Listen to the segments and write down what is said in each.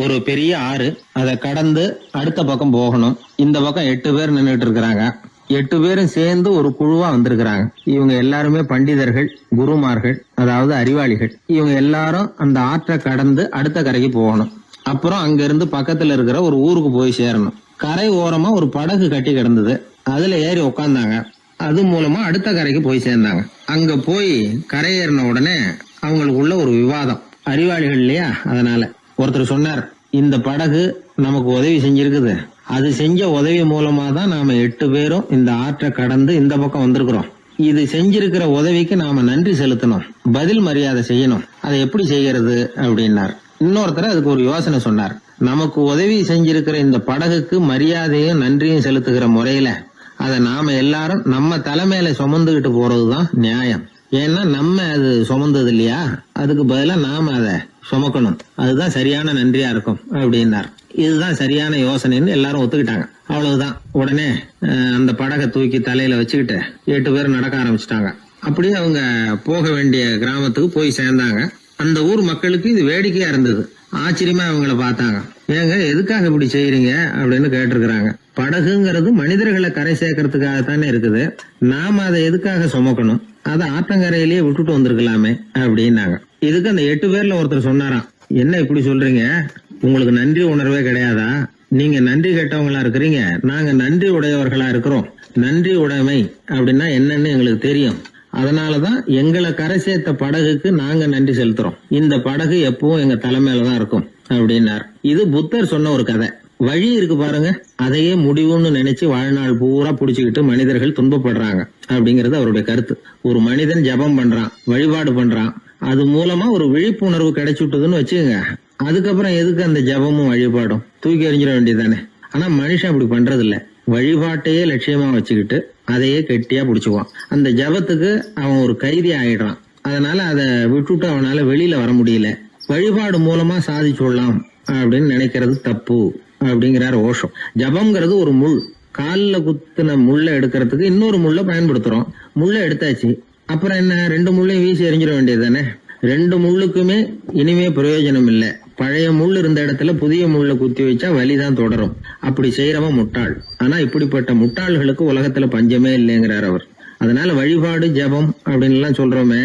ஒரு பெரிய ஆறு, அதை கடந்து அடுத்த பக்கம் போகணும். இந்த பக்கம் 8 பேர் நின்றுட்டு இருக்கிறாங்க. 8 பேரும் சேர்ந்து ஒரு குழுவா வந்திருக்கிறாங்க. இவங்க எல்லாருமே பண்டிதர்கள், குருமார்கள், அதாவது அறிவாளிகள். இவங்க எல்லாரும் அந்த ஆற்றை கடந்து அடுத்த கரைக்கு போகணும். அப்புறம் அங்க இருந்து பக்கத்துல இருக்கிற ஒரு ஊருக்கு போய் சேரணும். கரை ஓரமா ஒரு படகு கட்டி கிடந்தது. அதுல ஏறி உக்காந்தாங்க. அது மூலமா அடுத்த கரைக்கு போய் சேர்ந்தாங்க. அங்க போய் கரையேறின உடனே அவங்களுக்குள்ள ஒரு விவாதம். அறிவாளிகள் இல்லையா, அதனால ஒருத்தர் சொன்னார், இந்த படகு நமக்கு உதவி செஞ்சிருக்குது. அது செஞ்ச உதவி மூலமா தான் நாம 8 பேரும் இந்த ஆற்றை கடந்து இந்த பக்கம் வந்திருக்கிறோம். இது செஞ்சிருக்கிற உதவிக்கு நாம நன்றி செலுத்தணும், பதில் மரியாதை செய்யணும். அதை எப்படி செய்யறது அப்படின்னார். இன்னொருத்தர் அதுக்கு ஒரு யோசனை சொன்னார். நமக்கு உதவி செஞ்சிருக்கிற இந்த படகுக்கு மரியாதையும் நன்றியும் செலுத்துகிற முறையில அதை நாம எல்லாரும் நம்ம தலைமையில சுமந்துகிட்டு போறதுதான் நியாயம். ஏன்னா நம்ம அது சுமந்தது இல்லையா, அதுக்கு பதிலா நாம அதை சுமக்கணும். அதுதான் சரியான நன்றியா இருக்கும் அப்படின்னார். இதுதான் சரியான யோசனைன்னு எல்லாரும் ஒத்துக்கிட்டாங்க. அவ்வளவுதான். உடனே அந்த படகை தூக்கி தலையில வச்சுக்கிட்டு 8 பேர் நடக்க ஆரம்பிச்சிட்டாங்க. அப்படியே அவங்க போக வேண்டிய கிராமத்துக்கு போய் சேர்ந்தாங்க. அந்த ஊர் மக்களுக்கு இது வேடிக்கையா இருந்தது. ஆச்சரியமா அவங்கள பார்த்தாங்க. ஏங்க, எதுக்காக இப்படி செய்யறீங்க அப்படின்னு கேட்டிருக்கிறாங்க. படகுங்கிறது மனிதர்களை கரை சேர்க்கறதுக்காகத்தானே இருக்குது. நாம அதை எதுக்காக சுமக்கணும்? அதை ஆற்றங்கரையிலேயே விட்டுட்டு வந்திருக்கலாமே அப்படின்னாங்க. இதுக்கு அந்த 8 பேர்ல ஒருத்தர் சொன்னாராம், என்ன இப்படி சொல்றீங்க? உங்களுக்கு நன்றி உணர்வே கிடையாதா? நீங்க நன்றி கெட்டவங்களா இருக்கிறீங்க, நாங்க நன்றி உடையவர்களா இருக்கிறோம். நன்றி உடைமை அப்படின்னா என்னன்னு எங்களுக்கு தெரியும். அதனாலதான் எங்களை கரை சேர்த்த படகுக்கு நாங்க நன்றி செலுத்துறோம். இந்த படகு எப்பவும் எங்க தலைமையிலதான் இருக்கும் அப்படின்னார். இது புத்தர் சொன்ன ஒரு கதை. வழி இருக்கு பாருங்க, அதையே முடிவுன்னு நினைச்சு வாழ்நாள் பூரா புடிச்சுக்கிட்டு மனிதர்கள் துன்பப்படுறாங்க அப்படிங்கறது அவருடைய கருத்து. ஒரு மனிதன் ஜபம் பண்றான், வழிபாடு பண்றான், அது மூலமா ஒரு விழிப்புணர்வு கிடைச்சுட்டுதுன்னு வச்சுக்கோங்க. அதுக்கப்புறம் எதுக்கு அந்த ஜபமும் வழிபாடும்? தூக்கி எறிஞ்சிட வேண்டியதானே. ஆனா மனுஷன் அப்படி பண்றது இல்ல. வழிபாட்டையே லட்சியமா வச்சுக்கிட்டு அதையே கெட்டியா புடிச்சுக்குவான். அந்த ஜபத்துக்கு அவன் ஒரு கைதி ஆயிடுறான். அதனால அதை விட்டுட்டு அவனால வெளியில வர முடியல. வழிபாடு மூலமா சாதிச்சுடலாம் அப்படின்னு நினைக்கிறது தப்பு அப்படிங்கிறார் ஓஷோ. ஜபம்ங்கிறது ஒரு முள். காலில் குத்துன முள்ளை எடுக்கிறதுக்கு இன்னொரு முள்ளை பயன்படுத்துறோம். முள்ளை எடுத்தாச்சு, அப்புறம் என்ன? 2 முள்ளையும் வீசி எறிஞ்சிட வேண்டியது தானே. 2 முள்ளுக்குமே இனிமே பிரயோஜனம் இல்ல. பழைய முள் இருந்த இடத்துல புதிய முள்ள குத்தி வச்சா வலிதான் தொடரும். அப்படி செய்யறவன் முட்டாள். ஆனா இப்படிப்பட்ட முட்டாள்களுக்கு உலகத்துல பஞ்சமே இல்லைங்கிறார் அவர். அதனால வழிபாடு, ஜபம் அப்படின்னு எல்லாம் சொல்றோமே,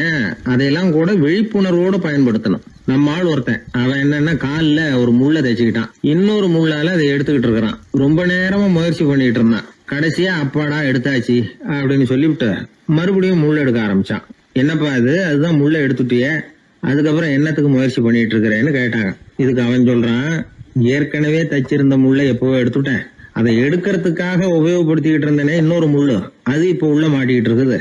அதையெல்லாம் கூட விழிப்புணர்வோட பயன்படுத்தணும். நம்ம ஆள் ஒருத்தன், அவன் என்னன்னா காலில் ஒரு முள்ள தைச்சுக்கிட்டான், இன்னொரு முள்ளால அதை எடுத்துக்கிட்டு இருக்கிறான். ரொம்ப நேரமா முயற்சி பண்ணிட்டு இருந்தான். கடைசியா அப்பாடா எடுத்தாச்சு அப்படின்னு சொல்லிவிட்டு மறுபடியும் முள்ள எடுக்க ஆரம்பிச்சான். என்னப்பா இது, அதுதான் முள்ள எடுத்துட்டிய, அதுக்கப்புறம் என்னத்துக்கு முயற்சி பண்ணிட்டு இருக்கிறேன்னு கேட்டாங்க. இதுக்கு அவன் சொல்றான், ஏற்கனவே தச்சிருந்த முள்ளை எப்பவோ எடுத்துட்டேன், அதை எடுக்கிறதுக்காக உபயோகப்படுத்திக்கிட்டு இருந்தேனே இன்னொரு முள்ளு, அது இப்ப உள்ள மாட்டிக்கிட்டு இருக்குது,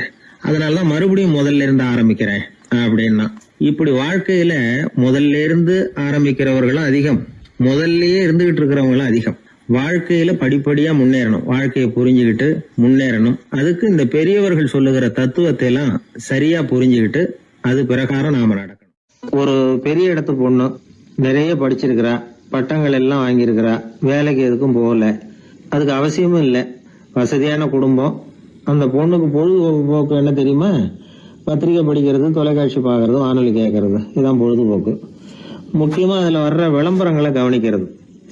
அதனாலதான் மறுபடியும் முதல்ல இருந்து ஆரம்பிக்கிறேன் அப்படின்னா. இப்படி வாழ்க்கையில முதல்ல இருந்து ஆரம்பிக்கிறவர்களும் அதிகம், முதல்லயே இருந்துகிட்டு இருக்கிறவங்களும் அதிகம். வாழ்க்கையில படிப்படியா முன்னேறணும், வாழ்க்கையை புரிஞ்சுக்கிட்டு முன்னேறணும். அதுக்கு இந்த பெரியவர்கள் சொல்லுகிற தத்துவத்தை எல்லாம் சரியா புரிஞ்சுக்கிட்டு அது பிரகாரம் நாம நடக்கணும். ஒரு பெரிய இடத்து பொண்ணு நிறைய படிச்சிருக்கிறா, பட்டங்கள் எல்லாம் வாங்கியிருக்கிறா, வேலைக்கு எதுக்கும் போகல, அதுக்கு அவசியமும் இல்லை, வசதியான குடும்பம். அந்த பொண்ணுக்கு பொழுதுபோக்கு என்ன தெரியுமா? பத்திரிகை படிக்கிறது, தொலைக்காட்சி பார்க்கறது, வானொலி கேட்கறது, இதுதான் பொழுதுபோக்கு. முக்கியமா அதுல வர்ற விளம்பரங்களை கவனிக்கிறது.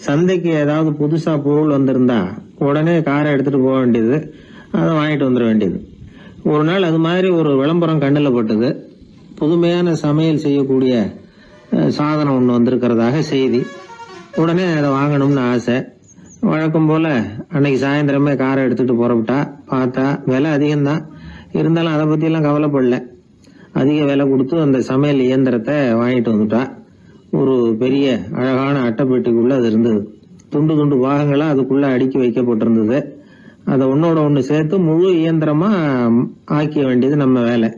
சந்தைக்கு ஏதாவது புதுசா பொருள் வந்திருந்தா உடனே காரை எடுத்துட்டு போக வேண்டியது, அதை வாங்கிட்டு வந்துட வேண்டியது. ஒரு நாள் அது மாதிரி ஒரு விளம்பரம் கண்ணில் பட்டது. புதுமையான சமையல் செய்யக்கூடிய சாதனம் ஒன்று வந்திருக்கிறதாக செய்தி. உடனே அதை வாங்கணும்னு ஆசை. வழக்கம் போல அன்னைக்கு சாயந்தரமே காரை எடுத்துட்டு புறப்பட்டா. பார்த்தா விலை அதிகம்தான், இருந்தாலும் அதை பத்தியெல்லாம் கவலைப்படல. அதிக விலை கொடுத்து அந்த சமையல் இயந்திரத்தை வாங்கிட்டு வந்துட்டா. ஒரு பெரிய அழகான அட்டைப்பெட்டிக்குள்ள அது இருந்தது. துண்டு துண்டு பாகங்களா அதுக்குள்ள அடுக்கி வைக்கப்பட்டிருந்தது. அதை ஒன்னோட ஒண்ணு சேர்த்து முழு இயந்திரமா ஆக்கிய வேண்டியது நம்ம வேலை.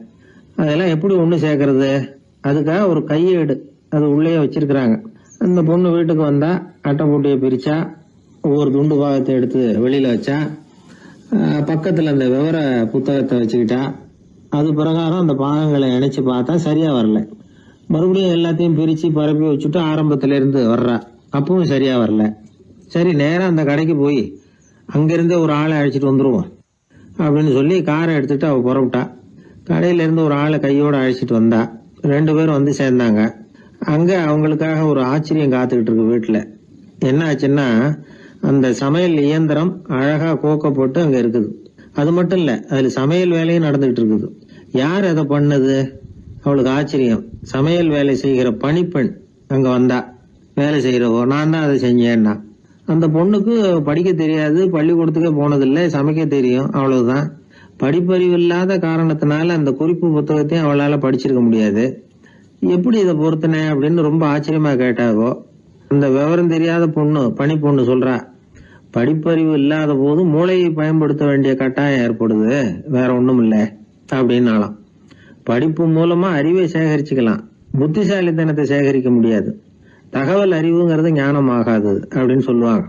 அதெல்லாம் எப்படி ஒண்ணு சேர்க்கறது? அதுக்காக ஒரு கையேடு அது உள்ளே வச்சிருக்கிறாங்க. அந்த பொண்ணு வீட்டுக்கு வந்தா அட்டைப்பூட்டியை பிரிச்சா, ஒவ்வொரு துண்டு பாகத்தை எடுத்து வெளியில வச்சா, பக்கத்துல அந்த விவர புத்தகத்தை வச்சுக்கிட்டா. அது பிரகாரம் அந்த பாகங்களை இணைச்சு பார்த்தா சரியா வரல. மறுபடியும் எல்லாத்தையும் பிரிச்சு பரப்பி வச்சுட்டு ஆரம்பத்துல இருந்து வர்றா, அப்பவும் சரியா வரல. சரி, நேரம் அந்த கடைக்கு போய் அங்கிருந்தே ஒரு ஆளை அழைச்சிட்டு வந்துருவோம் அப்படின்னு சொல்லி காரை எடுத்துட்டு அவ புறப்பட்டா. கடையில இருந்து ஒரு ஆளை கையோட அழைச்சிட்டு வந்தா. 2 பேரும் வந்து சேர்ந்தாங்க. அங்க அவங்களுக்காக ஒரு ஆச்சரியம் காத்துக்கிட்டு இருக்கு வீட்டுல. என்ன ஆச்சுன்னா, அந்த சமையல் இயந்திரம் அழகா கோக்க போட்டு அங்க இருக்குது. அது மட்டும் இல்ல, அதுல சமையல் வேலையும் நடந்துகிட்டு இருக்குது. யார் அதை பண்ணது? அவளுக்கு ஆச்சரியம். சமையல் வேலை செய்கிற பணிப்பெண் அங்க வந்தா. வேலை செய்யறவோ, நான் தான் அதை செஞ்சேன்னா. அந்த பொண்ணுக்கு படிக்க தெரியாது, பள்ளிக்கூடத்துக்கே போனதில்லை, சமைக்க தெரியும், அவ்வளவுதான். படிப்பறிவு இல்லாத காரணத்தினால அந்த குறிப்பு புத்தகத்தையும் அவளால படிச்சிருக்க முடியாது. எப்படி இதை பொறுத்தனே அப்படின்னு ரொம்ப ஆச்சரியமா கேட்டாவோ. அந்த விவரம் தெரியாத பொண்ணு, பணி பொண்ணு சொல்றா, படிப்பறிவு இல்லாத போது மூளையை பயன்படுத்த வேண்டிய கட்டாயம் ஏற்படுது, வேற ஒண்ணும் இல்லை அப்படின்னாலாம். படிப்பு மூலமா அறிவை சேகரிச்சுக்கலாம், புத்திசாலித்தனத்தை சேகரிக்க முடியாது. தகவல் அறிவுங்கிறது ஞானம் ஆகாது அப்படின்னு சொல்லுவாங்க.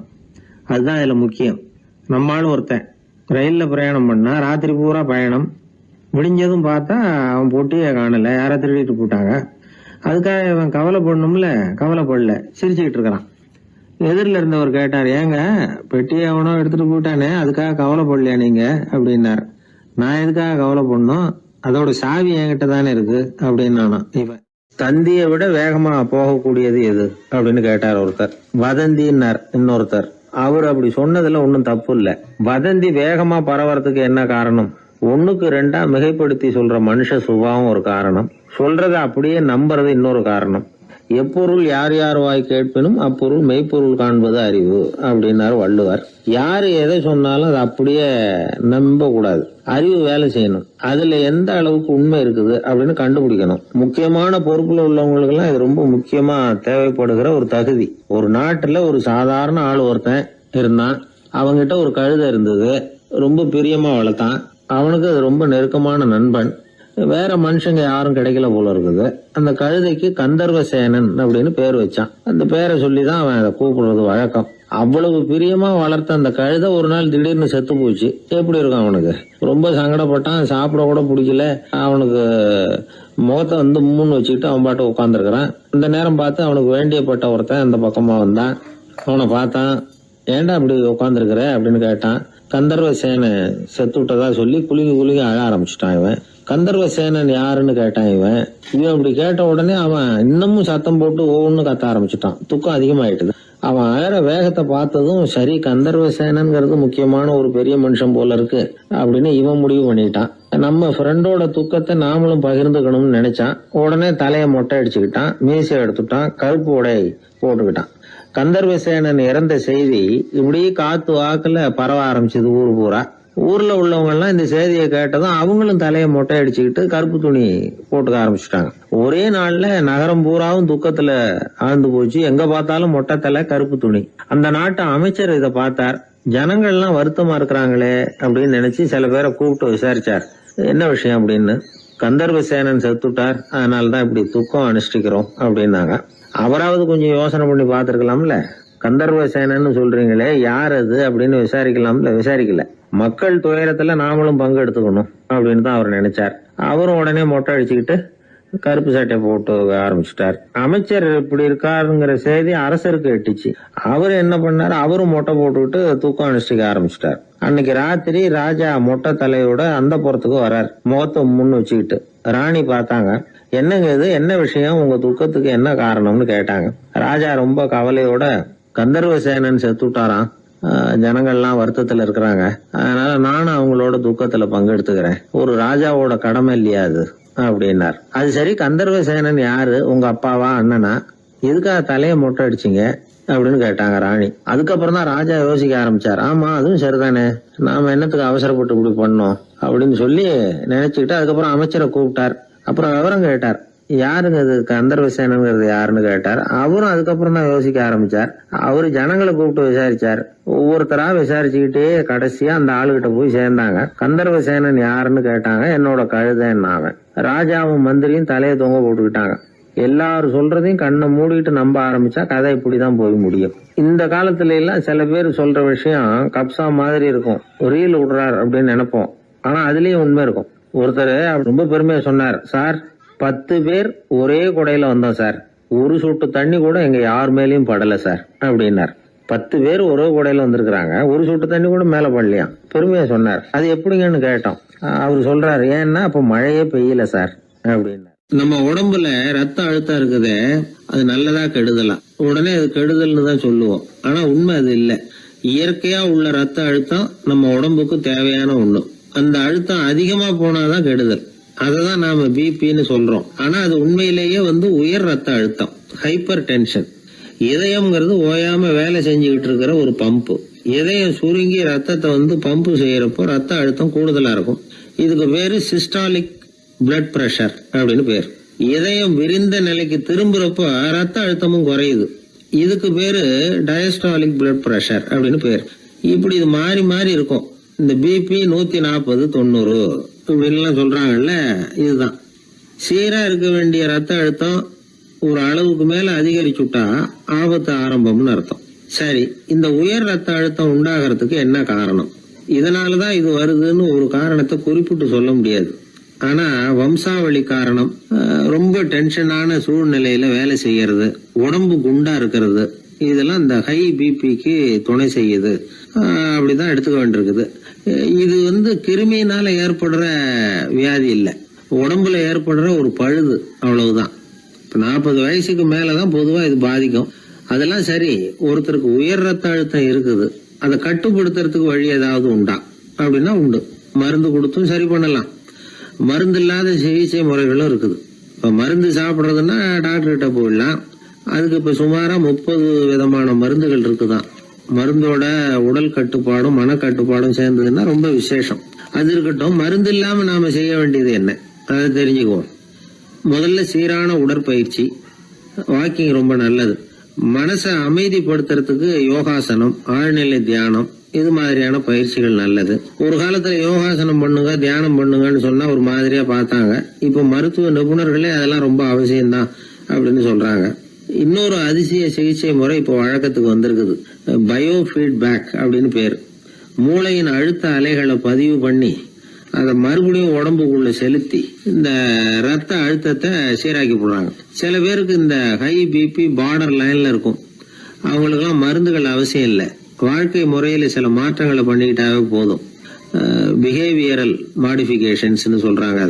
அதுதான் இதுல முக்கியம். நம்மளும் ஒருத்தன் ரயில்ல பிரயாணம் பண்ணா, ராத்திரி பூரா பயணம், விடிஞ்சதும் பார்த்தா அவன் பொட்டியே காணல, யாரை திருடிட்டு போட்டாங்க. அதுக்காக இவன் கவலைப்படணும்ல, கவலைப்படல, சிரிச்சுக்கிட்டு இருக்கிறான். எதிரில் இருந்தவர் கேட்டார், ஏங்க பெட்டியை அவனோ எடுத்துட்டு போட்டானே, அதுக்காக கவலைப்படலையா நீங்க அப்படின்னார். நான் எதுக்காக கவலைப்படணும், அதோட சாவி என்கிட்ட தானே இருக்கு அப்படின்னு நானும். இவன் தந்தியை விட வேகமா போகக்கூடியது எது அப்படின்னு கேட்டார் ஒருத்தர். வதந்தின்னார் இன்னொருத்தர். அவர் அப்படி சொன்னதுல ஒன்னும் தப்பு இல்ல. வதந்தி வேகமா பரவறதுக்கு என்ன காரணம்? 1க்கு 2 மிகைப்படுத்தி சொல்ற மனுஷ சுபாவம் ஒரு காரணம், சொல்றத அப்படியே நம்புறது இன்னொரு காரணம். எப்பொருள் யார் யார் வாய் கேட்பினும் அப்பொருள் மெய்ப்பொருள் காண்பது அறிவு அப்படின்னாரு வள்ளுவர். யாரு எதை சொன்னாலும் அதை அப்படியே நம்ப கூடாது, அறிவு வேலை செய்யணும். அதுல எந்த அளவுக்கு உண்மை இருக்குது அப்படின்னு கண்டுபிடிக்கணும். முக்கியமான பொறுப்புல உள்ளவங்களுக்கு எல்லாம் இது ரொம்ப முக்கியமா தேவைப்படுகிற ஒரு தகுதி. ஒரு நாட்டுல ஒரு சாதாரண ஆள் ஒருத்தன் இருந்தான். அவங்கிட்ட ஒரு கழுதை இருந்தது, ரொம்ப பிரியமா வளர்த்தான். அவனுக்கு அது ரொம்ப நெருக்கமான நண்பன். வேற மனுஷங்க யாரும் கிடைக்கல போல இருக்குது. அந்த கழுதைக்கு கந்தர்வசேனன் அப்படின்னு பேர் வச்சான். அந்த பேரை சொல்லிதான் அவன் அதை கூப்பிடுறது வழக்கம். அவ்வளவு பிரியமா வளர்த்த அந்த கழுதை ஒரு நாள் திடீர்னு செத்து போச்சு. எப்படி இருக்கும் அவனுக்கு? ரொம்ப சங்கடப்பட்டான், சாப்பிட கூட பிடிக்கல. அவனுக்கு முகத்தை மூணு வச்சுக்கிட்டு அவன் பாட்டு உட்காந்துருக்கிறான். இந்த நேரம் பார்த்து அவனுக்கு வேண்டியப்பட்ட ஒருத்தன் அந்த பக்கமா வந்தான். அவனை பார்த்தான். ஏன்டா அப்படி உட்காந்துருக்கிற அப்படின்னு கேட்டான். கந்தர்வசேனை செத்து விட்டதா சொல்லி குலுங்கி அழ ஆரம்பிச்சுட்டான் இவன். கந்தர்வசேனன் யாருன்னு கேட்டான் இவன். அப்படி கேட்ட உடனே அவன் இன்னமும் சத்தம் போட்டு ஒவ்வொன்னு கத்த ஆரம்பிச்சுட்டான். துக்கம் அதிகமாயிட்டுது. அவன் அழற வேகத்தை பார்த்ததும், சரி கந்தர்வசேனன்கிறது முக்கியமான ஒரு பெரிய மனுஷன் போல இருக்கு அப்படின்னு இவன் முடிவு பண்ணிட்டான். நம்ம ஃப்ரெண்டோட துக்கத்தை நாமளும் பகிர்ந்துக்கணும்னு நினைச்சான். உடனே தலையை மொட்டை அடிச்சுக்கிட்டான், மீசை எடுத்துட்டான், கருப்பு உடை போட்டுக்கிட்டான். கந்தர்வசேனன் இறந்த செய்தி இப்படி காத்து வாக்குல பரவ ஆரம்பிச்சது ஊர் பூரா. ஊர்ல உள்ளவங்க எல்லாம் இந்த செய்தியை கேட்டதும் அவங்களும் தலையை மொட்டை அடிச்சுக்கிட்டு கருப்பு துணி போட்டுக்க ஆரம்பிச்சுட்டாங்க. ஒரே நாள்ல நகரம் பூராவும் துக்கத்துல ஆழ்ந்து போச்சு. எங்க பார்த்தாலும் மொட்டை தலை, கருப்பு துணி. அந்த நாட்டு அமைச்சர் இதை பார்த்தார். ஜனங்கள்லாம் வருத்தமா இருக்கிறாங்களே அப்படின்னு நினைச்சு சில பேரை கூப்பிட்டு விசாரிச்சார், என்ன விஷயம் அப்படின்னு. கந்தர்வசேனன் செத்துட்டார், அதனாலதான் இப்படி துக்கம் அனுஷ்டிக்கிறோம் அப்படின்னாங்க. அவராவது கொஞ்சம் யோசனை பண்ணி பார்த்திருக்கலாம்ல. கந்தர்வசேனன்னு சொல்றீங்களே, யார் அது அப்படின்னு விசாரிக்கலாம்ல. விசாரிக்கல. மக்கள் துயரத்துல நாமளும் பங்கு எடுத்துக்கணும் அப்படின்னு தான் அவர் நினைச்சார். அவரும் உடனே மொட்டை அடிச்சுக்கிட்டு கருப்பு சட்டை போட்டு ஆரம்பிச்சுட்டார். அமைச்சர் இப்படி இருக்காருங்கிற செய்தி அரசருக்கு எட்டுச்சு. அவர் என்ன பண்ணாரு, அவரும் மொட்டை போட்டுக்கிட்டு தூக்கம் அனுஷ்டிக்க ஆரம்பிச்சுட்டார். அன்னைக்கு ராத்திரி ராஜா மொட்டை தலையோட அந்த புறத்துக்கு வர்றார், முகத்தை முன்னு வச்சுக்கிட்டு. ராணி பார்த்தாங்க. என்னங்க இது, என்ன விஷயம், உங்க துக்கத்துக்கு என்ன காரணம்னு கேட்டாங்க. ராஜா ரொம்ப கவலையோட, கந்தர்வசேனன் செத்துட்டாராம், ஜனங்கள்லாம் வருத்தத்துல இருக்கிறாங்க, அதனால நானும் அவங்களோட துக்கத்துல பங்கெடுத்துக்கிறேன், ஒரு ராஜாவோட கடமை இல்லையா அது அப்படின்னார். அது சரி, கந்தர்வசேனன் யாரு, உங்க அப்பாவா அண்ணனா, எதுக்காக தலையை மொட்டை அடிச்சிங்க அப்படின்னு கேட்டாங்க ராணி. அதுக்கப்புறம் தான் ராஜா யோசிக்க ஆரம்பிச்சார். ஆமா, அதுவும் சரிதானே, நாம என்னத்துக்கு அவசரப்பட்டு இப்படி பண்ணோம் அப்படின்னு சொல்லி நினைச்சுக்கிட்டு அதுக்கப்புறம் அமைச்சரை கூப்பிட்டார். அப்புறம் விவரம் கேட்டார், யாருங்க இது கந்தர்வசேனங்கிறது யாருன்னு கேட்டார். அவரும் அதுக்கப்புறம் தான் யோசிக்க ஆரம்பிச்சார். அவரு ஜனங்களை கூப்பிட்டு விசாரிச்சார். ஒவ்வொருத்தரா விசாரிச்சுக்கிட்டே கடைசியா அந்த ஆளுகிட்ட போய் சேர்ந்தாங்க. கந்தர்வசேனன் யாருன்னு கேட்டாங்க. என்னோட கழுதைன்னு. ராஜாவும் மந்திரியும் தலையை தொங்க போட்டுக்கிட்டாங்க. எல்லாரும் சொல்றதையும் கண்ணை மூடிட்டு நம்ப ஆரம்பிச்சா கதை இப்படிதான் போய் முடியும். இந்த காலத்துல எல்லாம் சில பேர் சொல்ற விஷயம் கப்சா மாதிரி இருக்கும், ரீல் விடுறார் அப்படின்னு நினைப்போம். ஆனா அதுலயும் உண்மை இருக்கும். ஒருத்தர் ரொம்ப பெருமையா சொன்னார், சார் 10 பேர் ஒரே குடையில வந்தோம் சார், ஒரு சொட்டு தண்ணி கூட எங்க யார் மேலயும் படல சார் அப்படின்னார். 10 பேர் ஒரே குடையில வந்திருக்கிறாங்க, ஒரு சொட்டு தண்ணி கூட மேல படலையாம். பெருமையா சொன்னார். அது எப்படிங்கன்னு கேட்டோம். அவரு சொல்றாரு, ஏன்னா அப்ப மழையே பெய்யல சார் அப்படின்னார். நம்ம உடம்புல ரத்த அழுத்தம் இருக்குதே, அது நல்லதா கெடுதலாம். உடனே அது கெடுதல்னு தான் சொல்லுவோம். ஆனா உண்மை அது இல்லை. இயற்கையா உள்ள ரத்த அழுத்தம் நம்ம உடம்புக்கு தேவையான ஒண்ணு. அந்த அழுத்தம் அதிகமா போனாதான் கெடுதல். அததான் நாம பிபின்னு சொல்றோம். ஆனா அது உண்மையிலேயே உயர் ரத்த அழுத்தம், ஹைப்பர் டென்ஷன். இதயம்ங்கிறது ஓயாம வேலை செஞ்சுக்கிட்டு இருக்கிற ஒரு பம்பு. இதயம் சுருங்கி ரத்தத்தை பம்பு செய்யறப்போ ரத்த அழுத்தம் கூடுதலா இருக்கும். இதுக்கு பேரு சிஸ்டாலிக் பிளட் பிரஷர் அப்படின்னு பேர். இதயம் விரிந்த நிலைக்கு திரும்புறப்போ ரத்த அழுத்தமும் குறையுது. இதுக்கு பேரு டயஸ்டாலிக் பிளட் பிரஷர் அப்படின்னு பேர். இப்படி இது மாறி மாறி இருக்கும். இந்த பிபி 140 90 இப்படின்லாம் சொல்றாங்கல்ல, இதுதான். சீரா இருக்க வேண்டிய ரத்த அழுத்தம் ஒரு அளவுக்கு மேல அதிகரிச்சுட்டா ஆபத்து ஆரம்பம்னு அர்த்தம். சரி, இந்த உயர் ரத்த அழுத்தம் உண்டாகிறதுக்கு என்ன காரணம்? இதனாலதான் இது வருதுன்னு ஒரு காரணத்தை குறிப்பிட்டு சொல்ல முடியாது. ஆனா வம்சாவளி காரணம், ரொம்ப டென்ஷனான சூழ்நிலையில வேலை செய்யறது, உடம்பு குண்டா இருக்கிறது, இதெல்லாம் இந்த ஹை பிபிக்கு துணை செய்யுது. அப்படிதான் எடுத்துக்க வேண்டியிருக்குது. இது கிருமியினால ஏற்படுற வியாதி இல்ல, உடம்புல ஏற்படுற ஒரு பழுது, அவ்வளவுதான். 40 வயசுக்கு மேலதான் பொதுவா இது பாதிக்கும். அதெல்லாம் சரி. ஒருத்தருக்கு உயர் ரத்த அழுத்தம் இருக்குது, அதை கட்டுப்படுத்துறதுக்கு வழி ஏதாவது உண்டா அப்படின்னா உண்டு. மருந்து கொடுத்தும் சரி பண்ணலாம். மருந்து இல்லாத சிகிச்சை முறைகளும் இருக்குது. இப்ப மருந்து சாப்பிடுறதுன்னா டாக்டர் கிட்ட போயிடலாம். அதுக்கு இப்ப சுமாரா 30 விதமான மருந்துகள் இருக்குதான். மருந்தோட உடல் கட்டுப்பாடும் மனக்கட்டுப்பாடும் சேர்ந்ததுன்னா ரொம்ப விசேஷம். அது இருக்கட்டும், மருந்து இல்லாம நாம செய்ய வேண்டியது என்ன, அதை தெரிஞ்சுக்குவோம். முதல்ல சீரான உடற்பயிற்சி, வாக்கிங் ரொம்ப நல்லது. மனசை அமைதிப்படுத்துறதுக்கு யோகாசனம், ஆழ்நிலை தியானம், இது மாதிரியான பயிற்சிகள் நல்லது. ஒரு காலத்துல யோகாசனம் பண்ணுங்க, தியானம் பண்ணுங்கன்னு சொன்னா ஒரு மாதிரியா பார்த்தாங்க. இப்ப மருத்துவ நிபுணர்களே அதெல்லாம் ரொம்ப அவசியம்தான் அப்படின்னு சொல்றாங்க. இன்னொரு அதிசய சிகிச்சை முறை இப்போ வழக்கத்துக்கு வந்திருக்குது. பயோ ஃபீட்பேக் அப்படின்னு பேரு. மூளையின் அழுத்த அலைகளை பதிவு பண்ணி அதை மறுபடியும் உடம்புக்குள்ள செலுத்தி இந்த ரத்த அழுத்தத்தை சீராக்கி போடுறாங்க. சில பேருக்கு இந்த ஹை பிபி பார்டர் லைன்ல இருக்கும். அவங்களுக்கெல்லாம் மருந்துகள் அவசியம் இல்லை. வாழ்க்கை முறையில சில மாற்றங்களை பண்ணிக்கிட்டாவே போதும். பிஹேவியரல் மாடிஃபிகேஷன்ஸ் சொல்றாங்க.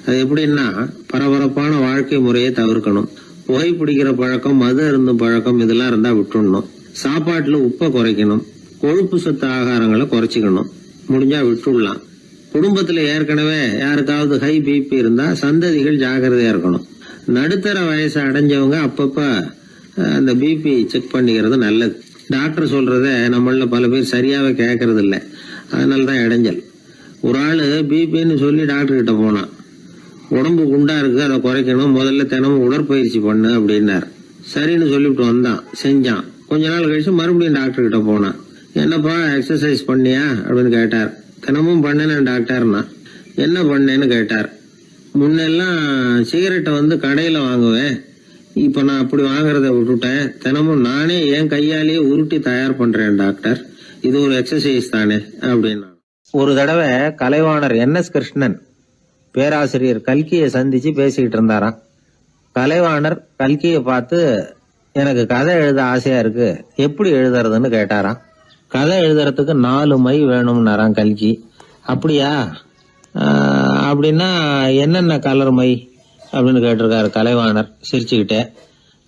அது எப்படின்னா, பரபரப்பான வாழ்க்கை முறையை தவிர்க்கணும். புகைப்பிடிக்கிற பழக்கம், மது அருந்தும் பழக்கம், இதெல்லாம் இருந்தா விட்டுடணும். சாப்பாட்டுல உப்பை குறைக்கணும். கொழுப்பு சத்து ஆகாரங்களை குறைச்சிக்கணும். முடிஞ்சா விட்டுடலாம். குடும்பத்துல ஏற்கனவே யாருக்காவது ஹை பிபி இருந்தா சந்ததிகள் ஜாகிரதையா இருக்கணும். நடுத்தர வயசு அடைஞ்சவங்க அப்பப்ப அந்த பிபி செக் பண்ணிக்கிறது நல்லது. டாக்டர் சொல்றத நம்மள பல பேர் சரியாவே கேட்கறது இல்லை. அதனாலதான் இடைஞ்சல். ஒரு ஆளு பிபின்னு சொல்லி டாக்டர் கிட்ட போனான். உடம்பு குண்டா இருக்கு, அதை குறைக்கணும், முதல்ல தினமும் உடற்பயிற்சி பண்ணு அப்படின்னாரு. சரின்னு சொல்லிவிட்டு வந்தான், செஞ்சான். கொஞ்ச நாள் கழிச்சு மறுபடியும் டாக்டர் கிட்ட போனான். என்னப்பா எக்ஸசைஸ் பண்ணியா அப்படின்னு கேட்டார். தினமும் பண்ணேன் டாக்டர்னா. என்ன பண்ணேன்னு கேட்டார். முன்னெல்லாம் சிகரெட்டை கடையில வாங்குவேன், இப்ப நான் அப்படி வாங்குறத விட்டுட்டேன். தினமும் நானே என் கையாலேயே உருட்டி தயார் பண்றேன் டாக்டர். இது ஒரு எக்ஸசைஸ் தானே அப்படின்னா. ஒரு தடவை கலைவாணர் NS கிருஷ்ணன் பேராசிரியர் கல்கியை சந்திச்சு பேசிக்கிட்டு இருந்தாராம். கலைவாணர் கல்கியை பார்த்து, எனக்கு கதை எழுத ஆசையா இருக்கு, எப்படி எழுதுறதுன்னு கேட்டாராம். கதை எழுதுறதுக்கு 4 மை வேணும்னாராம் கல்கி. அப்படியா, அப்படின்னா என்னென்ன கலர் மை அப்படின்னு கேட்டிருக்காரு கலைவாணர் சிரிச்சுக்கிட்டே.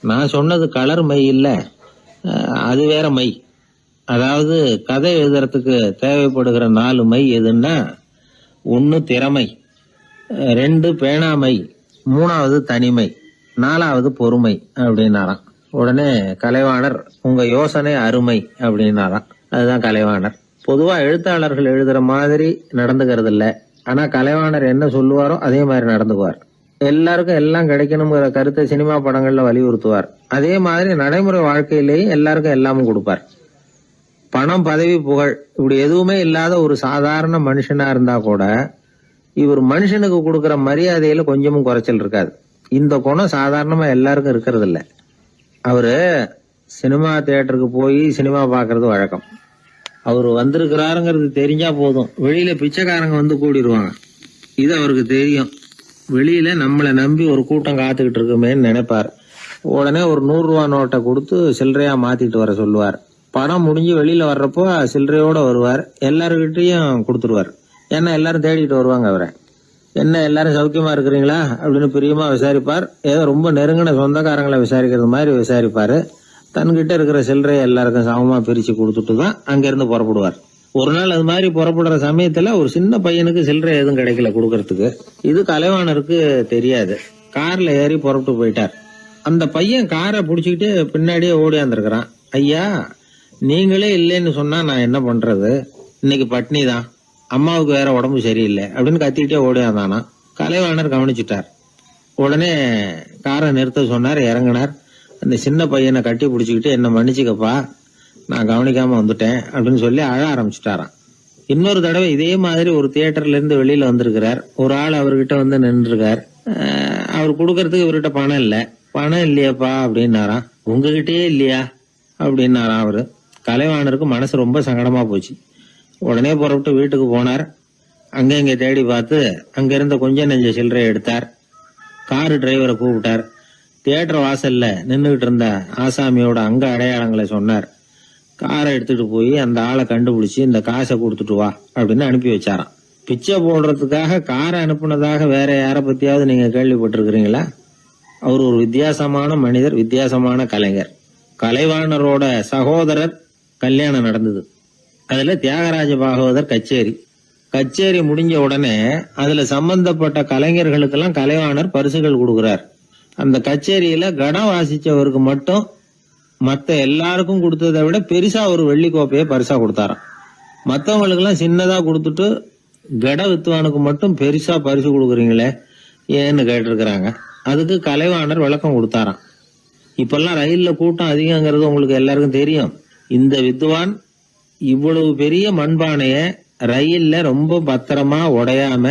நான் சொன்னது கலர் மை இல்ல, அது வேற மை. அதாவது கதை எழுதுறதுக்கு தேவைப்படுகிற 4 மை எதுன்னா, 1 திறமை, 2 பேணாமை, 3வது தனிமை, 4வது பொறுமை அப்படின்னாராம். உடனே கலைவாணர், உங்க யோசனை அருமை அப்படின்னாராம். அதுதான் கலைவாணர். பொதுவா எழுத்தாளர்கள் எழுதுற மாதிரி நடந்துக்கிறது இல்ல. ஆனா கலைவாணர் என்ன சொல்லுவாரோ அதே மாதிரி நடந்துக்குவார். எல்லாருக்கும் எல்லாம் கிடைக்கணுங்கிற கருத்தை சினிமா படங்கள்ல வலியுறுத்துவார். அதே மாதிரி நடைமுறை வாழ்க்கையிலேயே எல்லாருக்கும் எல்லாமும் கொடுப்பார். பணம், பதவி, புகழ் இப்படி எதுவுமே இல்லாத ஒரு சாதாரண மனுஷனா இருந்தா கூட இவர் மனுஷனுக்கு கொடுக்கற மரியாதையில கொஞ்சமும் குறைச்சல் இருக்காது. இந்த குணம் சாதாரணமா எல்லாருக்கும் இருக்கிறது இல்ல. அவரு சினிமா தியேட்டருக்கு போய் சினிமா பாக்குறது வழக்கம். அவரு வந்திருக்கிறாருங்கிறது தெரிஞ்சா போதும், வெளியில பிச்சைக்காரங்க கூடிடுவாங்க. இது அவருக்கு தெரியும். வெளியில நம்மளை நம்பி ஒரு கூட்டம் காத்துக்கிட்டு இருக்குமேன்னு நினைப்பார். உடனே ஒரு 100 ரூபா நோட்டை கொடுத்து சில்லறையா மாத்திட்டு வர சொல்லுவார். படம் முடிஞ்சு வெளியில வர்றப்போ சில்லறையோட வருவார். எல்லாருக்கிட்டையும் கொடுத்துருவார். ஏன்னா எல்லாரும் தேடிட்டு வருவாங்க அவரை. என்ன எல்லாரும் சௌக்கியமா இருக்கிறீங்களா அப்படின்னு பிரியமா விசாரிப்பார். ஏதோ ரொம்ப நெருங்கின சொந்தக்காரங்களை விசாரிக்கிறது மாதிரி விசாரிப்பாரு. தன்கிட்ட இருக்கிற சில்லறையை எல்லாருக்கும் சமமா பிரிச்சு கொடுத்துட்டு தான் அங்கிருந்து புறப்படுவார். ஒரு நாள் அது மாதிரி புறப்படுற சமயத்துல ஒரு சின்ன பையனுக்கு சில்லறை எதுவும் கிடைக்கல கொடுக்கறதுக்கு. இது கலைவாணருக்கு தெரியாது. கார்ல ஏறி புறப்பட்டு போயிட்டார். அந்த பையன் காரை புடிச்சுக்கிட்டு பின்னாடியே ஓடியாந்துருக்கிறான். ஐயா, நீங்களே இல்லைன்னு சொன்னா நான் என்ன பண்றது? இன்னைக்கு பட்னி தான், அம்மாவுக்கு வேற உடம்பு சரியில்லை அப்படின்னு கத்திக்கிட்டே ஓடியாந்தானா. கலைவாணர் கவனிச்சுட்டார். உடனே காரை நிறுத்த சொன்னார். இறங்கினார். அந்த சின்ன பையனை கட்டி பிடிச்சிக்கிட்டு என்ன மன்னிச்சுக்கப்பா, நான் கவனிக்காம வந்துட்டேன் அப்படின்னு சொல்லி அழ ஆரம்பிச்சுட்டாராம். இன்னொரு தடவை இதே மாதிரி ஒரு தியேட்டர்ல இருந்து வெளியில வந்திருக்கிறார். ஒரு ஆள் அவர்கிட்ட வந்து நின்றுருக்கார். அவர் கொடுக்கறதுக்கு இவர்கிட்ட பணம் இல்ல. பணம் இல்லையாப்பா அப்படின்னாராம். உங்ககிட்டயே இல்லையா அப்படின்னாராம் அவரு. கலைவாணருக்கு மனசு ரொம்ப சங்கடமா போச்சு. உடனே புறப்பட்டு வீட்டுக்கு போனார். அங்க இங்க தேடி பார்த்து அங்க இருந்த கொஞ்சம் நெஞ்ச சில்லறையை எடுத்தார். காரு டிரைவரை கூப்பிட்டார். தியேட்டர் வாசல்ல நின்றுகிட்டு இருந்த ஆசாமியோட அங்க அடையாளங்களை சொன்னார். காரை எடுத்துட்டு போய் அந்த ஆளை கண்டுபிடிச்சு இந்த காசை கொடுத்துட்டு வா அப்படின்னு அனுப்பி வச்சாராம். பிச்சை போடுறதுக்காக காரை அனுப்புனதாக வேற யார பத்தியாவது நீங்க கேள்விப்பட்டிருக்கிறீங்களா? அவர் ஒரு வித்தியாசமான மனிதர், வித்தியாசமான கலைஞர். கலைவாணரோட சகோதரர் கல்யாணம் நடந்தது. அதுல தியாகராஜ பாகவதர் கச்சேரி முடிஞ்ச உடனே அதுல சம்பந்தப்பட்ட கலைஞர்களுக்கெல்லாம் கலைவாணர் பரிசுகள் கொடுக்கிறார். அந்த கச்சேரியில கடம் வாசிச்சவருக்கு மட்டும் மத்த எல்லாருக்கும் கொடுத்ததை விட பெருசா ஒரு வெள்ளி கோப்பையை பரிசா கொடுத்தாராம். மத்தவங்களுக்கு எல்லாம் சின்னதா கொடுத்துட்டு கட வித்துவானுக்கு மட்டும் பெருசா பரிசு கொடுக்குறீங்களே ஏன்னு கேட்டிருக்கிறாங்க. அதுக்கு கலைவாணர் விளக்கம் கொடுத்தாராம். இப்பெல்லாம் ரயில்ல கூட்டம் அதிகங்கிறது உங்களுக்கு எல்லாருக்கும் தெரியும். இந்த வித்வான் இவ்வளவு பெரிய மண்பானைய ரயில்ல ரொம்ப பத்திரமா உடையாம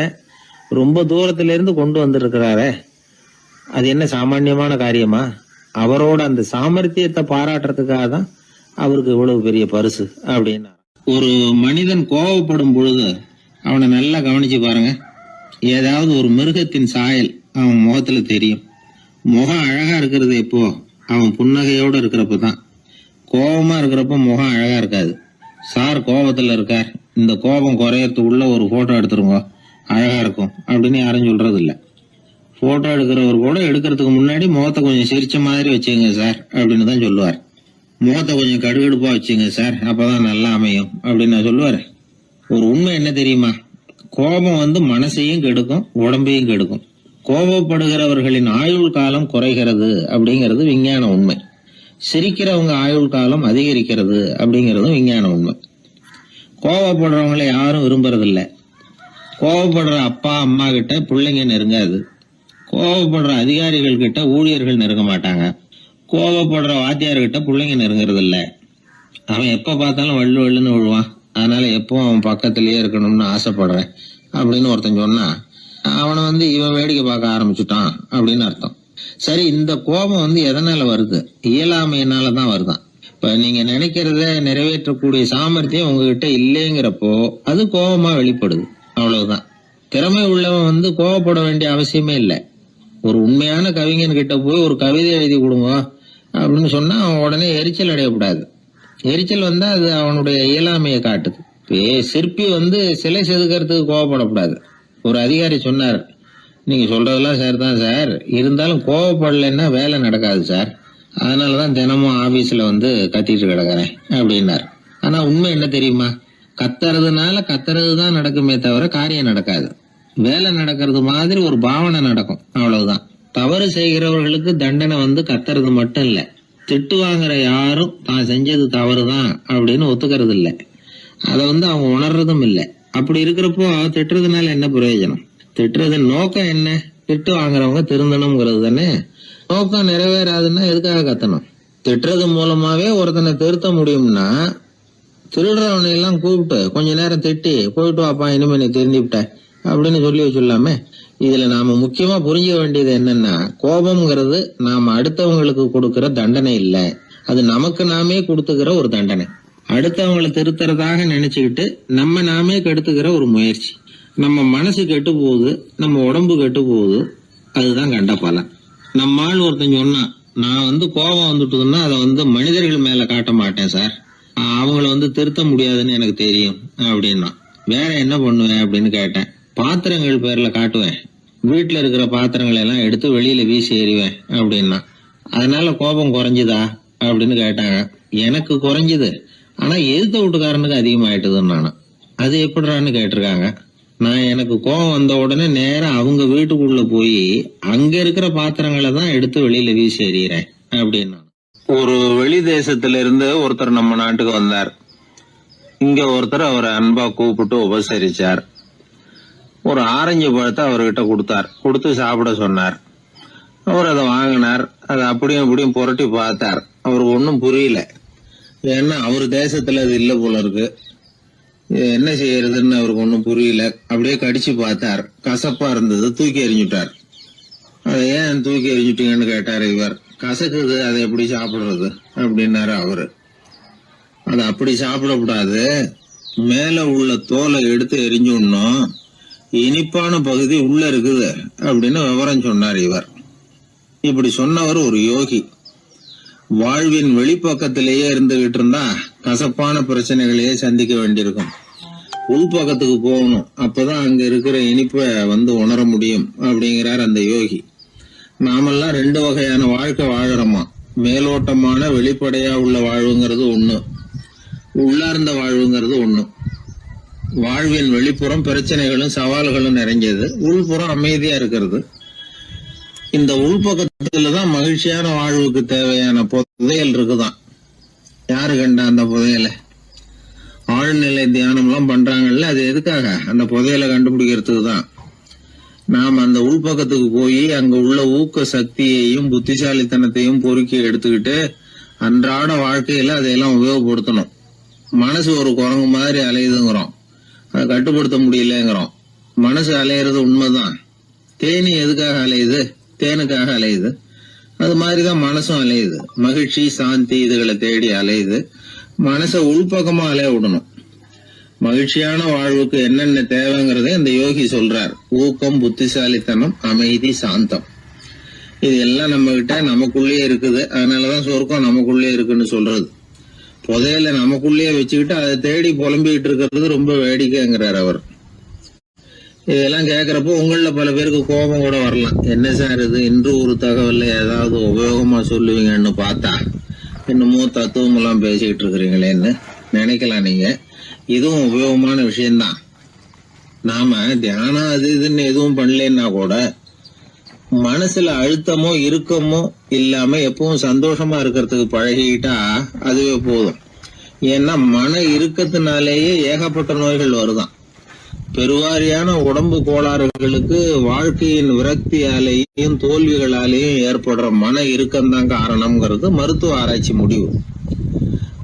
ரொம்ப தூரத்துல இருந்து கொண்டு வந்திருக்கிறாரே, அது என்ன சாமான்யமான காரியமா? அவரோட அந்த சாமர்த்தியத்தை பாராட்டுறதுக்காக தான் அவருக்கு இவ்வளவு பெரிய பரிசு அப்படின்னா. ஒரு மனிதன் கோபப்படும் பொழுது அவனை நல்லா கவனிச்சு பாருங்க. ஏதாவது ஒரு மிருகத்தின் சாயல் அவன் முகத்துல தெரியும். முகம் அழகா இருக்கிறது எப்போ? அவன் புன்னகையோட இருக்கிறப்பதான். கோபமா இருக்கிறப்ப முகம் அழகா இருக்காது. சார் கோபத்துல இருக்கார், இந்த கோபம் குறையறதுக்குள்ள ஒரு போட்டோ எடுத்துருங்க, அழகா இருக்கும் அப்படின்னு யாரும் சொல்றது இல்ல. போட்டோ எடுக்கிறவர் கூட எடுக்கிறதுக்கு முன்னாடி முகத்தை கொஞ்சம் சிரிச்ச மாதிரி வச்சுங்க சார் அப்படின்னு தான் சொல்லுவார். முகத்தை கொஞ்சம் கடுகடுப்பா வச்சுங்க சார், அப்பதான் நல்லா அமையும் அப்படின்னு நான் சொல்லுவாரு. ஒரு உண்மை என்ன தெரியுமா? கோபம் மனசையும் கெடுக்கும், உடம்பையும் கெடுக்கும். கோபப்படுகிறவர்களின் ஆயுள் காலம் குறைகிறது அப்படிங்கிறது விஞ்ஞான உண்மை. சிரிக்கிறவங்க ஆயுள் காலம் அதிகரிக்கிறது அப்படிங்கறதும் விஞ்ஞான உண்மை. கோபப்படுறவங்களை யாரும் விரும்புறதில்ல. கோபப்படுற அப்பா அம்மா கிட்ட பிள்ளைங்க நெருங்காது. கோபப்படுற அதிகாரிகள் கிட்ட ஊழியர்கள் நெருங்க மாட்டாங்க. கோபப்படுற வாத்தியார்கிட்ட பிள்ளைங்க நெருங்குறது இல்ல. அவன் எப்ப பார்த்தாலும் வள்ளு வள்ளுன்னு விழுவான். அதனால எப்பவும் அவன் பக்கத்திலேயே இருக்கணும்னு ஆசைப்படுறேன் அப்படின்னு ஒருத்தன் சொன்னா அவனை இவன் வேடிக்கை பார்க்க ஆரம்பிச்சுட்டான் அப்படின்னு அர்த்தம். சரி, இந்த கோபம் எதனால வருது? இயலாமையினாலதான் வருதான். இப்ப நீங்க நினைக்கிறத நிறைவேற்றக்கூடிய சாமர்த்தியம் உங்ககிட்ட இல்லைங்கிறப்போ அது கோபமா வெளிப்படுது, அவ்வளவுதான். திறமை உள்ளவன் கோபப்பட வேண்டிய அவசியமே இல்லை. ஒரு உண்மையான கவிஞன் கிட்ட போய் ஒரு கவிதை எழுதி கொடுங்க அப்படின்னு சொன்னா அவன் உடனே எரிச்சல் அடையக்கூடாது. எரிச்சல் வந்தா அது அவனுடைய இயலாமையை காட்டுது. சிற்பி சிலை செதுக்கிறதுக்கு கோபப்படக்கூடாது. ஒரு அதிகாரி சொன்னார், நீங்க சொல்றதெல்லாம் சார் தான் சார், இருந்தாலும் கோவப்படலைன்னா வேலை நடக்காது சார், அதனாலதான் தினமும் ஆபீஸ்ல கத்திட்டு கிடக்குறேன் அப்படின்னார். ஆனா உண்மை என்ன தெரியுமா? கத்துறதுனால கத்துறதுதான் நடக்குமே தவிர காரியம் நடக்காது. வேலை நடக்கிறது மாதிரி ஒரு பாவனை நடக்கும், அவ்வளவுதான். தவறு செய்கிறவர்களுக்கு தண்டனை கத்துறது மட்டும் இல்ல, திட்டு வாங்குற யாரும் தான் செஞ்சது தவறுதான் அப்படின்னு ஒத்துக்கிறது இல்ல. அத அவங்க உணர்றதும் இல்ல. அப்படி இருக்கிறப்போ திட்டுறதுனால என்ன பிரயோஜனம்? திட்டுறதன் நோக்கம் என்ன? திட்டு வாங்குறவங்க திருந்தணுங்கிறது தானே. நோக்கம் நிறைவேறாதுன்னா எதுக்காக கத்தணும்? திட்டுறது மூலமாவே ஒருத்தனை திருத்த முடியும்னா திருடுறவனை எல்லாம் கூப்பிட்டு கொஞ்ச நேரம் திட்டி போயிட்டு வாப்பா, இனிமே நீ திருந்திவிட்ட அப்படின்னு சொல்லி வச்சுள்ளாமே. இதுல நாம முக்கியமா புரிஞ்சுக்க வேண்டியது என்னன்னா, கோபம்ங்கிறது நாம அடுத்தவங்களுக்கு கொடுக்கிற தண்டனை இல்ல, அது நமக்கு நாமே கொடுத்துக்கிற ஒரு தண்டனை. அடுத்தவங்களை திருத்துறதாக நினைச்சுக்கிட்டு நம்ம நாமே கெடுத்துக்கிற ஒரு முயற்சி. நம்ம மனசு கெட்டு போகுது, நம்ம உடம்பு கெட்டு போகுது, அதுதான் கண்ட பலன். நம்ம ஆள் ஒருத்தன் சொன்னா, நான் கோபம் வந்துட்டுதுன்னா அதை மனிதர்கள் மேல காட்ட மாட்டேன் சார், அவங்கள திருத்த முடியாதுன்னு எனக்கு தெரியும் அப்படின்னா. வேற என்ன பண்ணுவேன் அப்படின்னு கேட்டேன். பாத்திரங்கள் பேர்ல காட்டுவேன், வீட்டுல இருக்கிற பாத்திரங்களை எல்லாம் எடுத்து வெளியில வீசி எறிவேன் அப்படின்னா. அதனால கோபம் குறைஞ்சுதா அப்படின்னு கேட்டாங்க. எனக்கு குறைஞ்சுது, ஆனா எதிர்த்த வீட்டுக்காரனுக்கு அதிகமாயிட்டுதுன்னு நானும். அது எப்படிறான்னு கேட்டிருக்காங்க. நான் எனக்கு கோபம் வந்த உடனே நேரம் அவங்க வீட்டுக்குள்ள போய் அங்க இருக்கிற பாத்திரங்களை தான் எடுத்து வெளியில வீசி எறிகிறேன் அப்படின்னா. ஒரு வெளி தேசத்துல இருந்து ஒருத்தர் நம்ம நாட்டுக்கு வந்தார். இங்க ஒருத்தர் அவரை அன்பா கூப்பிட்டு உபசரிச்சார். ஒரு ஆரஞ்சு பழத்தை அவர்கிட்ட கொடுத்தார். கொடுத்து சாப்பிட சொன்னார். அவர் அதை வாங்கினார். அதை அப்படியும் அப்படியும் புரட்டி பார்த்தார். அவருக்கு ஒன்னும் புரியல. ஏன்னா அவர் தேசத்துல அது இல்ல போல இருக்கு. என்ன செய்யறதுன்னு அவருக்கு ஒன்னும் புரியல. அப்படியே கடிச்சு பார்த்தார். கசப்பா இருந்தது. தூக்கி எறிஞ்சுட்டார். அதை ஏன் தூக்கி எறிஞ்சுட்டீங்கன்னு கேட்டாரு இவர். கசக்குது, அதை எப்படி சாப்பிடுறது அப்படின்னாரு அவரு. அதை அப்படி சாப்பிடக்கூடாது, மேல உள்ள தோலை எடுத்து எரிஞ்சுடணும், இனிப்பான பகுதி உள்ள இருக்குது அப்படின்னு விவரம் சொன்னார் இவர். இப்படி சொன்னவர் ஒரு யோகி. வாழ்வின் வெளிப்பக்கத்திலேயே இருந்துகிட்டு இருந்தா கசப்பான பிரச்சனைகளையே சந்திக்க வேண்டியிருக்கும். உள்பக்கத்துக்கு போகணும், அப்பதான் அங்க இருக்கிற இனிப்பை உணர முடியும் அப்படிங்கிறார் அந்த யோகி. நாமெல்லாம் 2 வகையான வாழ்க்கை வாழறோமா. மேலோட்டமான வெளிப்படையா உள்ள வாழ்வுங்கிறது ஒண்ணு, உள்ளார்ந்த வாழ்வுங்கிறது ஒண்ணு. வாழ்வின் வெளிப்புறம் பிரச்சனைகளும் சவால்களும் நிறைஞ்சது, உள்புறம் அமைதியா இருக்கிறது. இந்த உள்பக்கத்துலதான் மகிழ்ச்சியான வாழ்வுக்கு தேவையான புதையல் இருக்குதான். யாரு கண்டா அந்த புதையல? ஆழ்நிலை தியானம் எல்லாம் பண்றாங்கல்ல, அது எதுக்காக? அந்த புதையலை கண்டுபிடிக்கிறதுக்கு தான். நாம் அந்த உள்பக்கத்துக்கு போய் அங்க உள்ள ஊக்க சக்தியையும் புத்திசாலித்தனத்தையும் பொறுக்கி எடுத்துக்கிட்டு அன்றாட வாழ்க்கையில அதையெல்லாம் உபயோகப்படுத்தணும். மனசு ஒரு குரங்கு மாதிரி அலையுதுங்கிறோம், அதை கட்டுப்படுத்த முடியலங்கிறோம். மனசு அலையிறது உண்மைதான். தேனி எதுக்காக அலையுது? தேனுக்காக அலையுது. அது மாதிரிதான் மனசும் அலையுது. மகிழ்ச்சி, சாந்தி இதுகளை தேடி அலையுது. மனசை உள்பக்கமா அலைய விடணும். மகிழ்ச்சியான வாழ்வுக்கு என்னென்ன தேவைங்கிறத இந்த யோகி சொல்றார். ஊக்கம், புத்திசாலித்தனம், அமைதி, சாந்தம். இது எல்லாம் நம்ம கிட்ட நமக்குள்ளேயே இருக்குது. அதனாலதான் சொர்க்கம் நமக்குள்ளேயே இருக்குன்னு சொல்றது. புதையல நமக்குள்ளேயே வச்சுக்கிட்டு அதை தேடி புலம்பிக்கிட்டு இருக்கிறது ரொம்ப வேடிக்கைங்கிறார் அவர். இதெல்லாம் கேட்கறப்போ உங்கள பல பேருக்கு கோபம் கூட வரலாம். என்ன சார் இது, இன்று ஒரு தகவல்ல ஏதாவது உபயோகமா சொல்லுவீங்கன்னு பார்த்தா இன்னமும் தத்துவம் எல்லாம் பேசிக்கிட்டு இருக்கிறீங்களேன்னு நினைக்கலாம் நீங்க. இதுவும் உபயோகமான விஷயம்தான். நாம தியானம் அது இதுன்னு எதுவும் பண்ணலன்னா கூட மனசுல அழுத்தமோ இறுக்கமோ இல்லாம எப்பவும் சந்தோஷமா இருக்கிறதுக்கு பழகிக்கிட்டா அதுவே போதும். ஏன்னா மன இறுக்கத்தினாலேயே ஏகப்பட்ட நோய்கள் வருதான். பெருவாரியான உடம்பு கோளாறுகளுக்கு வாழ்க்கையின் விரக்தியாலேயும் தோல்விகளாலேயும் ஏற்படுற மன இறுக்கம்தான் காரணம்ங்கிறது மருத்துவ ஆராய்ச்சி முடிவு.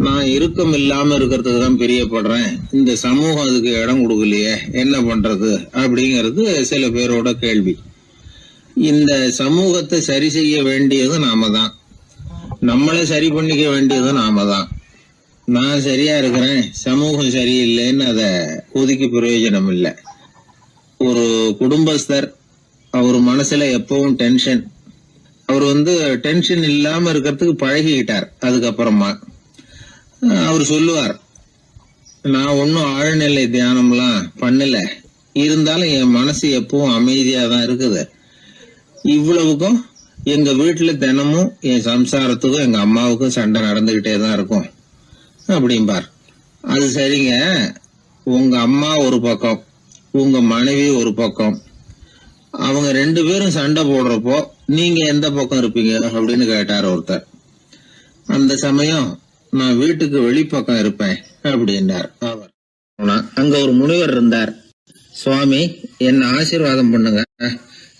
நான் இறுக்கம் இல்லாம இருக்கிறதுக்கு தான் பிரியப்படுறேன், இந்த சமூகம் அதுக்கு இடம் கொடுக்கலையே, என்ன பண்றது அப்படிங்கிறது சில பேரோட கேள்வி. இந்த சமூகத்தை சரி செய்ய வேண்டியது நாம தான். நம்மளை சரி பண்ணிக்க வேண்டியது நாம தான். நான் சரியா இருக்கிறேன், சமூகம் சரியில்லைன்னு அதை ஒதுக்கி பிரயோஜனம் இல்லை. ஒரு குடும்பஸ்தர், அவர் மனசுல எப்பவும் டென்ஷன். அவர் டென்ஷன் இல்லாம இருக்கிறதுக்கு பழகிக்கிட்டார். அதுக்கப்புறமா அவர் சொல்லுவார், நான் ஒன்னும் ஆழ்நிலை தியானம்லாம் பண்ணல, இருந்தாலும் என் மனசு எப்பவும் அமைதியா தான் இருக்குது. இவ்வளவுக்கும் எங்க வீட்டுல தினமும் என் சம்சாரத்துக்கும் எங்க அம்மாவுக்கும் சண்டை நடந்துகிட்டே தான் இருக்கும் அப்படிம்பார். அது சரிங்க, உங்க அம்மா ஒரு பக்கம், உங்க மனைவி ஒரு பக்கம், அவங்க 2 பேரும் சண்டை போடுறப்போ நீங்க எந்த பக்கம் இருப்பீங்க அப்படின்னு கேட்டார் ஒருத்தர். அந்த சமயம் நான் வீட்டுக்கு வெளிப்பக்கம் இருப்பேன் அப்படின்னார் அவர். அங்க ஒரு முனிவர் இருந்தார். சுவாமி, என்ன ஆசீர்வாதம் பண்ணுங்க,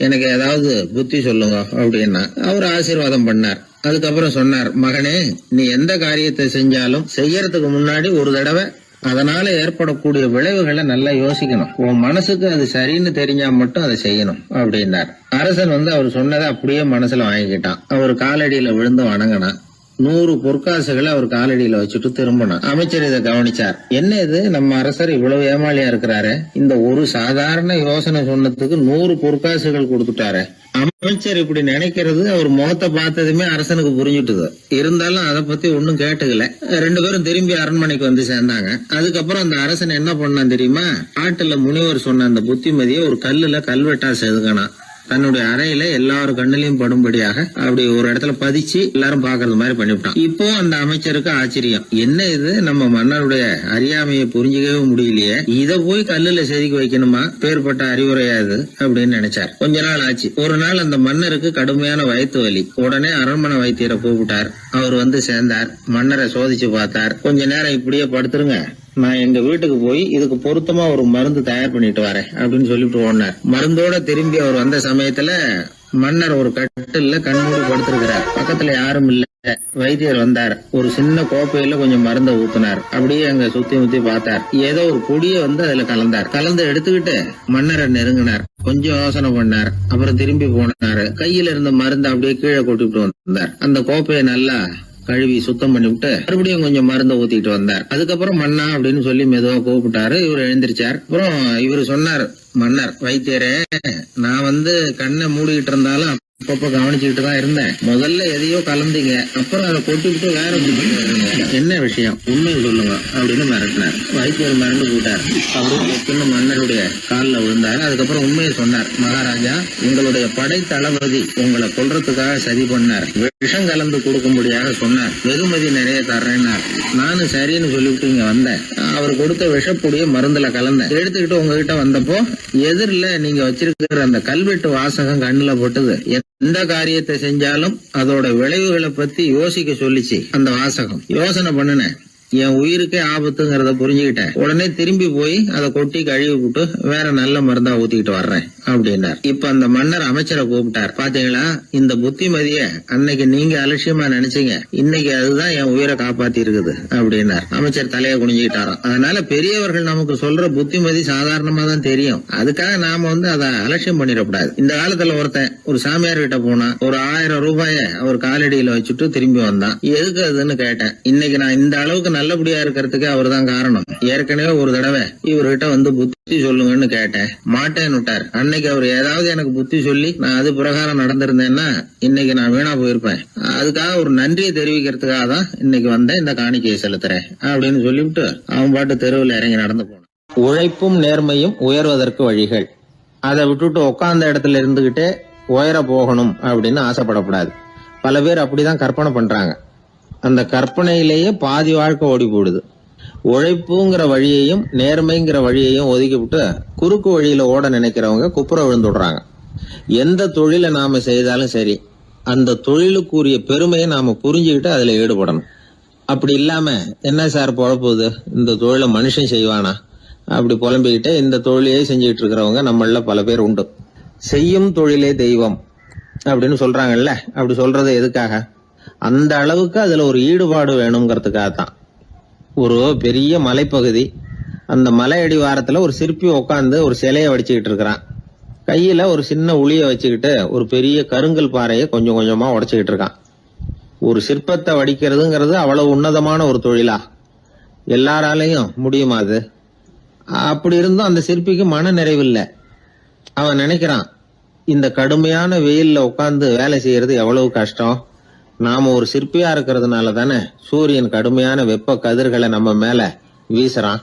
எனக்கு ஏதாவது புத்தி சொல்லுங்க அப்படின்னா அவர் ஆசீர்வாதம் பண்ணார். அதுக்கப்புறம் சொன்னார், மகனே, நீ எந்த காரியத்தை செஞ்சாலும் செய்யறதுக்கு முன்னாடி ஒரு தடவை அதனால ஏற்படக்கூடிய விளைவுகளை நல்லா யோசிக்கணும். உன் மனசுக்கு அது சரின்னு தெரிஞ்சா மட்டும் அதை செய்யணும் அப்படின்னார். அரசன் அவர் சொன்னதை அப்படியே மனசுல வாங்கிக்கிட்டான். அவர் காலடியில விழுந்து வணங்கினான். 100 பொற்காசுகளை அவர் காலடியில வச்சுட்டு திரும்பணும். அமைச்சர் இதை கவனிச்சார். என்ன இது, நம்ம அரசர் இவ்வளவு ஏமாளியா இருக்கிறாரு, இந்த ஒரு சாதாரண யோசனை சொன்னதுக்கு 100 பொற்காசுகள் கொடுத்துட்டாரு. அமைச்சர் இப்படி நினைக்கிறது அவர் முகத்தை பார்த்ததுமே அரசனுக்கு புரிஞ்சுட்டுது. இருந்தாலும் அதை பத்தி ஒன்னும் கேட்டுக்கல. 2 பேரும் திரும்பி அரண்மனைக்கு வந்து சேர்ந்தாங்க. அதுக்கப்புறம் அந்த அரசன் என்ன பண்ணான் தெரியுமா? காட்டுல முனிவர் சொன்ன அந்த புத்திமதியை ஒரு கல்லுல கல்வெட்டா செதுக்கணும். தன்னுடைய அறையில எல்லாரும் கண்ணிலையும் படும்படியாக அப்படி ஒரு இடத்துல பதிச்சு எல்லாரும் பாக்குறது மாதிரி பண்ணிவிட்டான். இப்போ அந்த அமைச்சருக்கு ஆச்சரியம், என்ன இது, நம்ம மன்னருடைய அறியாமையை புரிஞ்சுக்கவே முடியலையே, இத போய் கல்லுல செதுக்கி வைக்கணுமா, பேர்பட்ட அறிவுரையாது அப்படின்னு நினைச்சார். கொஞ்ச நாள் ஆச்சு. ஒரு நாள் அந்த மன்னருக்கு கடுமையான வயிற்று வலி. உடனே அரண்மனை வைத்தியரை கூப்பிட்டார். அவர் வந்து சேர்ந்தார். மன்னரை சோதிச்சு பார்த்தார். கொஞ்ச நேரம் இப்படியே படுத்துருங்க, நான் எங்க வீட்டுக்கு போய் இதுக்கு பொருத்தமா ஒரு மருந்து தயார் பண்ணிட்டு வரேன் அப்படின்னு சொல்லிட்டு ஓடினார். மருந்தோட திரும்பி அவர் வந்த சமயத்துல மன்னர் ஒரு கட்டில்ல கண்மூடி படுத்திருக்கிறார். பக்கத்துல யாரும் இல்ல. வைத்தியர் வந்தார். ஒரு சின்ன கோப்பையில கொஞ்சம் மருந்த ஊத்தினார். அப்படியே அங்க சுத்தி முத்தி பார்த்தார். ஏதோ ஒரு பொடிய வந்து அதுல கலந்தார். கலந்து எடுத்துக்கிட்டு மன்னரை நெருங்கினார். கொஞ்சம் யோசனை பண்ணார். அப்புறம் திரும்பி போனாரு. கையில இருந்த மருந்து அப்படியே கீழே கொட்டிட்டு வந்தார். அந்த கோப்பையை நல்லா கழுவி சுத்தம் பண்ணி விட்டு மறுபடியும் கொஞ்சம் மருந்த ஊத்திட்டு வந்தார். அதுக்கப்புறம் மன்னா அப்படின்னு சொல்லி மெதுவா கூப்பிட்டாரு. இவர் எழுந்திருச்சார். அப்புறம் இவரு சொன்னார், மன்னர் வைத்தியரே, நான் வந்து கண்ணை மூடிக்கிட்டு இருந்தாலும் அப்பப்ப கவனிச்சுக்கிட்டு தான் இருந்தேன். முதல்ல எதையோ கலந்தீங்க, அப்புறம் அதை கொட்டிவிட்டு வேற என்ன விஷயம், உண்மை சொல்லுங்க அப்படின்னு மிரட்டினார். வைத்தியர் மறந்து போட்டார். அப்படின்னு மன்னருடைய காலில் விழுந்தார். அதுக்கப்புறம் உண்மையை சொன்னார். மகாராஜா, உங்களுடைய படை தளபதி உங்களை கொல்றதுக்காக சதி பண்ணார். விஷம் கலந்து கொடுக்கும்படியாக சொன்னார். வெகுமதி நிறைய தர்றேன்னார். நானும் சரின்னு சொல்லிவிட்டு இங்க வந்தேன். அவர் கொடுத்த விஷப்பொடிய மருந்துல கலந்தேன். எடுத்துக்கிட்டு உங்ககிட்ட வந்தப்போ எதிரில நீங்க வச்சிருக்கிற அந்த கல்வெட்டு வாசகம் கண்ணுல போட்டது. எந்த காரியத்தை செஞ்சாலும் அதோட விளைவுகளை பத்தி யோசிக்க சொல்லிச்சு அந்த வாசகம். யோசனை பண்ணுனேன், என் உயிருக்கே ஆபத்துங்கிறத புரிஞ்சுக்கிட்டேன். உடனே திரும்பி போய் அதை கொட்டி கழுவி விட்டு வேற நல்ல மருந்தா ஊத்திக்கிட்டு வர்றேன் அப்படின்னார். இப்ப அந்த மன்னர் அமைச்சரை கூப்பிட்டார். பாத்தீங்களா, இந்த புத்திமதிய அன்னைக்கு நீங்க அலட்சியமா நினைச்சீங்க, இன்னைக்கு அதுதான் என் உயிரை காப்பாத்தி இருக்குது அப்படின்னார். அமைச்சர் தலையை குனிஞ்சுக்கிட்டாராம். அதனால பெரியவர்கள் நமக்கு சொல்ற புத்திமதி சாதாரணமா தான் தெரியும். அதுக்காக நாம வந்து அதை அலட்சியம் பண்ணிடக்கூடாது. இந்த காலத்துல ஒருத்தன் ஒரு சாமியார் கிட்ட போனா ஒரு 1000 ரூபாய அவர் காலடியில வச்சுட்டு திரும்பி வந்தான். எதுக்கு அதுன்னு கேட்டேன். இன்னைக்கு நான் இந்த அளவுக்கு நல்லபடியா இருக்கிறதுக்கு அவர் தான் காரணம். ஏற்கனவே ஒரு தடவை இவர்கிட்ட வந்து புத்தி சொல்லுங்கன்னு கேட்டேன், மாட்டேன்னு விட்டார். அன்னைக்கு அவர் ஏதாவது எனக்கு புத்தி சொல்லி நான் அது பிரகாரம் நடந்திருந்தேன்னா இன்னைக்கு நான் வீணா போயிருப்பேன். அதுக்காக ஒரு நன்றியை தெரிவிக்கிறதுக்காக தான் இன்னைக்கு வந்தேன், இந்த காணிக்கையை செலுத்துறேன் அப்படின்னு சொல்லிவிட்டு அவன் பாட்டு தெருவில் இறங்கி நடந்து போனான். உழைப்பும் நேர்மையும் உயர்வதற்கு வழிகள். அதை விட்டுட்டு உட்கார்ந்த இடத்துல இருந்துகிட்டே உயர போகணும் அப்படின்னு ஆசைப்படக்கூடாது. பல பேர் அப்படிதான் கற்பனை பண்றாங்க. அந்த கற்பனையிலேயே பாதி வாழ்க்கை ஓடி போடுது. உழைப்புங்கிற வழியையும் நேர்மைங்கிற வழியையும் ஒதுக்கிவிட்டு குறுக்கு வழியில ஓட நினைக்கிறவங்க குப்புற விழுந்துடுறாங்க. எந்த தொழிலை நாம செய்தாலும் சரி, அந்த தொழிலுக்குரிய பெருமையை நாம புரிஞ்சுக்கிட்டு அதுல ஈடுபடணும். அப்படி இல்லாம என்ன சார் பொழப்புது, இந்த தொழிலை மனுஷன் செய்வானா அப்படி புலம்பிக்கிட்டே இந்த தொழிலையே செஞ்சுக்கிட்டு இருக்கிறவங்க நம்மள பல பேர் உண்டு. செய்யும் தொழிலே தெய்வம் அப்படின்னு சொல்றாங்கல்ல, அப்படி சொல்றது எதுக்காக? அந்த அளவுக்கு அதுல ஒரு ஈடுபாடு வேணுங்கிறதுக்காக தான். ஒரு பெரிய மலைப்பகுதி, அந்த மலை அடிவாரத்துல ஒரு சிற்பி உட்காந்து ஒரு சிலையை வடிச்சுக்கிட்டு இருக்கிறான். கையில ஒரு சின்ன உளிய வச்சுக்கிட்டு ஒரு பெரிய கருங்கல் பாறையை கொஞ்சம் கொஞ்சமா உடைச்சுக்கிட்டு இருக்கான். ஒரு சிற்பத்தை வடிக்கிறதுங்கிறது அவ்வளவு உன்னதமான ஒரு தொழிலா? எல்லாராலையும் முடியுமா அது? அப்படி இருந்தும் அந்த சிற்பிக்கு மன நிறைவில்லை. அவன் நினைக்கிறான், இந்த கடுமையான வெயில்ல உட்கார்ந்து வேலை செய்யறது எவ்வளவு கஷ்டம். நாம ஒரு சிற்பியா இருக்கிறதுனால தானே சூரியன் கடுமையான வெப்ப கதிர்களை நம்ம மேல வீசுறான்.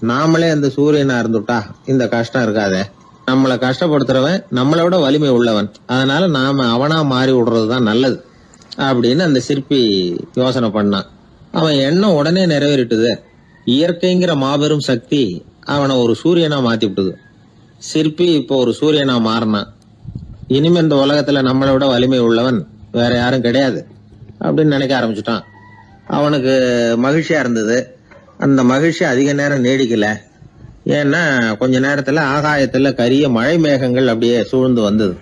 நாமளே அந்த சூரியனா இருந்துட்டா இந்த கஷ்டம் இருக்காதே. நம்மளை கஷ்டப்படுத்துறவன் நம்மளை விட வலிமை உள்ளவன். அதனால நாம அவனா மாறி விடுறதுதான் நல்லது அப்படின்னு அந்த சிற்பி யோசனை பண்ணான். அவன் எண்ணம் உடனே நிறைவேறிட்டுது. இயற்கைங்கிற மாபெரும் சக்தி அவனை ஒரு சூரியனா மாத்தி விட்டுது. சிற்பி இப்போ ஒரு சூரியனா மாறினான். இனிமே இந்த உலகத்துல நம்மளை விட வலிமை உள்ளவன் வேற யாரும் கிடையாது அப்படின்னு நினைக்க ஆரம்பிச்சுட்டான். அவனுக்கு மகிழ்ச்சியா இருந்தது. அந்த மகிழ்ச்சி அதிக நேரம் நீடிக்கல. ஏன்னா கொஞ்ச நேரத்துல ஆகாயத்துல கரிய மழை மேகங்கள் அப்படியே சூழ்ந்து வந்தது.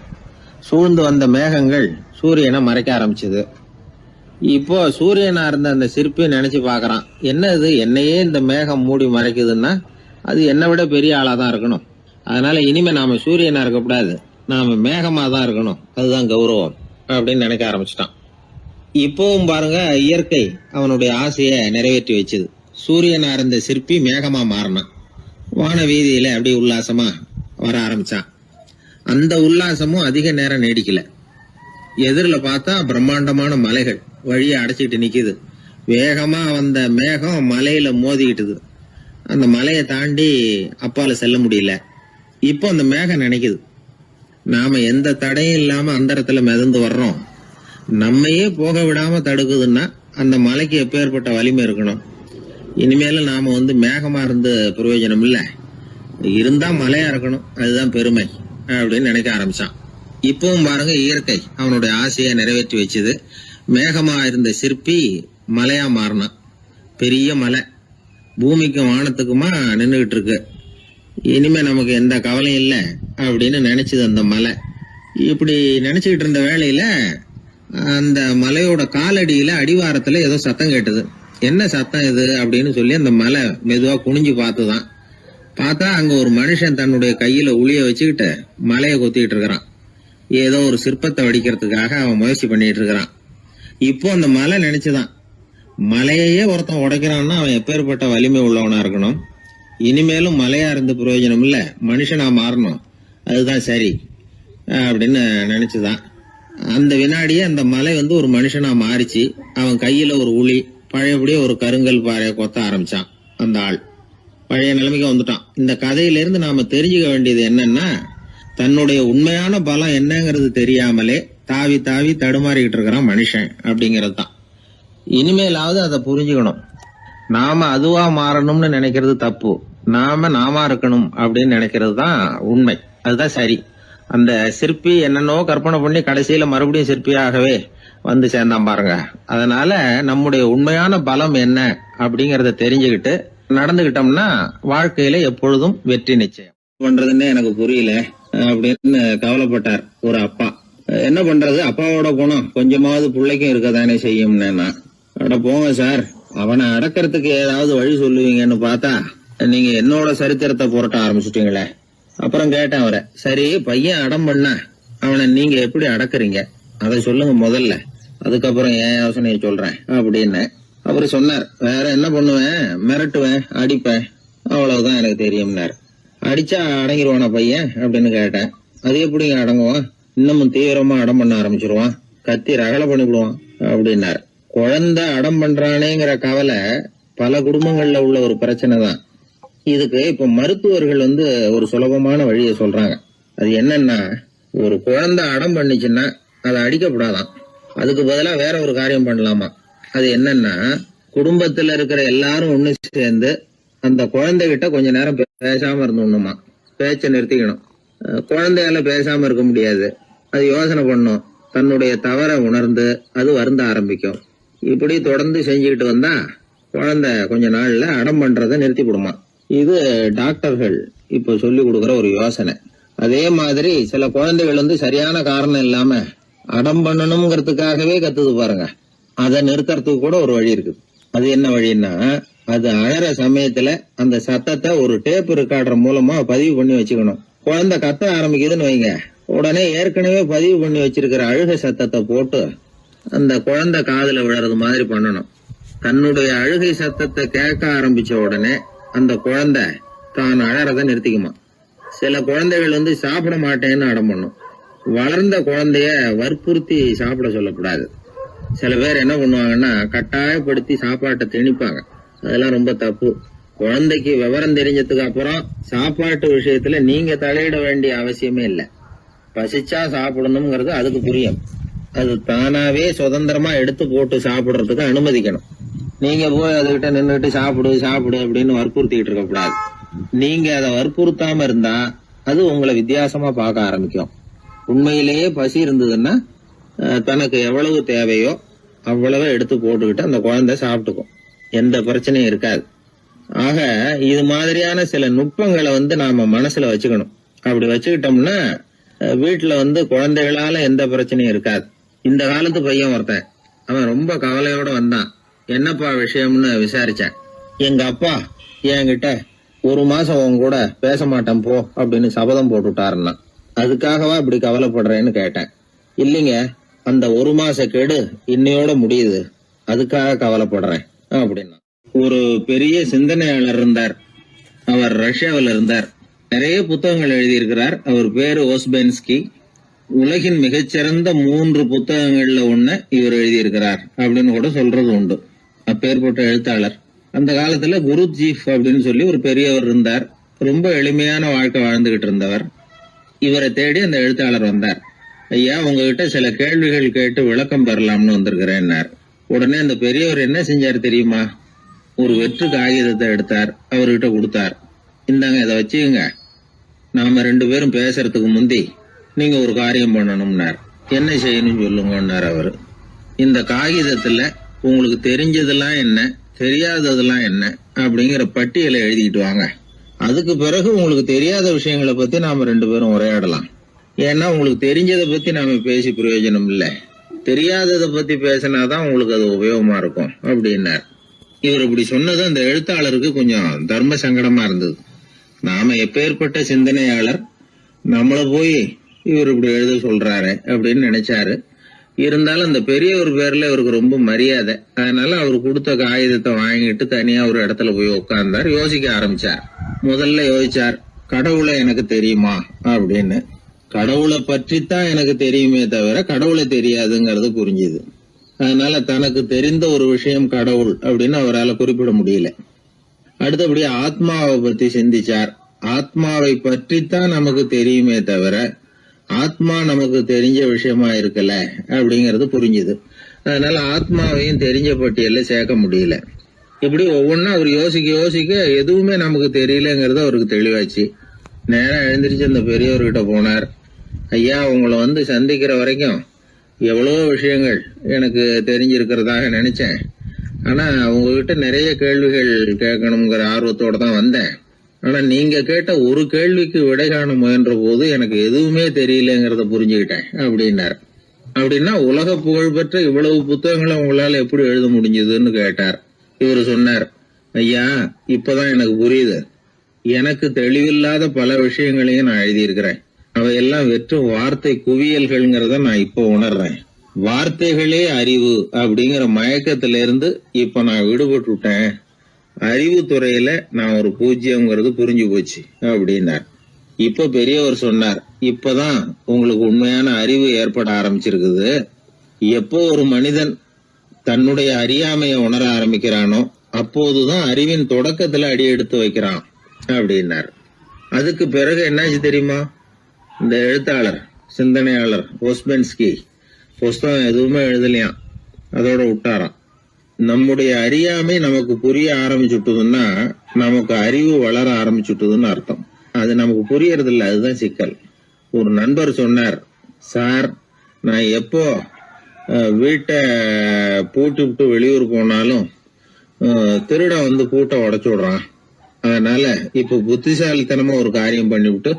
சூழ்ந்து வந்த மேகங்கள் சூரியனை மறைக்க ஆரம்பிச்சது. இப்போ சூரியனா இருந்த அந்த சிற்பி நினைச்சு பாக்குறான், என்ன இது, என்னையே இந்த மேகம் மூடி மறைக்குதுன்னா அது என்னை விட பெரிய ஆளா தான் இருக்கணும். அதனால இனிமே நாம சூரியனா இருக்கக்கூடாது, நாம மேகமா தான் இருக்கணும், அதுதான் கௌரவம் அப்படின்னு நினைக்க ஆரம்பிச்சிட்டான். இப்பவும் பாருங்க, இயற்கை அவனுடைய ஆசையை நிறைவேற்றி வச்சது. சூரியனா இருந்த சிற்பி மேகமா மாறினான். வான வீதியில அப்படியே உல்லாசமா வர ஆரம்பிச்சான். அந்த உல்லாசமும் அதிக நேரம் நீடிக்கல. எதிரில் பார்த்தா பிரம்மாண்டமான மலைகள் வழியை அடைச்சிட்டு நிக்குது. வேகமா வந்த மேகம் மலையில மோதிக்கிட்டுது. அந்த மலையை தாண்டி அப்பால செல்ல முடியல. இப்போ அந்த மேகம் நினைக்குது, நாம எந்த தடையும் இல்லாம அந்தரத்துல மிதந்து வர்றோம். நம்மையே போக விடாம தடுக்குதுன்னா அந்த மலைக்கு எப்பேற்பட்ட வலிமை இருக்கணும். இனிமேலும் நாம மேகமா இருந்து பிரயோஜனம் இல்ல, இருந்தா மலையா இருக்கணும், அதுதான் பெருமை அப்படின்னு நினைக்க ஆரம்பிச்சான். இப்பவும் பாருங்க, இயற்கை அவனுடைய ஆசையை நிறைவேற்றி வச்சது. மேகமா இருந்த சிற்பி மலையா மாறினான். பெரிய மலை பூமிக்கும் வானத்துக்குமா நின்றுகிட்டு இருக்கு. இனிமே நமக்கு எந்த கவலையும் இல்லை அப்படின்னு நினைச்சது அந்த மலை. இப்படி நினைச்சுக்கிட்டு இருந்த வேளையில அந்த மலையோட காலடியில அடிவாரத்துல ஏதோ சத்தம் கேட்டது. என்ன சத்தம் இது அப்படின்னு சொல்லி அந்த மலை மெதுவா குனிஞ்சு பார்த்துதான். பார்த்தா அங்க ஒரு மனுஷன் தன்னுடைய கையில உளிய வச்சுக்கிட்டு மலையை கொத்திட்டு இருக்கிறான். ஏதோ ஒரு சிற்பத்தை வடிக்கிறதுக்காக அவன் முயற்சி பண்ணிட்டு இருக்கிறான். இப்போ அந்த மலை நினைச்சுதான், மலையே ஒருத்தன் உடைக்கிறான்னா அவன் எப்பேற்பட்ட வலிமை உள்ளவனா இருக்கணும். இனிமேலும் மலையா இருந்து பிரயோஜனம் இல்ல, மனுஷனா மாறணும், அதுதான் சரி அப்படின்னு நினைச்சுதான். அந்த வினாடியே அந்த மலை ஒரு மனுஷனா மாறிச்சு. அவன் கையில ஒரு உளி, பழையபடியே ஒரு கருங்கல் பாறையை கொத்த ஆரம்பிச்சான். அந்த ஆள் பழைய நிலைமைக்கு வந்துட்டான். இந்த கதையிலிருந்து நாம தெரிஞ்சுக்க வேண்டியது என்னன்னா, தன்னுடைய உண்மையான பலம் என்னங்கிறது தெரியாமலே தாவி தாவி தடுமாறிக்கிட்டு இருக்கிறான் மனுஷன் அப்படிங்கிறது தான். இனிமேலாவது அதை புரிஞ்சுக்கணும். நாம அதுவா மாறணும்னு நினைக்கிறது தப்பு, நாம இருக்கணும் அப்படின்னு நினைக்கிறது தான் உண்மை, அதுதான் சரி. அந்த சிற்பி என்னென்னோ கற்பனை பண்ணி கடைசியில மறுபடியும் சிற்பியாகவே வந்து சேர்ந்தான் பாருங்க. அதனால நம்முடைய உண்மையான பலம் என்ன அப்படிங்கறத தெரிஞ்சுக்கிட்டு நடந்துகிட்டோம்னா வாழ்க்கையில எப்பொழுதும் வெற்றி நிச்சயம். பண்றதுன்னு எனக்கு புரியல அப்படின்னு கவலைப்பட்டார் ஒரு அப்பா. என்ன பண்றது, அப்பாவோட குணம் கொஞ்சமாவது பிள்ளைக்கும் இருக்கதானே செய்யும்னா, அட போங்க சார், அவனை அடக்கிறதுக்கு ஏதாவது வழி சொல்லுவீங்கன்னு பார்த்தா நீங்க என்னோட சரித்திரத்தை புரட்ட ஆரம்பிச்சுட்டீங்களே. அப்புறம் கேட்டேன் அவரை, சரி பையன் அடம் பண்ண அவனை நீங்க எப்படி அடக்குறீங்க அதை சொல்லுங்க முதல்ல, அதுக்கப்புறம் என் யோசனையை சொல்றேன் அப்படின்னு. அவரு சொன்னார், வேற என்ன பண்ணுவேன், மிரட்டுவேன், அடிப்பேன், அவ்வளவுதான் எனக்கு தெரியும்னார். அடிச்சா அடங்கிடுவானா பையன் அப்படின்னு கேட்டேன். அது எப்படிங்க அடங்குவான், இன்னமும் தீவிரமா அடம் பண்ண ஆரம்பிச்சிருவான், கத்தி ரகலை பண்ணிவிடுவான் அப்படின்னார். குழந்தை அடம் பண்றானேங்கிற கவலை பல குடும்பங்கள்ல உள்ள ஒரு பிரச்சனை தான். இதுக்கு இப்ப மருத்துவர்கள் ஒரு சுலபமான வழியை சொல்றாங்க. அது என்னன்னா, ஒரு குழந்தை அடம் பண்ணிச்சுன்னா அதை அடிக்கப்படாதான், அதுக்கு பதிலா வேற ஒரு காரியம் பண்ணலாமா. அது என்னன்னா, குடும்பத்துல இருக்கிற எல்லாரும் ஒண்ணு சேர்ந்து அந்த குழந்தைகிட்ட கொஞ்ச நேரம் பேசாம இருந்தோம்னுமா, பேச்சை நிறுத்திக்கணும். குழந்தையால பேசாம இருக்க முடியாது, அது யோசனை பண்ணும், தன்னுடைய தவறை உணர்ந்து அது வருந்த ஆரம்பிக்கும். இப்படி தொடர்ந்து செஞ்சுக்கிட்டு வந்தா குழந்தை கொஞ்ச நாள்ல அடம் பண்றதை நிறுத்தி விடுமா. இது டாக்டர்கள் இப்ப சொல்லி கொடுக்கற ஒரு யோசனை. அதே மாதிரி சில குழந்தைகள் சரியான காரணம் இல்லாம அடம் பண்ணணுங்கிறதுக்காகவே கத்துது பாருங்க, அதை நிறுத்துறதுக்கு கூட ஒரு வழி இருக்குது. அது என்ன வழின்னா, அது அழற சமயத்துல அந்த சத்தத்தை ஒரு டேப் ரெக்கார்டர் மூலமா பதிவு பண்ணி வச்சுக்கணும். குழந்தை கத்த ஆரம்பிக்குதுன்னு வைங்க, உடனே ஏற்கனவே பதிவு பண்ணி வச்சிருக்கிற அழுகை சத்தத்தை போட்டு அந்த குழந்தை காதுல விழறது மாதிரி பண்ணணும். தன்னுடைய அழுகை சத்தத்தை கேட்க ஆரம்பிச்ச உடனே அந்த குழந்தை தான் அழறத நிறுத்திக்குமா. சில குழந்தைகள் சாப்பிட மாட்டேன்னு அடம் பண்ணும். வளர்ந்த குழந்தைய வற்புறுத்தி சாப்பிட சொல்லக்கூடாது. சில பேர் என்ன பண்ணுவாங்கன்னா, கட்டாயப்படுத்தி சாப்பாட்டை திணிப்பாங்க. அதெல்லாம் ரொம்ப தப்பு. குழந்தைக்கு விவரம் தெரிஞ்சதுக்கு அப்புறம் சாப்பாட்டு விஷயத்துல நீங்க தலையிட வேண்டிய அவசியமே இல்லை. பசிச்சா சாப்பிடணுங்கிறது அதுக்கு புரியும். அது தானாவே சுதந்திரமா எடுத்து போட்டு சாப்பிடுறதுக்கு அனுமதிக்கணும். நீங்க போய் அதுகிட்ட நின்றுட்டு சாப்பிடு சாப்பிடு அப்படின்னு வற்புறுத்திக்கிட்டு இருக்க கூடாது. நீங்க அதை வற்புறுத்தாம இருந்தா அது உங்களை வித்தியாசமா பார்க்க ஆரம்பிக்கும். உண்மையிலேயே பசி இருந்ததுன்னா தனக்கு எவ்வளவு தேவையோ அவ்வளவு எடுத்து போட்டுக்கிட்டு அந்த குழந்தை சாப்பிட்டுக்கும், எந்த பிரச்சனையும் இருக்காது. ஆக இது மாதிரியான சில நுட்பங்களை நாம மனசுல வச்சுக்கணும். அப்படி வச்சுக்கிட்டோம்னா வீட்டுல குழந்தைகளால எந்த பிரச்சனையும் இருக்காது. இந்த காலத்து பையன் ஒருத்தன், அவன் ரொம்ப கவலையோட வந்தான். என்னப்பா விஷயம்னு விசாரிச்சேன். எங்க அப்பா என்கிட்ட 1 மாசம் உன் கூட பேச மாட்டேன் போ அப்படின்னு சபதம் போட்டுட்டாருன்னா, அதுக்காகவா இப்படி கவலைப்படுறேன்னு கேட்டேன். இல்லைங்க, அந்த 1 மாச கெடு இன்னையோட முடியுது, அதுக்காக கவலைப்படுறேன் அப்படின்னா. ஒரு பெரிய சிந்தனையாளர் இருந்தார். அவர் ரஷ்யாவில் இருந்தார். நிறைய புத்தகங்கள் எழுதியிருக்கிறார். அவர் பேரு ஓஸ்பென்ஸ்கி. உலகின் மிகச்சிறந்த 3 புத்தகங்கள்ல ஒண்ணு இவர் எழுதியிருக்கிறார் அப்படின்னு கூட சொல்றது உண்டு. அப்பேற்பட்ட எழுத்தாளர். அந்த காலத்துல குருஜீஃப் அப்படின்னு சொல்லி ஒரு பெரியவர் இருந்தார். ரொம்ப எளிமையான வாழ்க்கை வாழ்ந்துகிட்டு இருந்தவர். இவரை தேடி அந்த எழுத்தாளர் வந்தார். ஐயா, உங்ககிட்ட சில கேள்விகள் கேட்டு விளக்கம் பெறலாம்னு வந்திருக்கிறேன்னார். உடனே அந்த பெரியவர் என்ன செஞ்சாரு தெரியுமா? ஒரு வெற்று காகிதத்தை எடுத்தார், அவர்கிட்ட கொடுத்தார். இந்தாங்க, இதை வச்சுக்கோங்க, நாம 2 பேரும் பேசுறதுக்கு முந்தி நீங்க ஒரு காரியம் பண்ணணும்னார். என்ன செய்யணும்னு சொல்லுங்கன்னார் அவரு. இந்த காகிதத்துல உங்களுக்கு தெரிஞ்சதெல்லாம் என்ன, தெரியாததெல்லாம் என்ன அப்படிங்கிற பட்டியலை எழுதிக்கிட்டு வாங்க. அதுக்கு பிறகு உங்களுக்கு தெரியாத விஷயங்களை பத்தி நாம 2 பேரும் உரையாடலாம். ஏன்னா உங்களுக்கு தெரிஞ்சதை பத்தி நாம பேசி பிரயோஜனம் இல்லை, தெரியாததை பத்தி பேசினாதான் உங்களுக்கு அது உபயோகமா இருக்கும் அப்படின்னார். இவர் இப்படி சொன்னது அந்த எழுத்தாளருக்கு கொஞ்சம் தர்ம சங்கடமா இருந்தது. நாம எப்பேற்பட்ட சிந்தனையாளர், நம்மள போய் இவர் இப்படி எழுத சொல்றாரு அப்படின்னு நினைச்சாரு. இருந்தாலும் அந்த பெரியவர் பேர்ல இவருக்கு ரொம்ப மரியாதை. அதனால அவர் கொடுத்த காகிதத்தை வாங்கிட்டு தனியா ஒரு இடத்துல போய் உட்கார்ந்தார். யோசிக்க ஆரம்பிச்சார். முதல்ல யோசிச்சார், கடவுளை எனக்கு தெரியுமா அப்படின்னு. கடவுளை பற்றித்தான் எனக்கு தெரியுமே தவிர கடவுளை தெரியாதுங்கிறது புரிஞ்சுது. அதனால தனக்கு தெரிந்த ஒரு விஷயம் கடவுள் அப்படின்னு அவரால் குறிப்பிட முடியல. அடுத்தபடி ஆத்மாவை பத்தி சிந்திச்சார். ஆத்மாவை பற்றித்தான் நமக்கு தெரியுமே தவிர ஆத்மா நமக்கு தெரிஞ்ச விஷயமா இருக்கல அப்படிங்கறது புரிஞ்சுது. அதனால ஆத்மாவையும் தெரிஞ்ச பட்டியல்ல சேர்க்க முடியல. இப்படி ஒவ்வொன்னா அவர் யோசிக்க யோசிக்க எதுவுமே நமக்கு தெரியலங்கிறது அவருக்கு தெளிவாச்சு. நேரா எழுந்திரிச்சு அந்த பெரியவர்கிட்ட போனார். ஐயா, உங்களை சந்திக்கிற வரைக்கும் எவ்வளவோ விஷயங்கள் எனக்கு தெரிஞ்சிருக்கிறதாக நினைச்சேன். ஆனா உங்ககிட்ட நிறைய கேள்விகள் கேட்கணுங்கிற ஆர்வத்தோட தான் வந்தேன். ஆனா நீங்க கேட்ட ஒரு கேள்விக்கு விடை காண முயன்ற போது எனக்கு எதுவுமே தெரியலங்கிறத புரிஞ்சுக்கிட்டேன் அப்படின்னார். அப்படின்னா உலக புகழ்பெற்ற இவ்வளவு புத்தகங்களை உங்களால எப்படி எழுத முடிஞ்சதுன்னு கேட்டார். இவர் சொன்னார், ஐயா, இப்பதான் எனக்கு புரியுது. எனக்கு தெளிவில்லாத பல விஷயங்களையும் நான் எழுதியிருக்கிறேன். அவையெல்லாம் வெற்றும் வார்த்தை குவியல்கள்ங்கிறத நான் இப்ப உணர்றேன். வார்த்தைகளே அறிவு அப்படிங்கிற மயக்கத்திலிருந்து இப்ப நான் விடுபட்டுட்டேன். அறிவு துறையில நான் ஒரு பூஜ்யம்ங்கிறது புரிஞ்சு போச்சு அப்படின்னார். இப்ப பெரியவர் சொன்னார், இப்பதான் உங்களுக்கு உண்மையான அறிவு ஏற்பட ஆரம்பிச்சிருக்குது. எப்போ ஒரு மனிதன் தன்னுடைய அறியாமையை உணர ஆரம்பிக்கிறானோ அப்போதுதான் அறிவின் தொடக்கத்துல அடி எடுத்து வைக்கிறான் அப்படின்னார். அதுக்கு பிறகு என்னாச்சு தெரியுமா? இந்த எழுத்தாளர், சிந்தனையாளர் ஓஸ்பென்ஸ்கி புஸ்தகம் எதுவுமே எழுதலையாம், அதோட விட்டாராம். நம்முடைய அறியாமை நமக்கு புரிய ஆரம்பிச்சுட்டுதுன்னா நமக்கு அறிவு வளர ஆரம்பிச்சுட்டுதுன்னு அர்த்தம். அது நமக்கு புரியறது இல்லை, அதுதான் சிக்கல். ஒரு நண்பர் சொன்னார், சார், நான் எப்போ வீட்டை பூட்டி விட்டு வெளியூர் போனாலும் திருடன் பூட்டை உடைச்சு விடுறான். அதனால இப்ப புத்திசாலித்தனமா ஒரு காரியம் பண்ணிவிட்டு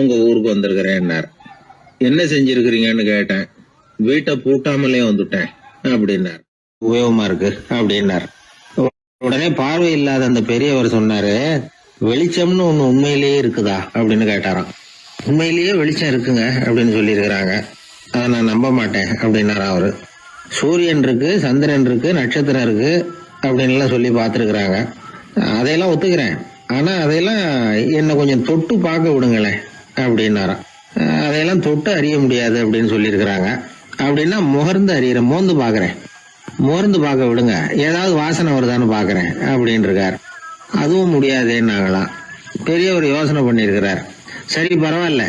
உங்க ஊருக்கு வந்திருக்கிறேன்னார். என்ன செஞ்சிருக்கிறீங்கன்னு கேட்டேன். வீட்டை பூட்டாமலே வந்துட்டேன் அப்படின்னார். உபயோகமா இருக்கு அப்படின்னார். உடனே பார்வை இல்லாத அந்த பெரியவர் சொன்னாரு, வெளிச்சம்னு ஒண்ணு உண்மையிலேயே இருக்குதா அப்படின்னு கேட்டாராம். உண்மையிலேயே வெளிச்சம் இருக்குங்க அப்படின்னு சொல்லியிருக்கிறாங்க, அதை நான் நம்ப மாட்டேன் அப்படின்னாரா அவரு. சூரியன் இருக்கு, சந்திரன் இருக்கு, நட்சத்திரம் இருக்கு அப்படின்னு சொல்லி பார்த்துருக்குறாங்க, அதையெல்லாம் ஒத்துக்கிறேன். ஆனா அதையெல்லாம் என்ன கொஞ்சம் தொட்டு பார்க்க விடுங்களேன் அப்படின்னாராம். அதையெல்லாம் தொட்டு அறிய முடியாது அப்படின்னு சொல்லியிருக்கிறாங்க. அப்படின்னா முகர்ந்து அறியறேன், மோந்து பாக்குறேன், மோர்ந்து பார்க்க விடுங்க, ஏதாவது வாசனை வருதான்னு பாக்குறேன் அப்படின்னு இருக்கார். அதுவும் முடியாதேன்னாங்களாம். பெரியவர் யோசனை பண்ணிருக்கிறார். சரி, பரவாயில்ல,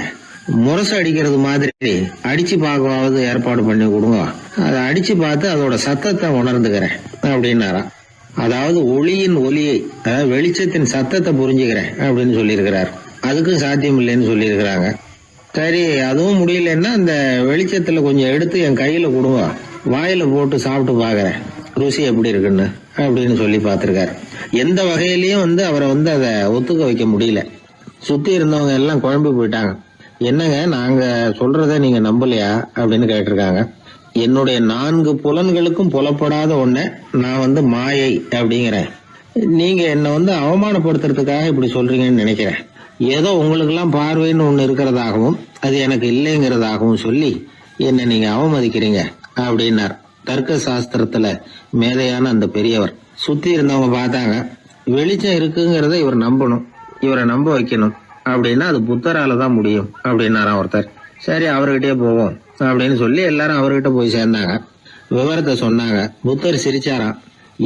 முரசு அடிக்கிறது மாதிரி அடிச்சு பார்க்கவாவது ஏற்பாடு பண்ணி கொடுங்க, அதை அடிச்சு பார்த்து அதோட சத்தத்தை உணர்ந்துக்கிறேன் அப்படின்னாராம். அதாவது ஒளியின் ஒலியை, அதாவது வெளிச்சத்தின் சத்தத்தை புரிஞ்சுக்கிறேன் அப்படின்னு சொல்லியிருக்கிறார். அதுக்கும் சாத்தியம் இல்லைன்னு சொல்லியிருக்கிறாங்க. சரி, அதுவும் முடியலன்னா அந்த வெளிச்சத்துல கொஞ்சம் எடுத்து என் கையில கொடுங்க, வாயில போட்டு சாப்பிட்டு பாக்குறேன் ருசி எப்படி இருக்குன்னு அப்படின்னு சொல்லி பார்த்திருக்காரு. எந்த வகையிலயும் அவரை அதை ஒத்துக்க வைக்க முடியல. சுத்தி இருந்தவங்க எல்லாம் குழம்பி போயிட்டாங்க. என்னங்க, நாங்க சொல்றத நீங்க நம்பலையா அப்படின்னு கேட்டிருக்காங்க. என்னுடைய 4 புலன்களுக்கும் புலப்படாத ஒண்ண நான் மாயை அப்படிங்கிறேன். நீங்க என்ன அவமானப்படுத்துறதுக்காக இப்படி சொல்றீங்கன்னு நினைக்கிறேன். ஏதோ உங்களுக்கு எல்லாம் பார்வைன்னு ஒண்ணு இருக்கிறதாகவும் அது எனக்கு இல்லைங்கிறதாகவும் சொல்லி என்ன நீங்க அவமதிக்கிறீங்க அப்படின்னார். தர்க்க சாஸ்திரத்துல மேதையான அந்த பெரியவர். சுத்தி இருந்தவங்க பார்த்தாங்க, வெளிச்சம் இருக்குங்கிறத இவர் நம்பணும், இவரை நம்ப வைக்கணும் அப்படின்னா அது புத்தரால தான் முடியும் அப்படின்னாராம் ஒருத்தர். சரி அவர்கிட்டயே போவோம் அப்படின்னு சொல்லி எல்லாரும் அவர்கிட்ட போய் சேர்ந்தாங்க. விவரத்தை சொன்னாங்க. புத்தர் சிரிச்சாராம்.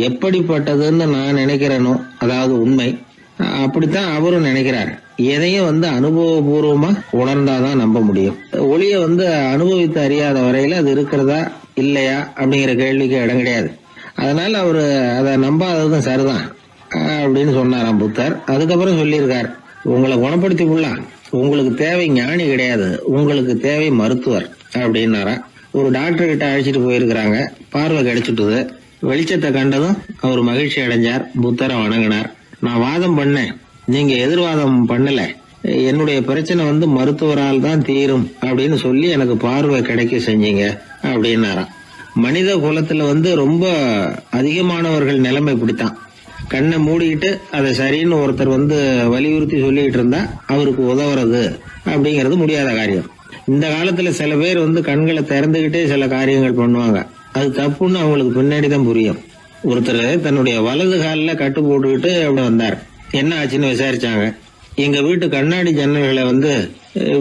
எப்படிப்பட்டதுன்னு நான் நினைக்கிறேனோ, அதாவது உண்மை, அப்படித்தான் அவரும் நினைக்கிறார். எதையும் அனுபவபூர்வமா உணர்ந்தாதான் நம்ப முடியும். ஒளிய அனுபவித்து அறியாத வரையில அது இருக்கிறதா இல்லையா அப்படிங்கிற கேள்விக்கு இடம் கிடையாது. அதனால அவரு அதை நம்பாததும் சரிதான் அப்படின்னு சொன்னாராம் புத்தர். அதுக்கப்புறம் சொல்லியிருக்கார், உங்களை குணப்படுத்தி விடலாம், உங்களுக்கு தேவை ஞானி கிடையாது, உங்களுக்கு தேவை மருத்துவர் அப்படின்னாரா. ஒரு டாக்டர் கிட்ட அழைச்சிட்டு போயிருக்கிறாங்க. பார்வை கிடைச்சிட்டுது. வெளிச்சத்தை கண்டதும் அவர் மகிழ்ச்சி அடைஞ்சார். புத்தரை வணங்கினார். நான் வாதம் பண்ணேன், நீங்க எதிர்வாதம் பண்ணல, என்னுடைய பிரச்சனை மருத்துவரால் தான் தீரும் அப்படின்னு சொல்லி எனக்கு பார்வை கிடைக்க செஞ்சீங்க அப்படின்னாராம். மனித குலத்துல ரொம்ப அதிகமானவர்கள் நிலைமை இப்படித்தான். கண்ணை மூடிக்கிட்டு அதை சரின்னு ஒருத்தர் வலியுறுத்தி சொல்லிட்டு இருந்தா அவருக்கு உதவுறது அப்படிங்கிறது முடியாத காரியம். இந்த காலத்துல சில பேர் கண்களை திறந்துகிட்டே சில காரியங்கள் பண்ணுவாங்க. அது தப்புன்னு அவங்களுக்கு பின்னாடிதான் புரியும். ஒருத்தர் தன்னுடைய வலது காலில் கட்டு போட்டுக்கிட்டு அப்படி வந்தார். என்ன ஆச்சுன்னு விசாரிச்சாங்க. எங்க வீட்டு கண்ணாடி ஜன்னல்களை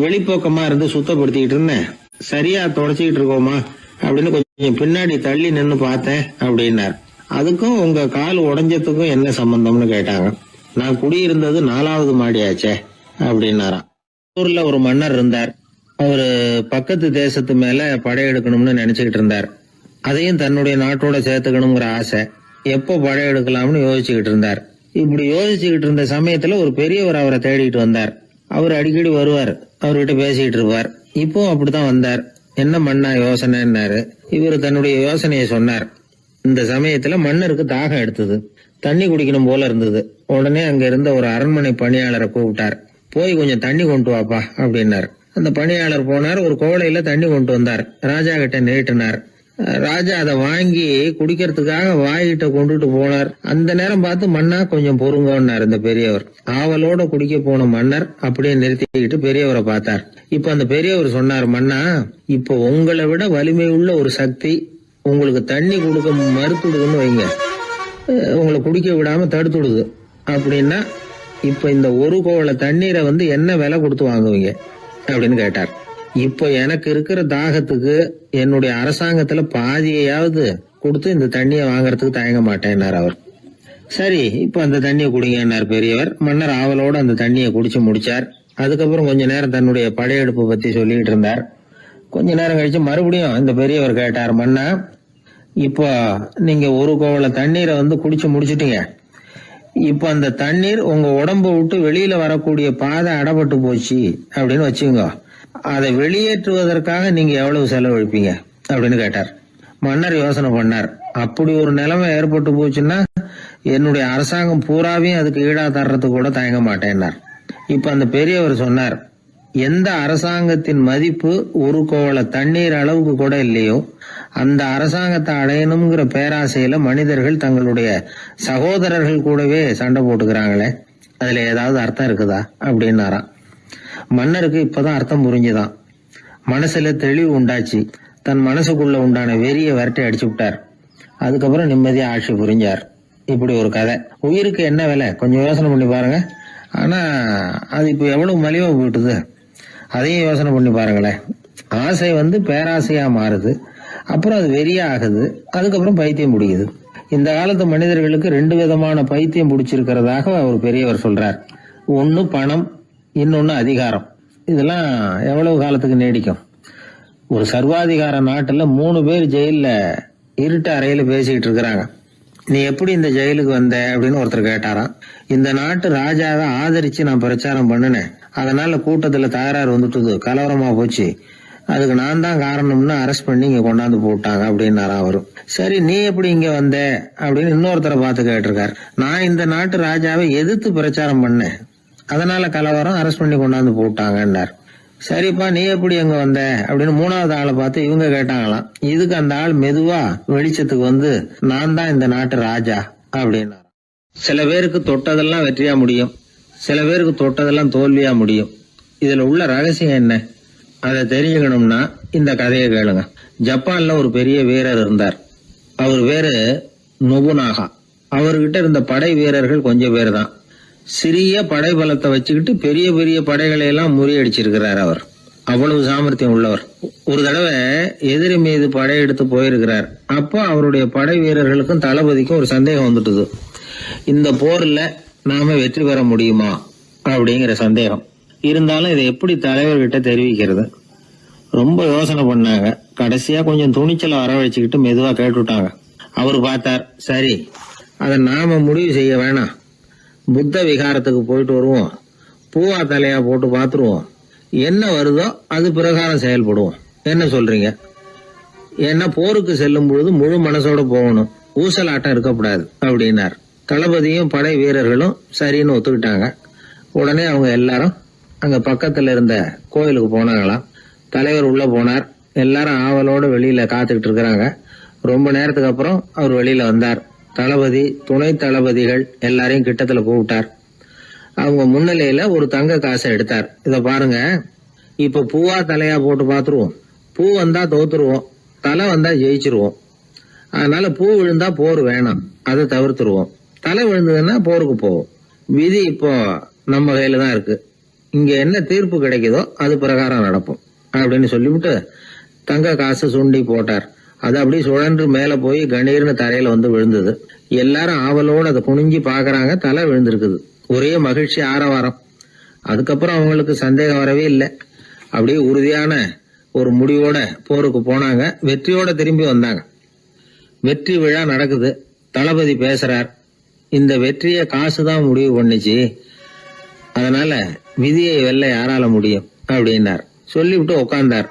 வெளிப்பக்கமா இருந்து சுத்தப்படுத்திக்கிட்டு இருந்தேன், சரியா தொடச்சிக்கிட்டு இருக்கோமா அப்படின்னு கொஞ்சம் பின்னாடி தள்ளி நின்னு பார்த்தேன் அப்படின்னார். அதுக்கும் உங்க கால் உடைஞ்சதுக்கும் என்ன சம்பந்தம்னு கேட்டாங்க. நான் குடியிருந்தது 4வது மாடியாச்சே அப்படின்னாராம். ஊர்ல ஒரு மன்னர் இருந்தார். அவரு பக்கத்து தேசத்து மேல படையெடுக்கணும்னு நினைச்சுக்கிட்டு இருந்தார். அதையும் தன்னுடைய நாட்டோட சேர்த்துக்கணுங்கிற ஆசை. எப்போ படையெடுக்கலாம்னு யோசிச்சுக்கிட்டு இருந்தார். இப்படி யோசிச்சுக்கிட்டு இருந்த சமயத்துல ஒரு பெரியவர் அவரை தேடிட்டு வந்தார். அவர் அடிக்கடி வருவார், அவர்கிட்ட பேசிக்கிட்டு இருப்பார். இப்போ அப்படித்தான் வந்தார். என்ன மன்னா யோசனைன்னாரு. இவர் தன்னுடைய யோசனையை சொன்னார். இந்த சமயத்துல மன்னருக்கு தாகம் எடுத்தது, தண்ணி குடிக்கணும் போல இருந்தது. உடனே அங்க இருந்த ஒரு அரண்மனை பணியாளரை கூப்பிட்டார். போய் கொஞ்சம் தண்ணி கொண்டு வாப்பா அப்படின்னார். அந்த பணியாளர் போனார். ஒரு கோலையில தண்ணி கொண்டு வந்தார். ராஜா கிட்ட நீட்டினார். ராஜா அதை வாங்கி குடிக்கிறதுக்காக வாய்கிட்ட கொண்டுட்டு போனார். அந்த நேரம் பார்த்து, மன்னா கொஞ்சம் பொறுங்கன்னார் இந்த பெரியவர். ஆவலோட குடிக்க போன மன்னர் அப்படியே நிறுத்திக்கிட்டு பெரியவரை பார்த்தார். இப்ப அந்த பெரியவர் சொன்னார், மன்னா இப்ப உங்களை விட வலிமை உள்ள ஒரு சக்தி உங்களுக்கு தண்ணி கொடுக்க மறுத்துடுதுன்னு வைங்க, உங்களை குடிக்க விடாம தடுத்துடுது அப்படின்னா, இப்ப இந்த ஒரு கோவள தண்ணீரை என்ன விலை கொடுத்து வாங்குவீங்க அப்படின்னு கேட்டார். இப்போ எனக்கு இருக்கிற தாகத்துக்கு என்னுடைய அரசாங்கத்துல பாதியையாவது கொடுத்து இந்த தண்ணியை வாங்கறதுக்கு தயங்க மாட்டேன்னார் அவர். சரி இப்ப அந்த தண்ணியை குடிங்கன்னார் பெரியவர். மன்னர் ஆவலோட அந்த தண்ணியை குடிச்சு முடிச்சார். அதுக்கப்புறம் கொஞ்ச நேரம் தன்னுடைய படையெடுப்பு பத்தி சொல்லிட்டு இருந்தார். கொஞ்ச நேரம் கழிச்சு மறுபடியும் இந்த பெரியவர் கேட்டார், மன்னா இப்போ நீங்க ஒரு கோவள தண்ணீரை குடிச்சு முடிச்சுட்டீங்க. இப்ப அந்த தண்ணீர் உங்க உடம்ப விட்டு வெளியில வரக்கூடிய பாதை அடப்பட்டு போச்சு அப்படின்னு வச்சுங்க, அதை வெளியேற்றுவதற்காக நீங்க எவ்வளவு செலவழிப்பீங்க அப்படின்னு கேட்டார். மன்னர் யோசனை பண்ணார். அப்படி ஒரு நிலைமை ஏற்பட்டு போச்சுன்னா என்னுடைய அரசாங்கம் பூராவையும் அதுக்கு ஈடா தர்றதுக்கு கூட தயங்க மாட்டேன்னார். இப்ப அந்த பெரியவர் சொன்னார், எந்த அரசாங்கத்தின் மதிப்பு ஒரு கோவள தண்ணீர் அளவுக்கு கூட இல்லையோ அந்த அரசாங்கத்தை அடையணுங்கிற பேராசையில மனிதர்கள் தங்களுடைய சகோதரர்கள் கூடவே சண்டை போட்டுக்கிறாங்களே, அதுல ஏதாவது அர்த்தம் இருக்குதா அப்படின்னாராம். மன்னருக்கு இப்பதான் அர்த்தம் புரிஞ்சுதான். மனசுல தெளிவு உண்டாச்சு. தன் மனசுக்குள்ள உண்டான வெறிய விரட்டி அடிச்சு விட்டார். அதுக்கப்புறம் நிம்மதியா ஆட்சி புரிஞ்சார். இப்படி ஒரு கதை. உயிருக்கு என்ன விலை கொஞ்சம் யோசனை பண்ணி பாருங்க. ஆனா அது இப்ப எவ்வளவு மலிவா போயிட்டுது, அதையும் யோசனை பண்ணி பாருங்களேன். ஆசை பேராசையா மாறுது, அப்புறம் அது வெறியா ஆகுது, அதுக்கப்புறம் பைத்தியம் பிடிக்குது. இந்த காலத்து மனிதர்களுக்கு 2 விதமான பைத்தியம் பிடிச்சிருக்கிறதாக ஒரு பெரியவர் சொல்றார். ஒன்னு பணம், இன்னொன்னு அதிகாரம். இதெல்லாம் எவ்வளவு காலத்துக்கு நீடிக்கும்? ஒரு சர்வாதிகார நாட்டுல 3 பேர் ஜெயில இருட்டு அறையில பேசிக்கிட்டு இருக்கிறாங்க. நீ எப்படி இந்த ஜெயிலுக்கு வந்த அப்படின்னு ஒருத்தர் கேட்டாராம். இந்த நாட்டு ராஜாவை ஆதரிச்சு நான் பிரச்சாரம் பண்ணினேன், அதனால கூட்டத்துல தகராறு வந்துட்டுது, கலவரமா போச்சு, அதுக்கு நான் தான் காரணம்னு அரெஸ்ட் பண்ணி இங்க கொண்டாந்து போட்டாங்க அப்படின்னாராம் அவரு. சரி நீ எப்படி இங்க வந்த அப்படின்னு இன்னொருத்தரை பார்த்து கேட்டிருக்காரு. நான் இந்த நாட்டு ராஜாவை எதிர்த்து பிரச்சாரம் பண்ணேன், அதனால கலவரம், அரெஸ்ட் பண்ணி கொண்டாந்து போட்டாங்கன்னார். சரிப்பா நீ எப்படி எங்க வந்த அப்படின்னு 3வது ஆளை பார்த்து இவங்க கேட்டாங்களாம். இதுக்கு அந்த ஆள் மெதுவா வெளிச்சத்துக்கு நான் தான் இந்த நாட்டு ராஜா அப்படின்னா. சில பேருக்கு தொட்டதெல்லாம் வெற்றியா முடியும், சில பேருக்கு தொட்டதெல்லாம் தோல்வியா முடியும். இதுல உள்ள ரகசியம் என்ன? அதை தெரிஞ்சுக்கணும்னா இந்த கதையை கேளுங்க. ஜப்பான்ல ஒரு பெரிய வீரர் இருந்தார். அவர் பேரு நொபுனாகா. அவர்கிட்ட இருந்த படை வீரர்கள் கொஞ்சம் பேர் தான். சிறிய படை பலத்தை வச்சுக்கிட்டு பெரிய பெரிய படைகளை எல்லாம் முறியடிச்சிருக்கிறார். அவர் அவ்வளவு சாமர்த்தியம் உள்ளவர். ஒரு தடவை எதிரி மீது படையெடுத்து போயிருக்கிறார். அப்போ அவருடைய படை வீரர்களுக்கும் தளபதிக்கும் ஒரு சந்தேகம் வந்துட்டுது. இந்த போர்ல நாம வெற்றி பெற முடியுமா அப்படிங்கிற சந்தேகம் இருந்தாலும் இதை எப்படி தலைவர்கிட்ட தெரிவிக்கிறது? ரொம்ப யோசனை பண்ணாங்க. கடைசியா கொஞ்சம் துணிச்சலை வரவழைச்சுக்கிட்டு மெதுவா கேட்டுட்டாங்க. அவரு பார்த்தார், சரி அதை நாம முடிவு செய்ய வேணாம். புத்த விகாரத்துக்கு போயிட்டு வருவோம், பூவா தலையா போட்டு பாத்துருவோம், என்ன வருதோ அது பிரகாரம் செயல்படுவோம். என்ன சொல்றீங்க? ஏன்னா போருக்கு செல்லும் பொழுது முழு மனசோட போகணும், ஊசலாட்டம் இருக்கக்கூடாது அப்படின்னார். தளபதியும் படை வீரர்களும் சரின்னு ஒத்துக்கிட்டாங்க. உடனே அவங்க எல்லாரும் அங்க பக்கத்துல இருந்த கோயிலுக்கு போனாங்களாம். தலைவர் உள்ள போனார். எல்லாரும் ஆவலோட வெளியில காத்துக்கிட்டு இருக்கிறாங்க. ரொம்ப நேரத்துக்கு அப்புறம் அவர் வெளியில வந்தார். தளபதி, துணை தளபதிகள் எல்லாரையும் கிட்டத்துல கூப்பிட்டார். அவங்க முன்னிலையில ஒரு தங்க காசை எடுத்தார். இத பாருங்க, இப்ப பூவா தலையா போட்டு பாத்துருவோம். பூ வந்தா தோத்துருவோம், தலை வந்தா ஜெயிச்சிருவோம். அதனால பூ விழுந்தா போர் வேணாம், அதை தவிர்த்துருவோம். தலை விழுந்ததுன்னா போருக்கு போவோம். விதி இப்போ நம்ம கையில தான் இருக்கு. இங்க என்ன தீர்ப்பு கிடைக்குதோ அது பிரகாரம் நடப்போம் அப்படின்னு சொல்லிவிட்டு தங்க காசு சுண்டி போட்டார். அது அப்படியே சுழன்று மேல போய் கணீர்னு தரையில வந்து விழுந்தது. எல்லாரும் ஆவலோடு அதை குனிஞ்சி பாக்குறாங்க. தலை விழுந்திருக்குது. ஒரே மகிழ்ச்சி, ஆரவாரம். அதுக்கப்புறம் அவங்களுக்கு சந்தேகம் வரவே இல்லை. அப்படியே உறுதியான ஒரு முடிவோட போருக்கு போனாங்க. வெற்றியோட திரும்பி வந்தாங்க. வெற்றி விழா நடக்குது. தளபதி பேசுறார். இந்த வெற்றியை காசுதான் முடிவு பண்ணுச்சு, அதனால விதியை வெல்ல யாரால முடியும் அப்படின்னார். சொல்லிவிட்டு உட்கார்ந்தார்.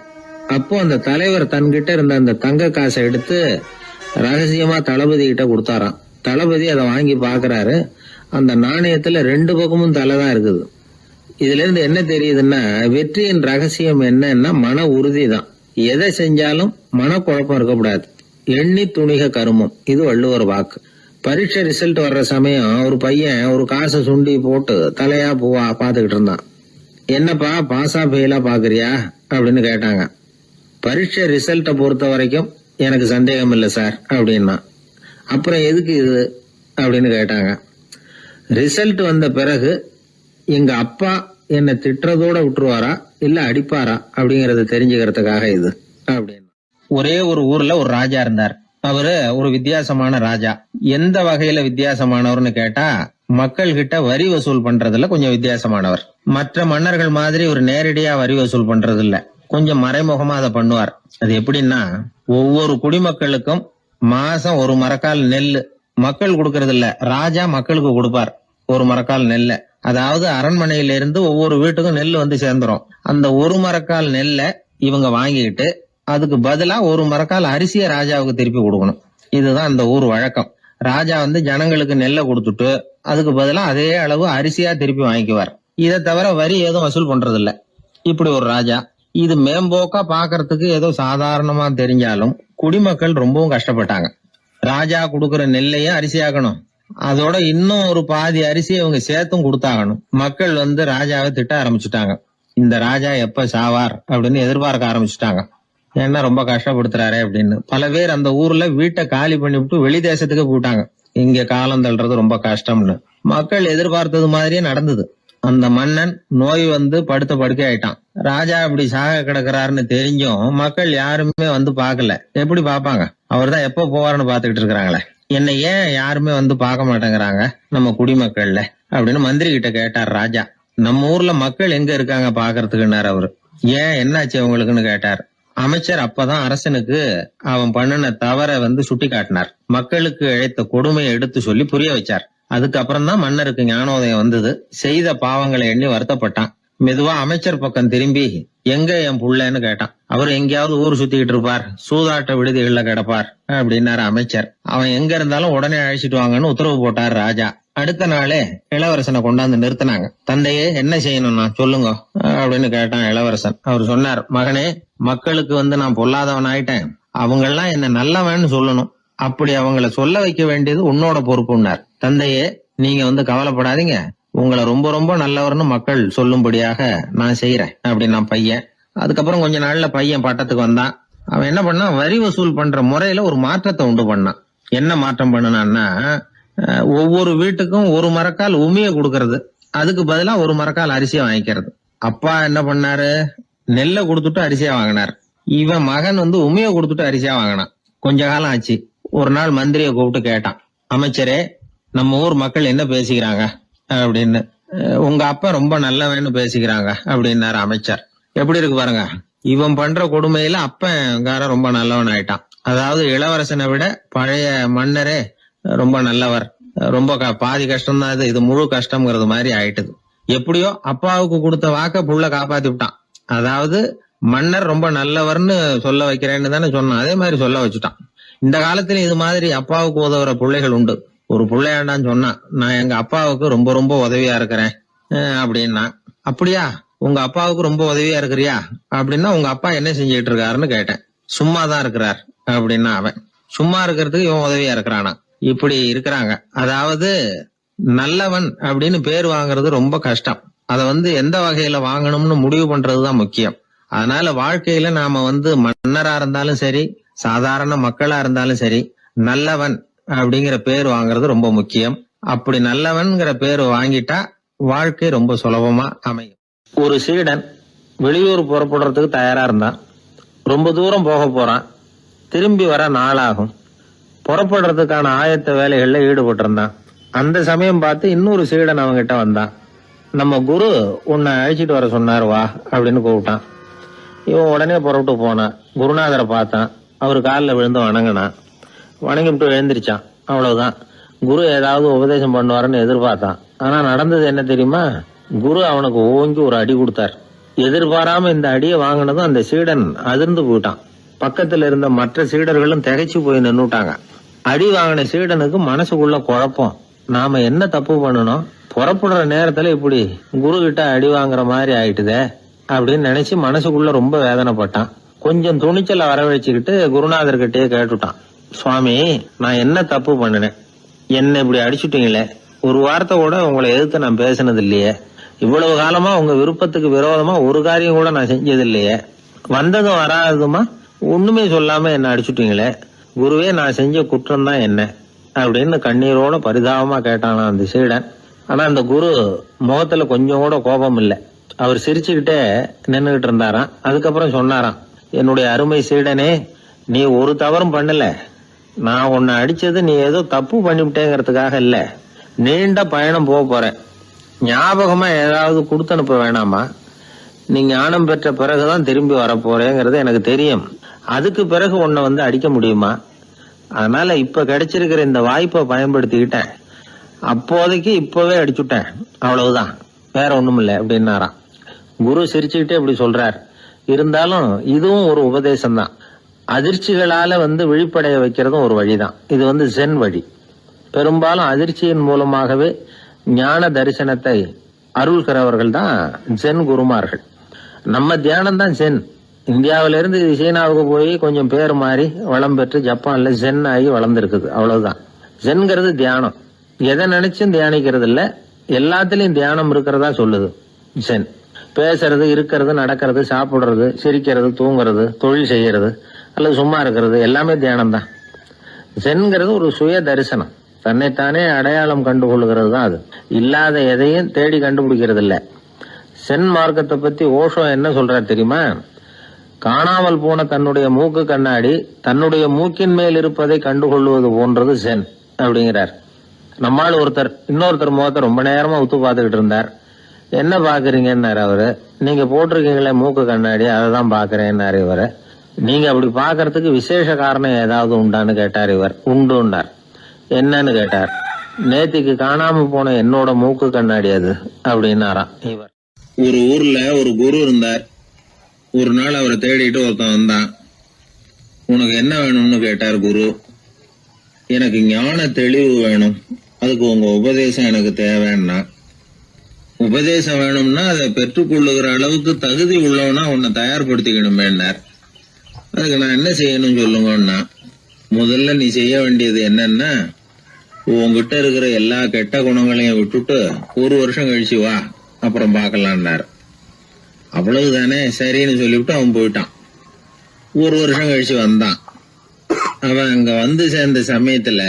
அப்போ அந்த தலைவர் தன்கிட்ட இருந்த அந்த தங்க காசை எடுத்து ரகசியமா தளபதி கிட்ட கொடுத்தாராம். தளபதி அதை வாங்கி பாக்குறாரு. அந்த நாணயத்துல 2 பக்கமும் தலை தான் இருக்குது. இதுல இருந்து என்ன தெரியுதுன்னா, வெற்றியின் ரகசியம் என்னன்னா மன உறுதி தான். எதை செஞ்சாலும் மனக்குழப்பம் இருக்கக்கூடாது. எண்ணி துணிக கருமம், இது வள்ளுவர் வாக்கு. பரீட்சை ரிசல்ட் வர்ற சமயம் ஒரு பையன் ஒரு காசை சுண்டி போட்டு தலையா பூவா பாத்துக்கிட்டு இருந்தான். என்னப்பா பாஸா ஃபெயிலா பாக்குறியா அப்படின்னு கேட்டாங்க. பரீட்சை ரிசல்ட்டை பொறுத்த வரைக்கும் எனக்கு சந்தேகம் இல்லை சார் அப்படின்னா. அப்புறம் எதுக்கு இது அப்படின்னு கேட்டாங்க. ரிசல்ட் வந்த பிறகு எங்க அப்பா என்ன திட்டுறதோட விட்டுருவாரா இல்ல அடிப்பாரா அப்படிங்கறத தெரிஞ்சுக்கிறதுக்காக இது அப்படின்னு. ஒரே ஒரு ஊர்ல ஒரு ராஜா இருந்தார். அவரு ஒரு வித்தியாசமான ராஜா. எந்த வகையில வித்தியாசமானவர்னு கேட்டா, மக்கள் கிட்ட வரி வசூல் பண்றதுல கொஞ்சம் வித்தியாசமானவர். மற்ற மன்னர்கள் மாதிரி ஒரு நேரடியா வரி வசூல் பண்றது இல்ல, கொஞ்சம் மறைமுகமா அதை பண்ணுவார். அது எப்படின்னா, ஒவ்வொரு குடிமக்களுக்கும் மாசம் ஒரு மரக்கால் நெல்லு மக்கள் கொடுக்கறது இல்ல, ராஜா மக்களுக்கு கொடுப்பார். ஒரு மரக்கால் நெல்ல, அதாவது அரண்மனையில இருந்து ஒவ்வொரு வீட்டுக்கும் நெல் வந்து சேர்ந்துரும். அந்த ஒரு மரக்கால் நெல்லை இவங்க வாங்கிக்கிட்டு அதுக்கு பதிலா ஒரு மரக்கால் அரிசியை ராஜாவுக்கு திருப்பி கொடுக்கணும். இதுதான் அந்த ஊர் வழக்கம். ராஜா வந்து ஜனங்களுக்கு நெல்லை கொடுத்துட்டு அதுக்கு பதிலா அதே அளவு அரிசியா திருப்பி வாங்கிக்குவார். இதை தவிர வரி ஏதும் வசூல் பண்றது இல்ல. இப்படி ஒரு ராஜா. இது மேம்போக்கா பாக்குறதுக்கு ஏதோ சாதாரணமா தெரிஞ்சாலும் குடிமக்கள் ரொம்பவும் கஷ்டப்பட்டாங்க. ராஜா கொடுக்கற நெல்லையும் அரிசியாக்கணும், அதோட இன்னும் ஒரு பாதி அரிசியை அவங்க சேர்த்தும் கொடுத்தாகணும். மக்கள் வந்து ராஜாவை திட்ட ஆரம்பிச்சுட்டாங்க. இந்த ராஜா எப்ப சாவார் அப்படின்னு எதிர்பார்க்க ஆரம்பிச்சுட்டாங்க. ஏன்னா ரொம்ப கஷ்டப்படுத்துறாரு அப்படின்னு. பல பேர் அந்த ஊர்ல வீட்டை காலி பண்ணிவிட்டு வெளி தேசத்துக்கு போயிட்டாங்க. இங்க காலம் தள்ளுறது ரொம்ப கஷ்டம்னு. மக்கள் எதிர்பார்த்தது மாதிரியே நடந்தது. அந்த மன்னன் நோய் வந்து படுத்த படுக்கை ஆயிட்டான். ராஜா அப்படி சாக கிடக்குறாருன்னு தெரிஞ்சும் மக்கள் யாருமே வந்து பாக்கல. எப்படி பாப்பாங்க? அவர் தான் எப்ப போவாருன்னு பாத்துக்கிட்டு இருக்கிறாங்களே. என்னை ஏன் யாருமே வந்து பார்க்க மாட்டேங்கிறாங்க நம்ம குடிமக்கள்ல அப்படின்னு மந்திரி கிட்ட கேட்டார் ராஜா. நம்ம ஊர்ல மக்கள் எங்க இருக்காங்க பாக்குறதுக்குன்னாரு அவரு. ஏன் என்னாச்சு அவங்களுக்குன்னு கேட்டார். அமைச்சர் அப்பதான் அரசனுக்கு அவன் பண்ணின தவறை வந்து சுட்டி காட்டினார். மக்களுக்கு இழைத்த கொடுமையை எடுத்து சொல்லி புரிய வச்சார். அதுக்கப்புறம் தான் மன்னருக்கு ஞானோதயம் வந்தது. செய்த பாவங்களை எண்ணி வருத்தப்பட்டான். மெதுவா அமைச்சர் பக்கம் திரும்பி, எங்க என் புள்ளன்னு கேட்டான். அவர் எங்கேயாவது ஊர் சுத்திக்கிட்டு இருப்பார், சூதாட்ட விடுதிகள்ல கிடப்பார் அப்படின்னாரு அமைச்சர். அவன் எங்க இருந்தாலும் உடனே அழைச்சிட்டு வாங்கன்னு உத்தரவு போட்டார் ராஜா. அடுத்த நாளே இளவரசனை கொண்டாந்து நிறுத்தினாங்க. தந்தையே, என்ன செய்யணும்னா சொல்லுங்க அப்படின்னு கேட்டான் இளவரசன். அவர் சொன்னார், மகனே, மக்களுக்கு வந்து நான் பொல்லாதவன் ஆயிட்டேன், அவங்க எல்லாம் என்ன நல்லவன்னு சொல்லணும். அப்படி அவங்கள சொல்ல வைக்க வேண்டியது உன்னோட பொறுப்புன்னார். தந்தையே, நீங்க வந்து கவலைப்படாதீங்க, உங்களை ரொம்ப ரொம்ப நல்லவர்னு மக்கள் சொல்லும்படியாக நான் செய்யறேன் அப்படின்னா பையன். அதுக்கப்புறம் கொஞ்ச நாள்ல பையன் பட்டத்துக்கு வந்தான். அவன் என்ன பண்ணான், வரி வசூல் பண்ற முறையில ஒரு மாற்றத்தை உண்டு பண்ணான். என்ன மாற்றம் பண்ணனான்னா, ஒவ்வொரு வீட்டுக்கும் ஒரு மரக்கால் உமிய கொடுக்கறது, அதுக்கு பதிலா ஒரு மரக்கால் அரிசியை வாங்கிக்கிறது. அப்பா என்ன பண்ணாரு, நெல்லை கொடுத்துட்டு அரிசியா வாங்கினார். இவன் மகன் உமிய கொடுத்துட்டு அரிசியா வாங்கினான். கொஞ்ச காலம் ஆச்சு. ஒரு நாள் மந்திரியை கூப்பிட்டு கேட்டான், அமைச்சரே, நம்ம ஊர் மக்கள் என்ன பேசிக்கிறாங்க அப்படின்னு. உங்க அப்பா ரொம்ப நல்லவன்னு பேசிக்கிறாங்க அப்படின்னாரு அமைச்சர். எப்படி இருக்கு பாருங்க, இவன் பண்ற கொடுமையில அப்பன்காரன் ரொம்ப நல்லவன் ஆயிட்டான். அதாவது இளவரசனை விட பழைய மன்னரே ரொம்ப நல்லவர், ரொம்ப பாதி கஷ்டம் தான் இது முழு கஷ்டம்ங்கிறது மாதிரி ஆயிட்டுது. எப்படியோ அப்பாவுக்கு கொடுத்த வாக்க புள்ள காப்பாத்தி விட்டான். அதாவது மன்னர் ரொம்ப நல்லவர்னு சொல்ல வைக்கிறேன்னு தானே சொன்னான், அதே மாதிரி சொல்ல வச்சுட்டான். இந்த காலத்துல இது மாதிரி அப்பாவுக்கு உதவுற பிள்ளைகள் உண்டு. ஒரு பிள்ளையாண்டான்னு சொன்னான், நான் எங்க அப்பாவுக்கு ரொம்ப ரொம்ப உதவியா இருக்கிறேன் அப்படின்னா. அப்படியா, உங்க அப்பாவுக்கு ரொம்ப உதவியா இருக்கிறியா அப்படின்னா, உங்க அப்பா என்ன செஞ்சுட்டு இருக்காருன்னு கேட்டேன். சும்மாதான் இருக்கிறார் அப்படின்னா அவன். சும்மா இருக்கிறதுக்கு இவன் உதவியா இருக்கிறானா? இப்படி இருக்கிறாங்க. அதாவது நல்லவன் அப்படின்னு பேர் வாங்குறது ரொம்ப கஷ்டம். அதை எந்த வகையில வாங்கணும்னு முடிவு பண்றதுதான் முக்கியம். அதனால வாழ்க்கையில நாம மன்னரா இருந்தாலும் சரி, சாதாரண மக்களா இருந்தாலும் சரி, நல்லவன் அப்படிங்கிற பேர் வாங்குறது ரொம்ப முக்கியம். அப்படி நல்லவன்கிற பேர் வாங்கிட்டா வாழ்க்கை ரொம்ப சுலபமா அமையும். ஒரு சீடன் வெளியூர் புறப்படுறதுக்கு தயாரா இருந்தான். ரொம்ப தூரம் போக போறான். திரும்பி வர நாளாகும். புறப்படுறதுக்கான ஆயத்த வேலைகள்ல ஈடுபட்டு இருந்தான். அந்த சமயம் பார்த்து இன்னொரு சீடன் அவங்கிட்ட வந்தான். நம்ம குரு உன்னை அழைச்சிட்டு வர சொன்னார், வா அப்படின்னு கூப்பிட்டான். இவன் உடனே புறப்பட்டு போனான். குருநாதரை பார்த்தான். அவரு காலில் விழுந்து வணங்கினான். வணங்கிவிட்டு எழுந்திரிச்சான். அவ்வளவுதான். குரு ஏதாவது உபதேசம் பண்ணுவாருன்னு எதிர்பார்த்தான். ஆனா நடந்தது என்ன தெரியுமா? குரு அவனுக்கு ஓங்கி ஒரு அடி கொடுத்தார். எதிர்பாராம இந்த அடியை வாங்கினதும் அந்த சீடன் அதிர்ந்து போயிட்டான். பக்கத்துல இருந்த மற்ற சீடர்களும் திகைச்சு போய் நின்னுட்டாங்க. அடி வாங்கின சீடனுக்கு மனசுக்குள்ள குழப்பம். நாம என்ன தப்பு பண்ணணும், புறப்படுற நேரத்துல இப்படி குரு கிட்ட அடி வாங்குற மாதிரி ஆயிட்டுதே அப்படின்னு நினைச்சு மனசுக்குள்ள ரொம்ப வேதனைப்பட்டான். கொஞ்சம் துணிச்சலை வரவழைச்சுக்கிட்டு குருநாதர்கிட்டயே கேட்டுட்டான், சுவாமி, நான் என்ன தப்பு பண்ணினேன்? என்ன இப்படி அடிச்சுட்டீங்களே, ஒரு வார்த்தை கூட உங்களை எதிர்த்து நான் பேசினது இல்லையே, இவ்வளவு காலமா உங்க விருப்பத்துக்கு விரோதமா ஒரு காரியம் கூட நான் செஞ்சது இல்லையே, வந்ததும் வராததுமா ஒண்ணுமே சொல்லாம என்ன அடிச்சுட்டீங்களே, குருவே, நான் செஞ்ச குற்றம் தான் என்ன அப்படின்னு கண்ணீரோட பரிதாபமா கேட்டானா அந்த சீடன். ஆனா அந்த குரு முகத்துல கொஞ்சம் கூட கோபம் இல்லை. அவர் சிரிச்சுக்கிட்டே நின்னுகிட்டு இருந்தாராம். அதுக்கப்புறம் சொன்னாராம், என்னுடைய அருமை சீடனே, நீ ஒரு தவறும் பண்ணல. நான் உன்னை அடிச்சது நீ ஏதோ தப்பு பண்ணிவிட்டேங்கிறதுக்காக இல்ல. நீண்ட பயணம் போக போற, ஞாபகமா ஏதாவது கொடுத்து அனுப்ப வேணாமா? நீ ஞானம் பெற்ற பிறகுதான் திரும்பி வர போறேங்கிறது எனக்கு தெரியும். அதுக்கு பிறகு உன்னை அடிக்க முடியுமா? அதனால இப்ப கிடைச்சிருக்கிற இந்த வாய்ப்பை பயன்படுத்திக்கிட்டேன். அப்போதைக்கு இப்பவே அடிச்சுட்டேன், அவ்வளவுதான், வேற ஒண்ணும் இல்லை அப்படின்னாராம். குரு சிரிச்சுக்கிட்டே இப்படி சொல்றார். இருந்தாலும் இதுவும் ஒரு உபதேசம் தான். அதிர்ச்சிகளால விழிப்படைய வைக்கிறதும் ஒரு வழிதான். இது ஜென் வழி. பெரும்பாலும் அதிர்ச்சியின் மூலமாகவே ஞான தரிசனத்தை அருள்கிறவர்கள் தான் ஜென் குருமார்கள். நம்ம தியானம் தான் ஜென். இந்தியாவிலிருந்து இது சீனாவுக்கு போய் கொஞ்சம் பேர் மாறி வளம் பெற்று ஜப்பான்ல ஜென் ஆகி வளர்ந்துருக்குது, அவ்வளவுதான். ஜென்கிறது தியானம். எதை நினைச்சும் தியானிக்கிறது இல்ல, எல்லாத்திலையும் தியானம் இருக்கிறதா சொல்லுது ஜென். பேசுறது, இருக்கிறது, நடக்கிறது, சாப்பிடுறது, சிரிக்கிறது, தூங்குறது, தொழில் செய்யறது அல்லது சும்மா இருக்கிறது எல்லாமே தியானம் தான். ஜென்கிறது ஒரு சுய தரிசனம். தன்னைத்தானே அடையாளம் கண்டுகொள்கிறது தான் அது. இல்லாத எதையும் தேடி கண்டுபிடிக்கிறது இல்ல. சென் மார்க்கத்தை பத்தி ஓஷோ என்ன சொல்றாரு தெரியுமா? காணாமல் போன தன்னுடைய மூக்கு கண்ணாடி தன்னுடைய மூக்கின் மேல் இருப்பதை கண்டுகொள்வது போன்றது சென் அப்படிங்கிறார். நம்மால் இன்னொருத்தர் முகத்தை ரொம்ப நேரமா உத்து பார்த்துக்கிட்டு இருந்தார். என்ன பாக்குறீங்கன்னாரு அவரு. நீங்க போட்டிருக்கீங்களே மூக்கு கண்ணாடி, அதை தான் பாக்குறேன்னாரு இவரு. நீங்க அப்படி பாக்குறதுக்கு விசேஷ காரணம் ஏதாவது உண்டான்னு கேட்டார் இவர். உண்டுன்னார். என்னன்னு கேட்டார். நேத்திக்கு காணாம போன என்னோட மூக்கு கண்ணாடி அது அப்படின்னாராம் இவர். ஒரு ஊர்ல ஒரு குரு இருந்தார். ஒரு நாள் அவரை தேடிட்டு ஒருத்தன் வந்தான். உனக்கு என்ன வேணும்னு கேட்டார் குரு. எனக்கு ஞான தெளிவு வேணும், அதுக்கு உங்க உபதேசம் எனக்கு தேவைன்னா. உபதேசம் வேணும்னா அதை பெற்றுக்கொள்ளுகிற அளவுக்கு தகுதி உள்ளவனா உன்னை தயார்படுத்திக்கணுமேன்னார். அதுக்கு நான் என்ன செய்யணும் சொல்லுங்கன்னா, முதல்ல நீ செய்ய வேண்டியது என்னன்னா, உங்ககிட்ட இருக்கிற எல்லா கெட்ட குணங்களையும் விட்டுட்டு 1 வருஷம் கழிச்சு வா, அப்புறம் பார்க்கலான்னார். அவ்வளவுதானே, சரின்னு சொல்லிவிட்டு அவன் போயிட்டான். ஒரு வருஷம் கழிச்சு வந்தான். அவன் அங்க வந்து சேர்ந்த சமயத்துல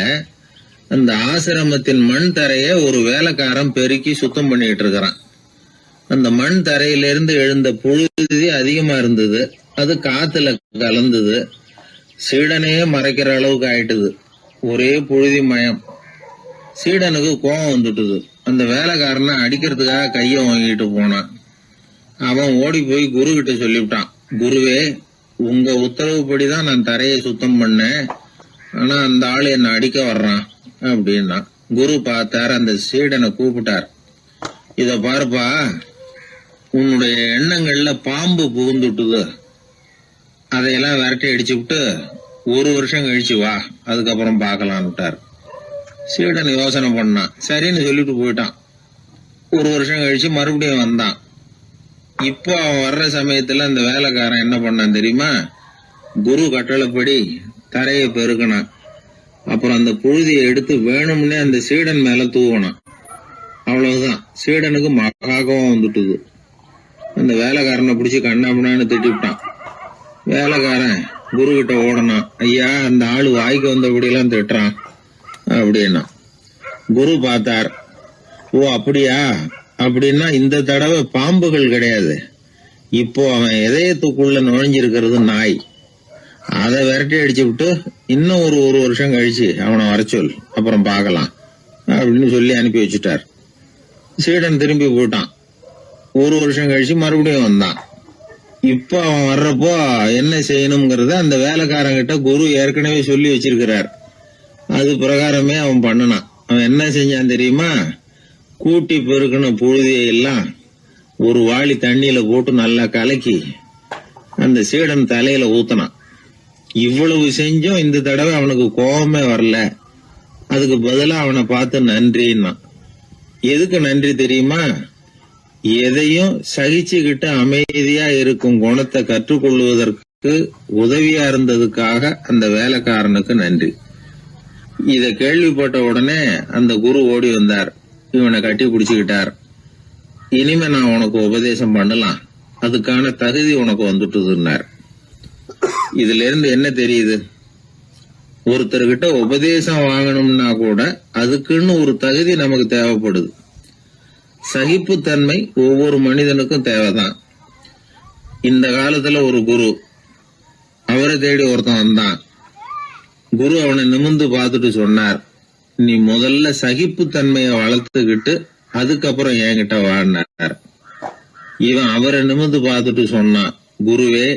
அந்த ஆசிரமத்தின் மண் தரைய ஒரு வேலைக்காரன் பெருக்கி சுத்தம் பண்ணிட்டு இருக்கிறான். அந்த மண் தரையிலிருந்து எழுந்த புழுதி அதிகமா இருந்தது. அது காத்துல கலந்தது. சீடனையே மறைக்கிற அளவுக்கு ஆயிட்டுது. ஒரே புழுதி மயம். சீடனுக்கு கோபம் வந்துட்டுது. அந்த வேலைக்காரனை அடிக்கிறதுக்காக கைய வாங்கிட்டு போனான். அவன் ஓடி போய் குரு கிட்ட சொல்லிவிட்டான், குருவே, உங்க உத்தரவுப்படிதான் நான் தரையை சுத்தம் பண்ணேன். ஆனா அந்த ஆளு என்ன அடிக்க வர்றான் அப்படின்னா. குரு பார்த்தார், அந்த சீடனை கூப்பிட்டார். இத பாருப்பா, உன்னுடைய எண்ணங்கள்ல பாம்பு புகுந்துட்டுது. அதையெல்லாம் விரட்டி அடிச்சு விட்டு ஒரு வருஷம் கழிச்சு வா, அதுக்கப்புறம் பார்க்கலான்னு விட்டார். சீடன் யோசனை பண்ணான். சரின்னு சொல்லிட்டு போயிட்டான். ஒரு வருஷம் கழிச்சு மறுபடியும் வந்தான். இப்போ அவன் வர்ற சமயத்துல அந்த வேலைக்காரன் என்ன பண்ணான் தெரியுமா? குரு கட்டளைப்படி தரையை பெருக்கினான். அப்புறம் அந்த புழுதியை எடுத்து வேணும்னே அந்த சீடன் மேல தூவனான். அவ்வளவுதான். சீடனுக்கு மகாகம் வந்துட்டுது. அந்த வேலைக்காரனை பிடிச்சி கண்ணாமண்ணான்னு திட்டிவிட்டான். வேலைக்காரன் குரு கிட்ட ஓடனான். ஐயா, அந்த ஆளு வாய்க்கு வந்தபடியெல்லாம் திட்டுறான் அப்படின்னா. குரு பார்த்தார். ஓ அப்படியா? அப்படின்னா இந்த தடவை பாம்புகள் கிடையாது. இப்போ அவன் இதயத்துக்குள்ள நுழைஞ்சிருக்கிறது நாய். அதை விரட்டி அடிச்சு விட்டு இன்னும் ஒரு வருஷம் கழிச்சு அவனை வர சொல், அப்புறம் பார்க்கலாம் அப்படின்னு சொல்லி அனுப்பி வச்சுட்டார். சீடன் திரும்பி போயிட்டான். ஒரு வருஷம் கழிச்சு மறுபடியும் வந்தான். இப்ப அவன் வர்றப்போ என்ன செய்யணுங்கிறத அந்த வேலைக்காரங்கிட்ட குரு ஏற்கனவே சொல்லி வச்சிருக்கிறார். அது பிரகாரமே அவன் பண்ணனான். அவன் என்ன செஞ்சான் தெரியுமா? கூட்டி பெருக்கின புழுதியை எல்லாம் ஒரு வாளி தண்ணியில போட்டு நல்லா கலக்கி அந்த சீடன் தலையில ஊத்தினான். இவ்வளவு செஞ்சும் இந்த தடவை அவனுக்கு கோபமே வரல. அதுக்கு பதிலா அவனை பார்த்து நன்றின்னா. எதுக்கு நன்றி தெரியுமா? எதையும் சகிச்சுக்கிட்டு அமைதியா இருக்கும் குணத்தை கற்றுக்கொள்வதற்கு உதவியா இருந்ததுக்காக அந்த வேலைக்காரனுக்கு நன்றி. இத கேள்விப்பட்ட உடனே அந்த குரு ஓடி வந்தார். இவனை கட்டி பிடிச்சுக்கிட்டார். இனிமே நான் உனக்கு உபதேசம் பண்ணலாம், அதுக்கான தகுதி உனக்கு வந்துட்டுதுன்னார். இதுல இருந்து என்ன தெரியுது? ஒருத்தர்கிட்ட உபதேசம் வாங்கணும்னா கூட அதுக்குன்னு ஒரு தகுதி நமக்கு தேவைப்படுது. சகிப்புத்தன்மை ஒவ்வொரு மனிதனுக்கும் தேவைதான். இந்த காலத்துல ஒரு குரு, அவரை தேடி ஒருத்தன் வந்தான். குரு அவனை நிமிர்ந்து பார்த்துட்டு சொன்னார், நீ முதல்ல சகிப்புத்தன்மையை வளர்த்துக்கிட்டு அதுக்கப்புறம் என்கிட்ட வாழ்னார். இவன் அவரை நிமிர்ந்து பார்த்துட்டு சொன்னான், குருவே,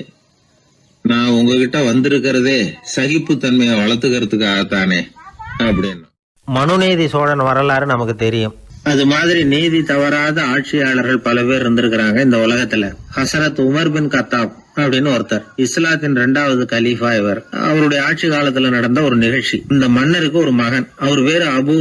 நான் உங்ககிட்ட வந்திருக்கிறதே சகிப்புத்தன்மையை வளர்த்துக்கிறதுக்காகத்தானே அப்படின்னு. மனுநீதி சோழன் வரலாறு நமக்கு தெரியும். அது மாதிரி நீதி தவறாத ஆட்சியாளர்கள் பல பேர் இருந்திருக்கிறாங்க இந்த உலகத்துல. ஹசரத் உமர் பின் கத்தாப் அப்படின்னு ஒருத்தர், இஸ்லாத்தின் 2வது கலீஃபா இவர். அவருடைய ஆட்சி காலத்துல நடந்த ஒரு நிகழ்ச்சி. இந்த மன்னருக்கு ஒரு மகன், அவர் பேரு அபு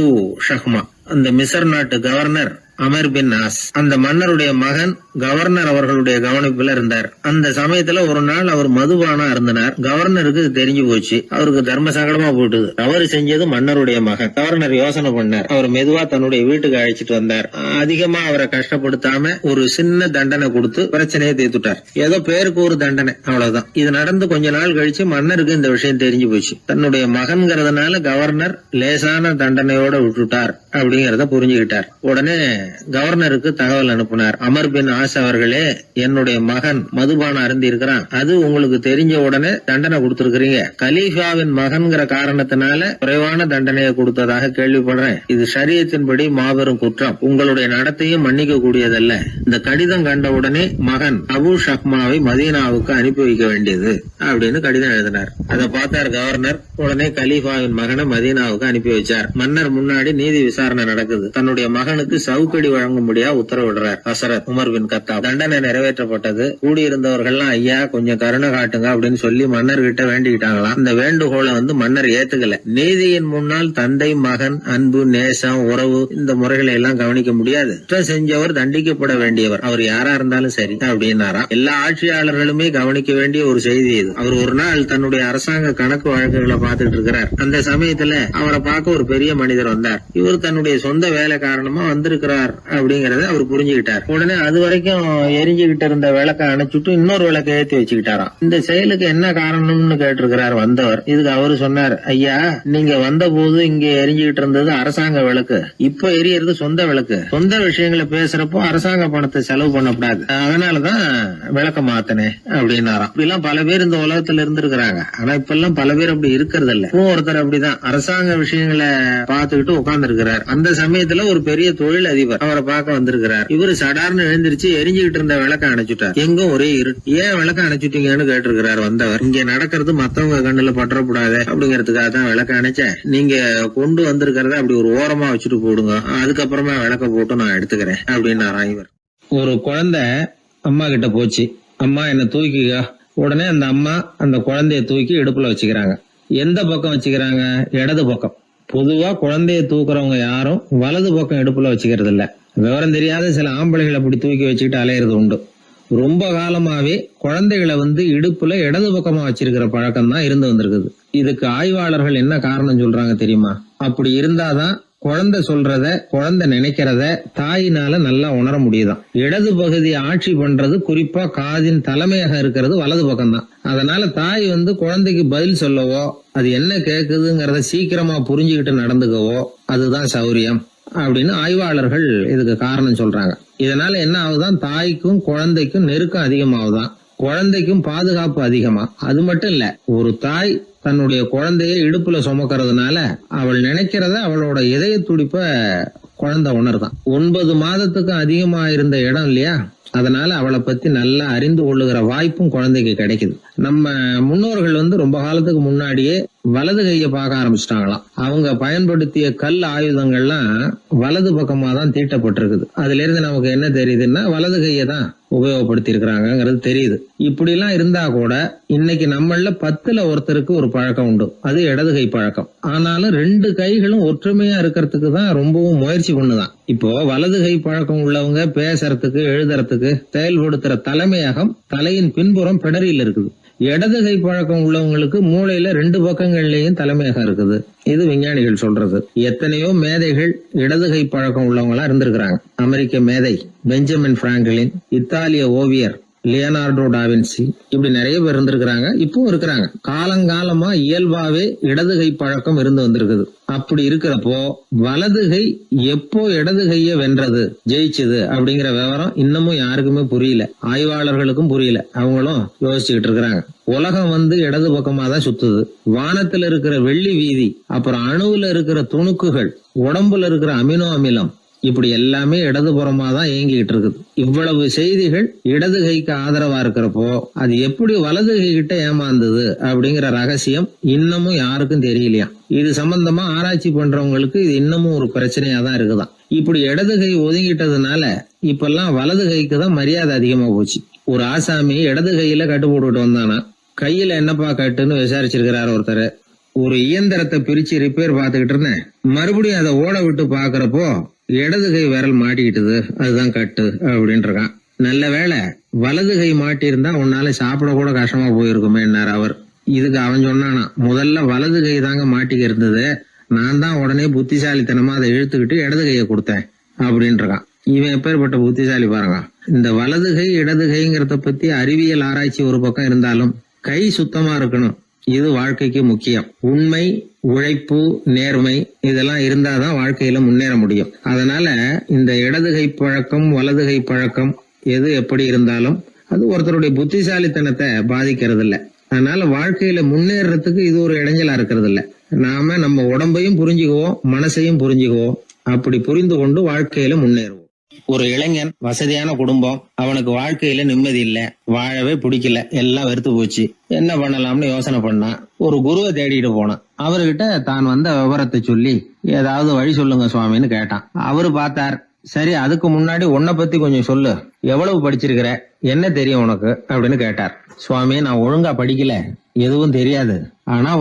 ஷஹ்மா. அந்த மிசர் நாட்டு கவர்னர் அமர் பின் நாஸ், அந்த மன்னருடைய மகன் கவர்னர் அவர்களுடைய கவனிப்புல இருந்தார். அந்த சமயத்துல ஒரு நாள் அவர் மதுபானா இருந்தனர். கவர்னருக்கு தெரிஞ்சு போச்சு. அவருக்கு தர்ம சங்கடமா போயிட்டுது. தவறு செஞ்சது மன்னருடைய மகன். கவர்னர் யோசனை பண்ணார். அவர் மெதுவா தன்னுடைய வீட்டுக்கு அழைச்சிட்டு வந்தார். அதிகமா அவரை கஷ்டப்படுத்தாம ஒரு சின்ன தண்டனை கொடுத்து பிரச்சனையை தீர்த்துட்டார். ஏதோ பேருக்கு ஒரு தண்டனை, அவ்வளவுதான். இது நடந்து கொஞ்ச நாள் கழிச்சு மன்னருக்கு இந்த விஷயம் தெரிஞ்சு போச்சு. தன்னுடைய மகன்கிறதுனால கவர்னர் லேசான தண்டனையோட விட்டுட்டார் அப்படிங்கறத புரிஞ்சுக்கிட்டார். உடனே கவர்னருக்கு தகவல் அனுப்பினார். அமர் பின் ஆஸ் அவர்களே, என்னுடைய மகன் மதுபானம் அருந்தி இருக்கிறான். அது உங்களுக்கு தெரிஞ்ச உடனே தண்டனை கொடுத்திருக்கிறீங்க. கலீஃபாவின் மகன்கிற காரணத்தினால குறைவான தண்டனையை கொடுத்ததாக கேள்விப்படுறேன். இது ஷரியத்தின்படி மாபெரும் குற்றம். உங்களுடைய நடத்தையும் மன்னிக்க கூடியதல்ல. இந்த கடிதம் கண்ட உடனே மகன் அபு ஷஹ்மாவை மதீனாவுக்கு அனுப்பி வைக்க வேண்டியது அப்படின்னு கடிதம் எழுதினார். அதை பார்த்தார் கவர்னர். உடனே கலீஃபாவின் மகனை மதீனாவுக்கு அனுப்பி வச்சார். மன்னர் முன்னாடி நீதி விசாரணை நடக்குது. தன்னுடைய மகனுக்கு சவுக்கடி வழங்கும்படியா உத்தரவிடுறார் ஹசரத் உமர் பின் கத்தாப். தண்டனை நிறைவேற்றப்பட்டது. கூடியிருந்தவர்கள் ஐயா கொஞ்சம் கருணை காட்டுங்க அப்படின்னு சொல்லி மன்னர்கிட்ட வேண்டிக்கிட்டாங்களாம். இந்த வேண்டுகோளை மன்னர் ஏத்துக்கல. நீதியின் முன்னால் தந்தை மகன் அன்பு நேசம் உறவு இந்த முறைகளை எல்லாம் கவனிக்க முடியாது. குற்றம் செஞ்சவர் தண்டிக்கப்பட வேண்டியவர், அவர் யாரா இருந்தாலும் சரி அப்படின்னாராம். எல்லா ஆட்சியாளர்களுமே கவனிக்க வேண்டிய ஒரு செய்தி இது. அவர் ஒரு நாள் தன்னுடைய அரசாங்க கணக்கு வழக்குகளை பார்த்துட்டு இருக்கிறார். அந்த சமயத்துல அவரை பார்க்க ஒரு பெரிய மனிதர் வந்தார். இவர் தன்னுடைய சொந்த வேலை காரணமா வந்திருக்கிற சொல்றார் அப்படிங்கறத அவர் புரிஞ்சுக்கிட்டார். உடனே அது வரைக்கும் எரிஞ்சுகிட்டு இருந்த விளக்க அணைச்சுட்டு இன்னொரு விளக்க ஏத்தி வச்சுக்கிட்டாராம். இந்த செயலுக்கு என்ன காரணம்னு கேட்டிருக்கிறார் வந்தவர். இதுக்கு அவரு சொன்னார், ஐயா நீங்க வந்த போது இங்க எரிஞ்சுகிட்டு இருந்தது அரசாங்க விளக்கு, இப்ப எரியறது சொந்த விளக்கு. சொந்த விஷயங்களை பேசுறப்போ அரசாங்க பணத்தை செலவு பண்ணக்கூடாது, அதனாலதான் விளக்க மாத்தனேன் அப்படின்னாராம். இப்படிலாம் பல பேர் இந்த உலகத்துல இருந்திருக்கிறாங்க. ஆனா இப்ப எல்லாம் பல பேர் அப்படி இருக்கிறது இல்ல. ஒருத்தர் அப்படிதான் அரசாங்க விஷயங்களை பார்த்துக்கிட்டு உட்கார்ந்து இருக்கிறார். அந்த சமயத்துல ஒரு பெரிய தொழில் அதிபர் அவரை பார்க்க வந்திருக்கிறார். இவரு சடார்னு எழுந்திருச்சு எரிஞ்சுகிட்டு இருந்த விளக்க அணைச்சுட்டார். எங்கும் ஒரே ஏன் விளக்க அணைச்சுட்டீங்கன்னு கேட்டிருக்கிறார் வந்தவர். இங்க நடக்கிறது மத்தவங்க கண்ணுல பற்றக்கூடாது அப்படிங்கறதுக்காக தான் விளக்க அணைச்சேன். நீங்க கொண்டு வந்திருக்கிறத அப்படி ஒரு ஓரமா வச்சுட்டு போடுங்க, அதுக்கப்புறமா விளக்க போட்டு நான் எடுத்துக்கிறேன் அப்படின்னாராம் இவர். ஒரு குழந்தை அம்மா கிட்ட போச்சு, அம்மா என்ன தூக்கிக்கா. உடனே அந்த அம்மா அந்த குழந்தைய தூக்கி இடுப்புல வச்சுக்கிறாங்க. எந்த பக்கம் வச்சுக்கிறாங்க? இடது பக்கம். பொதுவா குழந்தைய தூக்குறவங்க யாரும் வலது பக்கம் இடுப்புல வச்சுக்கிறது இல்ல. விவரம் தெரியாத சில ஆம்பளைகளை அப்படி தூக்கி வச்சுக்கிட்டு அலையிறது உண்டு. ரொம்ப காலமாவே குழந்தைகளை இடுப்புல இடது பக்கமா வச்சிருக்கிற பழக்கம் தான் இருந்து வந்திருக்குது. இதுக்கு ஆய்வாளர்கள் என்ன காரணம் சொல்றாங்க தெரியுமா? அப்படி இருந்தாதான் குழந்தை சொல்றத, குழந்தை நினைக்கிறத தாயினால நல்லா உணர முடியுதாம். இடது பகுதி ஆட்சி பண்றது குறிப்பா காதின் தலைமையாக இருக்கிறது வலது பக்கம் தான். அதனால தாய் குழந்தைக்கு பதில் சொல்லவோ, அது என்ன கேக்குதுங்கிறத சீக்கிரமா புரிஞ்சுக்கிட்டு நடந்துக்கவோ அதுதான் சௌரியம் அப்படின்னு ஆய்வாளர்கள் இதுக்கு காரணம் சொல்றாங்க. இதனால என்ன ஆகுதான், தாய்க்கும் குழந்தைக்கும் நெருக்கம் அதிகமாகுதான், குழந்தைக்கும் பாதுகாப்பு அதிகமா. அது மட்டும் இல்ல, ஒரு தாய் தன்னுடைய குழந்தைய இடுப்புல சுமக்கிறதுனால அவள் நினைக்கிறத, அவளோட இதய துடிப்ப குழந்தை உணர்தான். 9 மாதத்துக்கு அதிகமா இருந்த இடம் இல்லையா, அதனால அவளை பத்தி நல்லா அறிந்து கொள்ளுகிற வாய்ப்பும் குழந்தைக்கு கிடைக்குது. நம்ம முன்னோர்கள் ரொம்ப காலத்துக்கு முன்னாடியே வலது கையை பார்க்க ஆரம்பிச்சிட்டாங்களாம். அவங்க பயன்படுத்திய கல் ஆயுதங்கள்லாம் வலது பக்கமா தான் தீட்டப்பட்டிருக்குது. அதுல இருந்து நமக்கு என்ன தெரியுதுன்னா வலது கையை தான் உபயோகப்படுத்தி இருக்கிறாங்கிறது தெரியுது. இப்படி எல்லாம் இருந்தா கூட இன்னைக்கு நம்மள 10ல் ஒருத்தருக்கு ஒரு பழக்கம் உண்டு, அது இடது கை பழக்கம். ஆனாலும் 2 கைகளும் ஒற்றுமையா இருக்கிறதுக்கு தான் ரொம்பவும் முயற்சி பண்ணுதான். இப்போ வலது கை பழக்கம் உள்ளவங்க பேசுறதுக்கு, எழுதுறதுக்கு செயல்படுத்துற தலைமையகம் தலையின் பின்புறம் பிடரியில் இருக்குது. இடது கை பழக்கம் உள்ளவங்களுக்கு மூளையில 2 பக்கங்கள்லயும் தலைமையகம் இருக்குது. இது விஞ்ஞானிகள் சொல்றது. எத்தனையோ மேதைகள் இடது கை பழக்கம் உள்ளவங்களா இருந்திருக்கிறாங்க. அமெரிக்க மேதை பெஞ்சமின் பிராங்க்லின், இத்தாலிய ஓவியர் லியோனார்டோ டாவின்சி, இப்படி நிறைய பேர் இருந்திருக்கிறாங்க, இப்பவும் இருக்கிறாங்க. காலங்காலமா இயல்பாவே இடது கை பழக்கம் இருந்து வந்திருக்குது. அப்படி இருக்கிறப்போ வலது கை எப்போ இடது கைய வென்றது, ஜெயிச்சது அப்படிங்கிற விவரம் இன்னமும் யாருக்குமே புரியல, ஆய்வாளர்களுக்கும் புரியல. அவங்களும் யோசிச்சுக்கிட்டு இருக்கிறாங்க. உலகம் இடது பக்கமா தான் சுத்துது. வானத்துல இருக்கிற வெள்ளி வீதி, அப்புறம் அணுவுல இருக்கிற துணுக்குகள், உடம்புல இருக்கிற அமினோ அமிலம், இப்படி எல்லாமே இடதுபுறமா தான் இயங்கிட்டு இருக்குது. இவ்வளவு செய்திகள் இடது கைக்கு ஆதரவா இருக்கிறப்போ அது எப்படி வலது கை கிட்ட ஏமாந்தது அப்படிங்கிற ரகசியம் இன்னமும் யாருக்கும் தெரியலையா. இது சம்பந்தமா ஆராய்ச்சி பண்றவங்களுக்கு இது இன்னமும் ஒரு பிரச்சனையா தான் இருக்குதான். இப்படி இடது கை ஒதுங்கிட்டதுனால இப்பெல்லாம் வலது கைக்கு தான் மரியாதை அதிகமா போச்சு. ஒரு ஆசாமி இடது கையில கட்டு போட்டுட்டு வந்தானா, கையில என்னப்பா கட்டுன்னு விசாரிச்சிருக்கிறார் ஒருத்தர். ஒரு இயந்திரத்தை பிரிச்சு ரிப்பேர் பார்த்துக்கிட்டு இருந்தேன், மறுபடியும் அதை ஓட விட்டு பாக்குறப்போ இடது கை விரல் மாட்டிக்கிட்டது, அதுதான் கட்டு அப்படின்னு இருக்கான். நல்ல வேளை வலது கை மாட்டி இருந்தா உன்னால சாப்பிட கூட கஷ்டமா போயிருக்குமே அவர். இதுக்கு அவன் சொன்னானா, முதல்ல வலது கை தாங்க மாட்டிக்க இருந்தது, நான் தான் உடனே புத்திசாலித்தனமா அதை இழுத்துக்கிட்டு இடது கையை கொடுத்தேன் அப்படின்னு இருக்கான். இவன் எப்பேற்பட்ட புத்திசாலி பாருங்க. இந்த வலது கை இடது கைங்கிறத பத்தி அறிவியல் ஆராய்ச்சி ஒரு பக்கம் இருந்தாலும் கை சுத்தமா இருக்கணும், இது வாழ்க்கைக்கு முக்கியம். உண்மை, உழைப்பு, நேர்மை இதெல்லாம் இருந்தாதான் வாழ்க்கையில முன்னேற முடியும். அதனால இந்த இடது கை பழக்கம், வலது கை பழக்கம் எது எப்படி இருந்தாலும் அது ஒருத்தருடைய புத்திசாலித்தனத்தை பாதிக்கிறது இல்ல. அதனால வாழ்க்கையில முன்னேறதுக்கு இது ஒரு இடைஞ்சலா இருக்கிறது இல்ல. நாம நம்ம உடம்பையும் புரிஞ்சுக்குவோம், மனசையும் புரிஞ்சுக்குவோம். அப்படி புரிந்து கொண்டு வாழ்க்கையில முன்னேறுவோம். ஒரு இளைஞன், வசதியான குடும்பம், அவனுக்கு வாழ்க்கையில நிம்மதி இல்ல, வாழவே பிடிக்கல, எல்லாம் வெறுத்து போச்சு. என்ன பண்ணலாம்னு யோசனை பண்ணான். ஒரு குருவை தேடிட்டு போனான். அவர்கிட்ட தான் வந்த விவரத்தை சொல்லி ஏதாவது வழி சொல்லுங்க சுவாமின்னு கேட்டான். அவரு பார்த்தார், சரி அதுக்கு முன்னாடி உன்னை பத்தி கொஞ்சம் சொல்லு, எவ்வளவு படிச்சிருக்கிற, என்ன தெரியும் உனக்கு அப்படின்னு கேட்டார். சுவாமி, நான் ஒழுங்கா படிக்கல, எதுவும் தெரியாது, ஆனா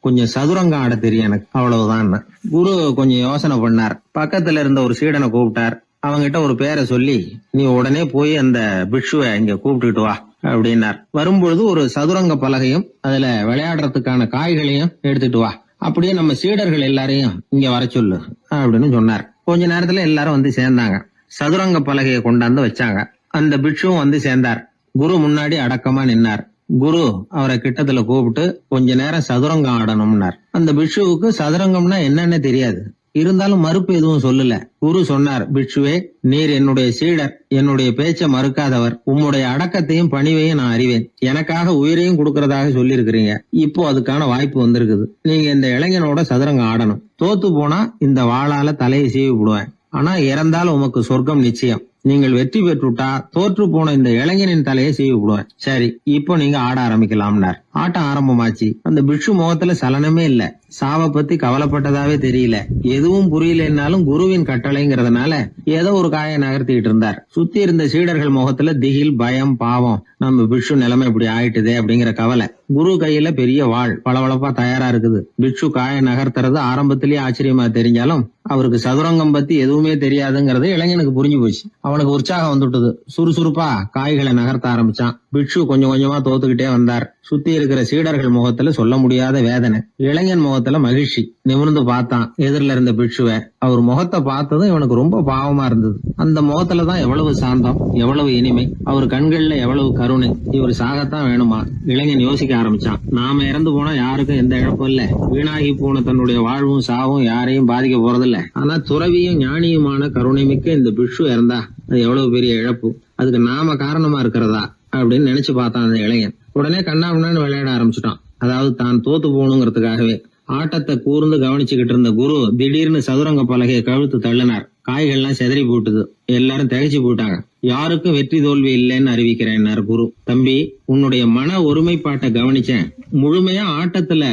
கொஞ்சம் சதுரங்கம் ஆட தெரியும் எனக்கு, அவ்வளவுதான். குரு கொஞ்சம் யோசனை பண்ணார். பக்கத்துல இருந்த ஒரு சீடனை கூப்பிட்டார். அவங்கிட்ட ஒரு பேரை சொல்லி, நீ உடனே போய் அந்த பிக்ஷுவை இங்க கூப்பிட்டுட்டு வா அப்படின்னார். வரும்பொழுது ஒரு சதுரங்க பலகையும் அதுல விளையாடுறதுக்கான காய்களையும் எடுத்துட்டு வா, அப்படியே நம்ம சீடர்கள் எல்லாரையும் இங்க வர சொல்லு அப்படின்னு சொன்னார். கொஞ்ச நேரத்துல எல்லாரும் வந்து சேர்ந்தாங்க. சதுரங்க பலகையை கொண்டாந்து வச்சாங்க. அந்த பிட்சுவும் வந்து சேர்ந்தார். குரு முன்னாடி அடக்கமா நின்னார். குரு அவரை கிட்டத்துல கூப்பிட்டு கொஞ்ச நேரம் சதுரங்கம் ஆடணும்னார். அந்த பிட்சுவுக்கு சதுரங்கம்னா என்னன்னு தெரியாது. இருந்தாலும் மறுப்பு எதுவும் சொல்லல. குரு சொன்னார், பிட்சுவே, நீர் என்னுடைய சீடர், என்னுடைய பேச்ச மறுக்காதவர். உம்முடைய அடக்கத்தையும் பணிவையும் நான் அறிவேன். எனக்காக உயிரையும் கொடுக்கறதாக சொல்லியிருக்கிறீங்க. இப்போ அதுக்கான வாய்ப்பு வந்திருக்குது. நீங்க இந்த இளைஞனோட சதுரங்கம் ஆடணும். தோத்து போனா இந்த வாளால தலையை சீவி விடுவேன். ஆனா இறந்தாலும் உமக்கு சொர்க்கம் நிச்சயம். நீங்கள் வெற்றி பெற்றுட்டா தோற்று போன இந்த இளைஞனின் தலையை சீவி விடுவேன். சரி, இப்போ நீங்க ஆட ஆரம்பிக்கலாம்னார். ஆட்டம் ஆரம்பமாச்சு. அந்த பிட்சு முகத்துல சலனமே இல்ல. சாவை பத்தி கவலைப்பட்டதாவே தெரியல. எதுவும் புரியலன்னாலும் குருவின் கட்டளைங்கிறதுனால ஏதோ ஒரு காயை நகர்த்திட்டு இருந்தார். சுத்தி இருந்த சீடர்கள் முகத்துல திகில், பயம், பாவம், நம்ம பிட்சு நிலைமை இப்படி ஆயிட்டுதே அப்படிங்கிற கவலை. குரு கையில பெரிய வாள் பளபளப்பா தயாரா இருக்குது. பிட்சு காயை நகர்த்துறது ஆரம்பத்திலேயே ஆச்சரியமா தெரிஞ்சாலும் அவருக்கு சதுரங்கம் பத்தி எதுவுமே தெரியாதுங்கிறது இளைஞனுக்கு புரிஞ்சு போச்சு. அவனுக்கு உற்சாகம் வந்துட்டது. சுறுசுறுப்பா காய்களை நகர்த்த ஆரம்பிச்சான். பிட்சு கொஞ்சம் கொஞ்சமா தோத்துக்கிட்டே வந்தார். சுத்தி இருக்கிற சீடர்கள் முகத்துல சொல்ல முடியாத வேதனை. இளைஞன் முகத்துல மகிழ்ச்சி. நிமிர்ந்து பார்த்தான் எதிரில இருந்த பிட்சுவை. அவர் முகத்தை பார்த்ததும் இவனுக்கு ரொம்ப பாவமா இருந்தது. அந்த முகத்துலதான் எவ்வளவு சாந்தம், எவ்வளவு இனிமை, அவர் கண்கள்ல எவ்வளவு கருணை. இவர் சாகத்தான் வேணுமா? இளைஞன் யோசிக்க ஆரம்பிச்சான். நாம இறந்து போனா யாருக்கும் எந்த இழப்பும் இல்ல. வீணாகி போன தன்னுடைய வாழ்வும் சாவும் யாரையும் பாதிக்க போறதில்ல. ஆனா துறவியும் ஞானியுமான கருணை மிக்க இந்த பிட்சு இறந்தா அது எவ்வளவு பெரிய இழப்பு. அதுக்கு நாம காரணமா இருக்கிறதா அப்படின்னு நினைச்சு பார்த்தான் அந்த இளைஞன். உடனே கண்ணாமண்ணான்னு விளையாட ஆரம்பிச்சுட்டான். அதாவது தான் தோத்து போகணுங்கிறதுக்காகவே. ஆட்டத்தை கூர்ந்து கவனிச்சுக்கிட்டு இருந்த குரு திடீர்னு சதுரங்க பலகையை கழுத்து தள்ளினார். காய்கள்லாம் செதறி போட்டுது. எல்லாரும் திகைச்சு போட்டாங்க. யாருக்கும் வெற்றி தோல்வி இல்லைன்னு அறிவிக்கிறேன்னாரு குரு. தம்பி, உன்னுடைய மன ஒருமைப்பாட்டை கவனிச்சேன். முழுமையா ஆட்டத்துல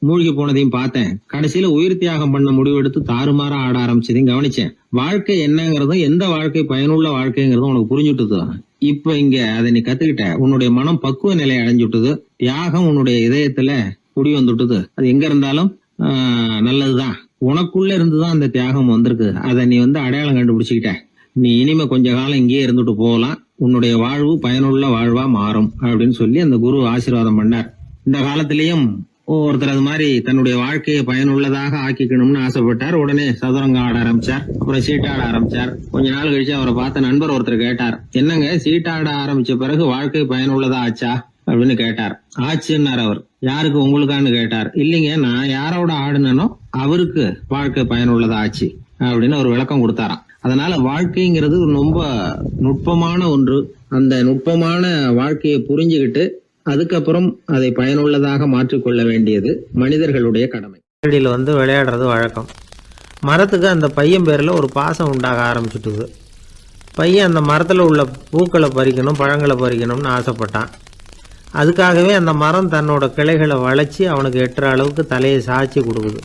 மூழ்கி போனதையும் பார்த்தேன். கடைசியில உயிர் தியாகம் பண்ண முடிவெடுத்து தாறுமாறா ஆட ஆரம்பிச்சதையும் கவனிச்சேன். வாழ்க்கை என்னங்கிறதும் எந்த வாழ்க்கை பயனுள்ள வாழ்க்கைங்கிறதும் உனக்கு புரிஞ்சுட்டுது. இப்ப இங்க அதை நீ கத்துக்கிட்ட. உன்னுடைய மனம் பக்குவ நிலை அடைஞ்சுட்டுது. தியாகம் உன்னுடைய இதயத்துல குடி வந்துட்டுது. அது எங்க இருந்தாலும் நல்லதுதான். உனக்குள்ள இருந்துதான் அந்த தியாகம் வந்திருக்கு. அதை நீ அடையாளம் கண்டுபிடிச்சுக்கிட்ட. நீ இனிமே கொஞ்ச காலம் இங்கேயே இருந்துட்டு போகலாம். உன்னுடைய வாழ்வு பயனுள்ள வாழ்வா மாறும் அப்படின்னு சொல்லி அந்த குரு ஆசீர்வாதம் பண்ணார். இந்த காலத்திலயும் ஒருத்தர் அது மாதிரி தன்னுடைய வாழ்க்கையை பயனுள்ளதாக ஆக்கிக்கணும்னு ஆசைப்பட்டார். உடனே சதுரங்கம் ஆட ஆரம்பிச்சார். அப்புறம் சீட்டாட ஆரம்பிச்சார். கொஞ்ச நாள் கழிச்சு அவரை பார்த்த நண்பர் ஒருத்தர் கேட்டார், என்னங்க சீட்டாட ஆரம்பிச்ச பிறகு வாழ்க்கை பயனுள்ளதா ஆச்சா அப்படின்னு கேட்டார். ஆச்சுன்னார் அவர். யாருக்கு, உங்களுக்கான்னு கேட்டார். இல்லைங்க, நான் யாரோட ஆடுனோ அவருக்கு வாழ்க்கை பயனுள்ளதா ஆச்சு அப்படின்னு ஒரு விளக்கம் கொடுத்தாராம். அதனால வாழ்க்கைங்கிறது ரொம்ப நுட்பமான ஒன்று. அந்த நுட்பமான வாழ்க்கையை புரிஞ்சுக்கிட்டு அதுக்கப்புறம் அதை பயனுள்ளதாக மாற்றிக்கொள்ள வேண்டியது மனிதர்களுடைய கடமை. விளையாடுறது வழக்கம். மரத்துக்கு அந்த பையன் பேரில் ஒரு பாசம் உண்டாக ஆரம்பிச்சுட்டுது. பையன் அந்த மரத்தில் உள்ள பூக்களை பறிக்கணும், பழங்களை பறிக்கணும்னு ஆசைப்பட்டான். அதுக்காகவே அந்த மரம் தன்னோட கிளைகளை வளைச்சி அவனுக்கு எட்டுற அளவுக்கு தலையை சாய்ச்சி கொடுக்குது.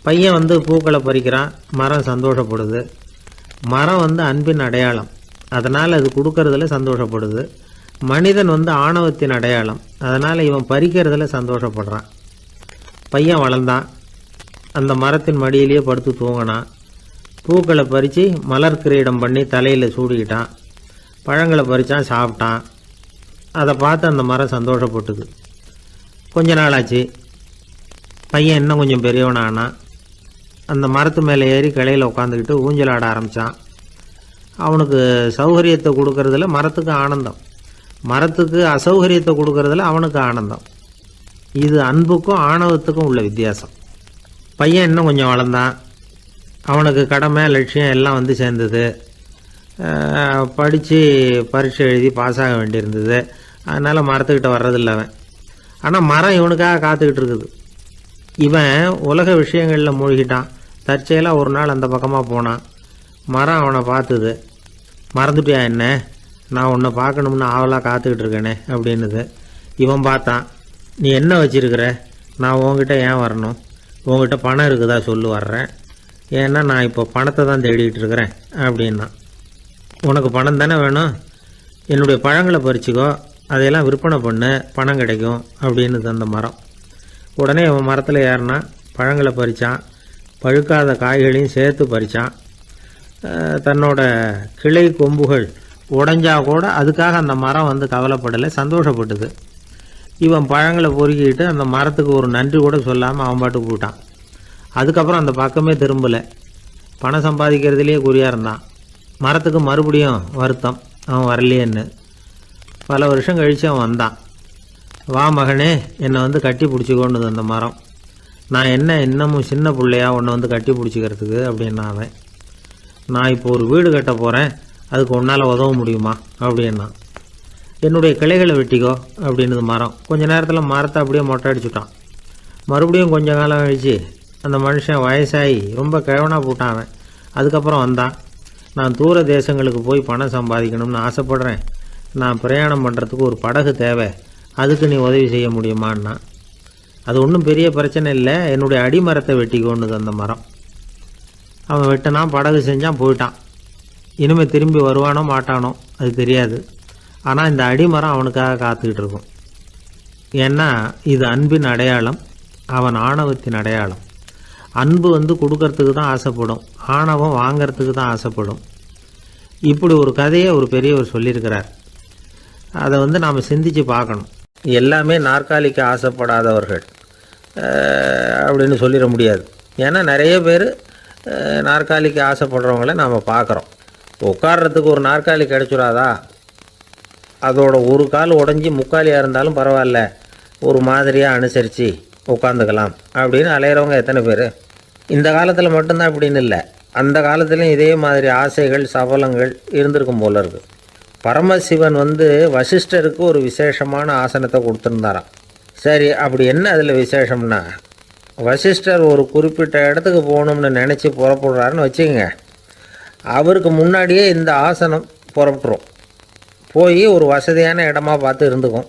பையன் பூக்களை பறிக்கிறான். மரம் சந்தோஷப்படுது. மரம் அன்பின் அடையாளம். அதனால் அது கொடுக்கறதுல சந்தோஷப்படுது. மனிதன் ஆணவத்தின் அடையாளம். அதனால் இவன் பறிக்கிறதுல சந்தோஷப்படுறான். பையன் வளர்ந்தான். அந்த மரத்தின் மடியிலேயே படுத்து தூங்கினான். பூக்களை பறித்து மலர் கிரீடம் பண்ணி தலையில் சூடிக்கிட்டான். பழங்களை பறித்தான், சாப்பிட்டான். அதை பார்த்து அந்த மரம் சந்தோஷப்பட்டுது. கொஞ்ச நாளாச்சு. பையன் இன்னும் கொஞ்சம் பெரியவனானான். அந்த மரத்து மேலே ஏறி கிளையில் உட்காந்துக்கிட்டு ஊஞ்சல் ஆட ஆரம்பித்தான். அவனுக்கு சௌகரியத்தை கொடுக்கறதுல மரத்துக்கு ஆனந்தம், மரத்துக்கு அசௌகரியத்தை கொடுக்கறதுல அவனுக்கு ஆனந்தம். இது அன்புக்கும் ஆணவத்துக்கும் உள்ள வித்தியாசம். பையன் இன்னும் கொஞ்சம் வளர்ந்தான். அவனுக்கு கடமை, லட்சியம் எல்லாம் சேர்ந்தது. படித்து பரீட்சை எழுதி பாஸ் ஆக வேண்டியிருந்தது. அதனால் மரத்துக்கிட்ட வர்றதில்லை அவன். ஆனால் மரம் இவனுக்காக காத்துக்கிட்டு இருக்குது. இவன் உலக விஷயங்களில் மூழ்கிட்டான். தற்செயலாக ஒரு நாள் அந்த பக்கமாக போனான். மரம் அவனை பார்த்துது. மறந்துட்டியா என்ன, நான் உன்னை பார்க்கணும்னு ஆவலாக காத்துக்கிட்டு இருக்கேனே அப்படின்னுது. இவன் பார்த்தான். நீ என்ன வச்சிருக்கிற, நான் உங்ககிட்ட ஏன் வரணும், உங்ககிட்ட பணம் இருக்குதா சொல்லு, வர்றேன். ஏன்னா நான் இப்போ பணத்தை தான் தேடிக்கிட்டு இருக்கிறேன் அப்படின்னா. உனக்கு பணம் தானே வேணும், என்னுடைய பழங்களை பறிச்சுக்கோ, அதையெல்லாம் விற்பனை பண்ணு, பணம் கிடைக்கும் அப்படின்னு அந்த மரம். உடனே அவன் மரத்தில் ஏறினா, பழங்களை பறித்தான். பழுக்காத காய்களையும் சேர்த்து பறித்தான். தன்னோட கிளை கொம்புகள் உடைஞ்சா கூட அதுக்காக அந்த மரம் கவலைப்படலை, சந்தோஷப்பட்டுது. இவன் பழங்களை பொறுக்கிட்டு அந்த மரத்துக்கு ஒரு நன்றி கூட சொல்லாமல் அவன் பாட்டுக்கு போட்டான். அதுக்கப்புறம் அந்த பக்கமே திரும்பலை. பணம் சம்பாதிக்கிறதுலேயே குறியாக இருந்தான். மரத்துக்கு மறுபடியும் வருத்தம், அவன் வரலையேன்னு. பல வருஷம் கழித்து அவன் வந்தான். வா மகனே, என்னை வந்து கட்டி பிடிச்சிக்கொண்டுது அந்த மரம். நான் என்ன இன்னமும் சின்ன பிள்ளையா உன்னை வந்து கட்டி பிடிச்சிக்கிறதுக்கு அப்படின்னா அவன். நான் இப்போ ஒரு வீடு கட்ட போகிறேன், அதுக்கு உன்னால் உதவ முடியுமா அப்படின்னா. என்னுடைய கிளைகளை வெட்டிக்கோ அப்படின்னுது மரம். கொஞ்ச நேரத்தில் மரத்தை அப்படியே மொட்டை அடிச்சுட்டான். மறுபடியும் கொஞ்ச காலம் கழிச்சு அந்த மனுஷன் வயசாகி ரொம்ப கிழவனாக போட்டான் அவன். அதுக்கப்புறம் வந்தான். நான் தூர தேசங்களுக்கு போய் பணம் சம்பாதிக்கணும்னு ஆசைப்படுறேன். நான் பிரயாணம் பண்ணுறதுக்கு ஒரு படகு தேவை, அதுக்கு நீ உதவி செய்ய முடியுமான்னா. அது ஒன்றும் பெரிய பிரச்சனை இல்லை, என்னுடைய அடிமரத்தை வெட்டிக்கோன்னுது அந்த மரம். அவன் வெட்டினான், படகு செஞ்சான், போயிட்டான். இனிமேல் திரும்பி வருவானோ மாட்டானோ அது தெரியாது. ஆனால் இந்த அடிமரம் அவனுக்காக காத்துக்கிட்டு இருக்கும். ஏன்னா இது அன்பின் அடையாளம், அவன் ஆணவத்தின் அடையாளம். அன்பு வந்து கொடுக்கறதுக்கு தான் ஆசைப்படும், ஆணவம் வாங்கிறதுக்கு தான் ஆசைப்படும். இப்படி ஒரு கதையை ஒரு பெரியவர் சொல்லியிருக்கிறார். அதை வந்து நாம் சிந்தித்து பார்க்கணும். எல்லாமே நாற்காலிக்கு ஆசைப்படாதவர்கள் அப்படின்னு சொல்லிட முடியாது. ஏன்னா நிறைய பேர் நாற்காலிக்கு ஆசைப்படுறவங்கள நாம் பார்க்குறோம். உட்கார்றதுக்கு ஒரு நாற்காலி கிடச்சிடாதா, அதோட ஒரு கால் உடஞ்சி முக்காலியாக இருந்தாலும் பரவாயில்ல, ஒரு மாதிரியாக அனுசரித்து உட்காந்துக்கலாம் அப்படின்னு அலையிறவங்க எத்தனை பேர்? இந்த காலத்தில் மட்டும்தான் அப்படின்னு இல்லை, அந்த காலத்துலேயும் இதே மாதிரி ஆசைகள் சபலங்கள் இருந்திருக்கும் போல இருக்குது. பரமசிவன் வந்து வசிஷ்டருக்கு ஒரு விசேஷமான ஆசனத்தை கொடுத்துருந்தாராம். சரி, அப்படி என்ன அதில் விசேஷம்னா, வசிஷ்டர் ஒரு குறிப்பிட்ட இடத்துக்கு போகணும்னு நினச்சி புறப்படுறாருன்னு வச்சுக்கோங்க. அவருக்கு முன்னாடியே இந்த ஆசனம் புறப்பட்டுரும். போய் ஒரு வசதியான இடமா பார்த்து இருந்துக்கும்.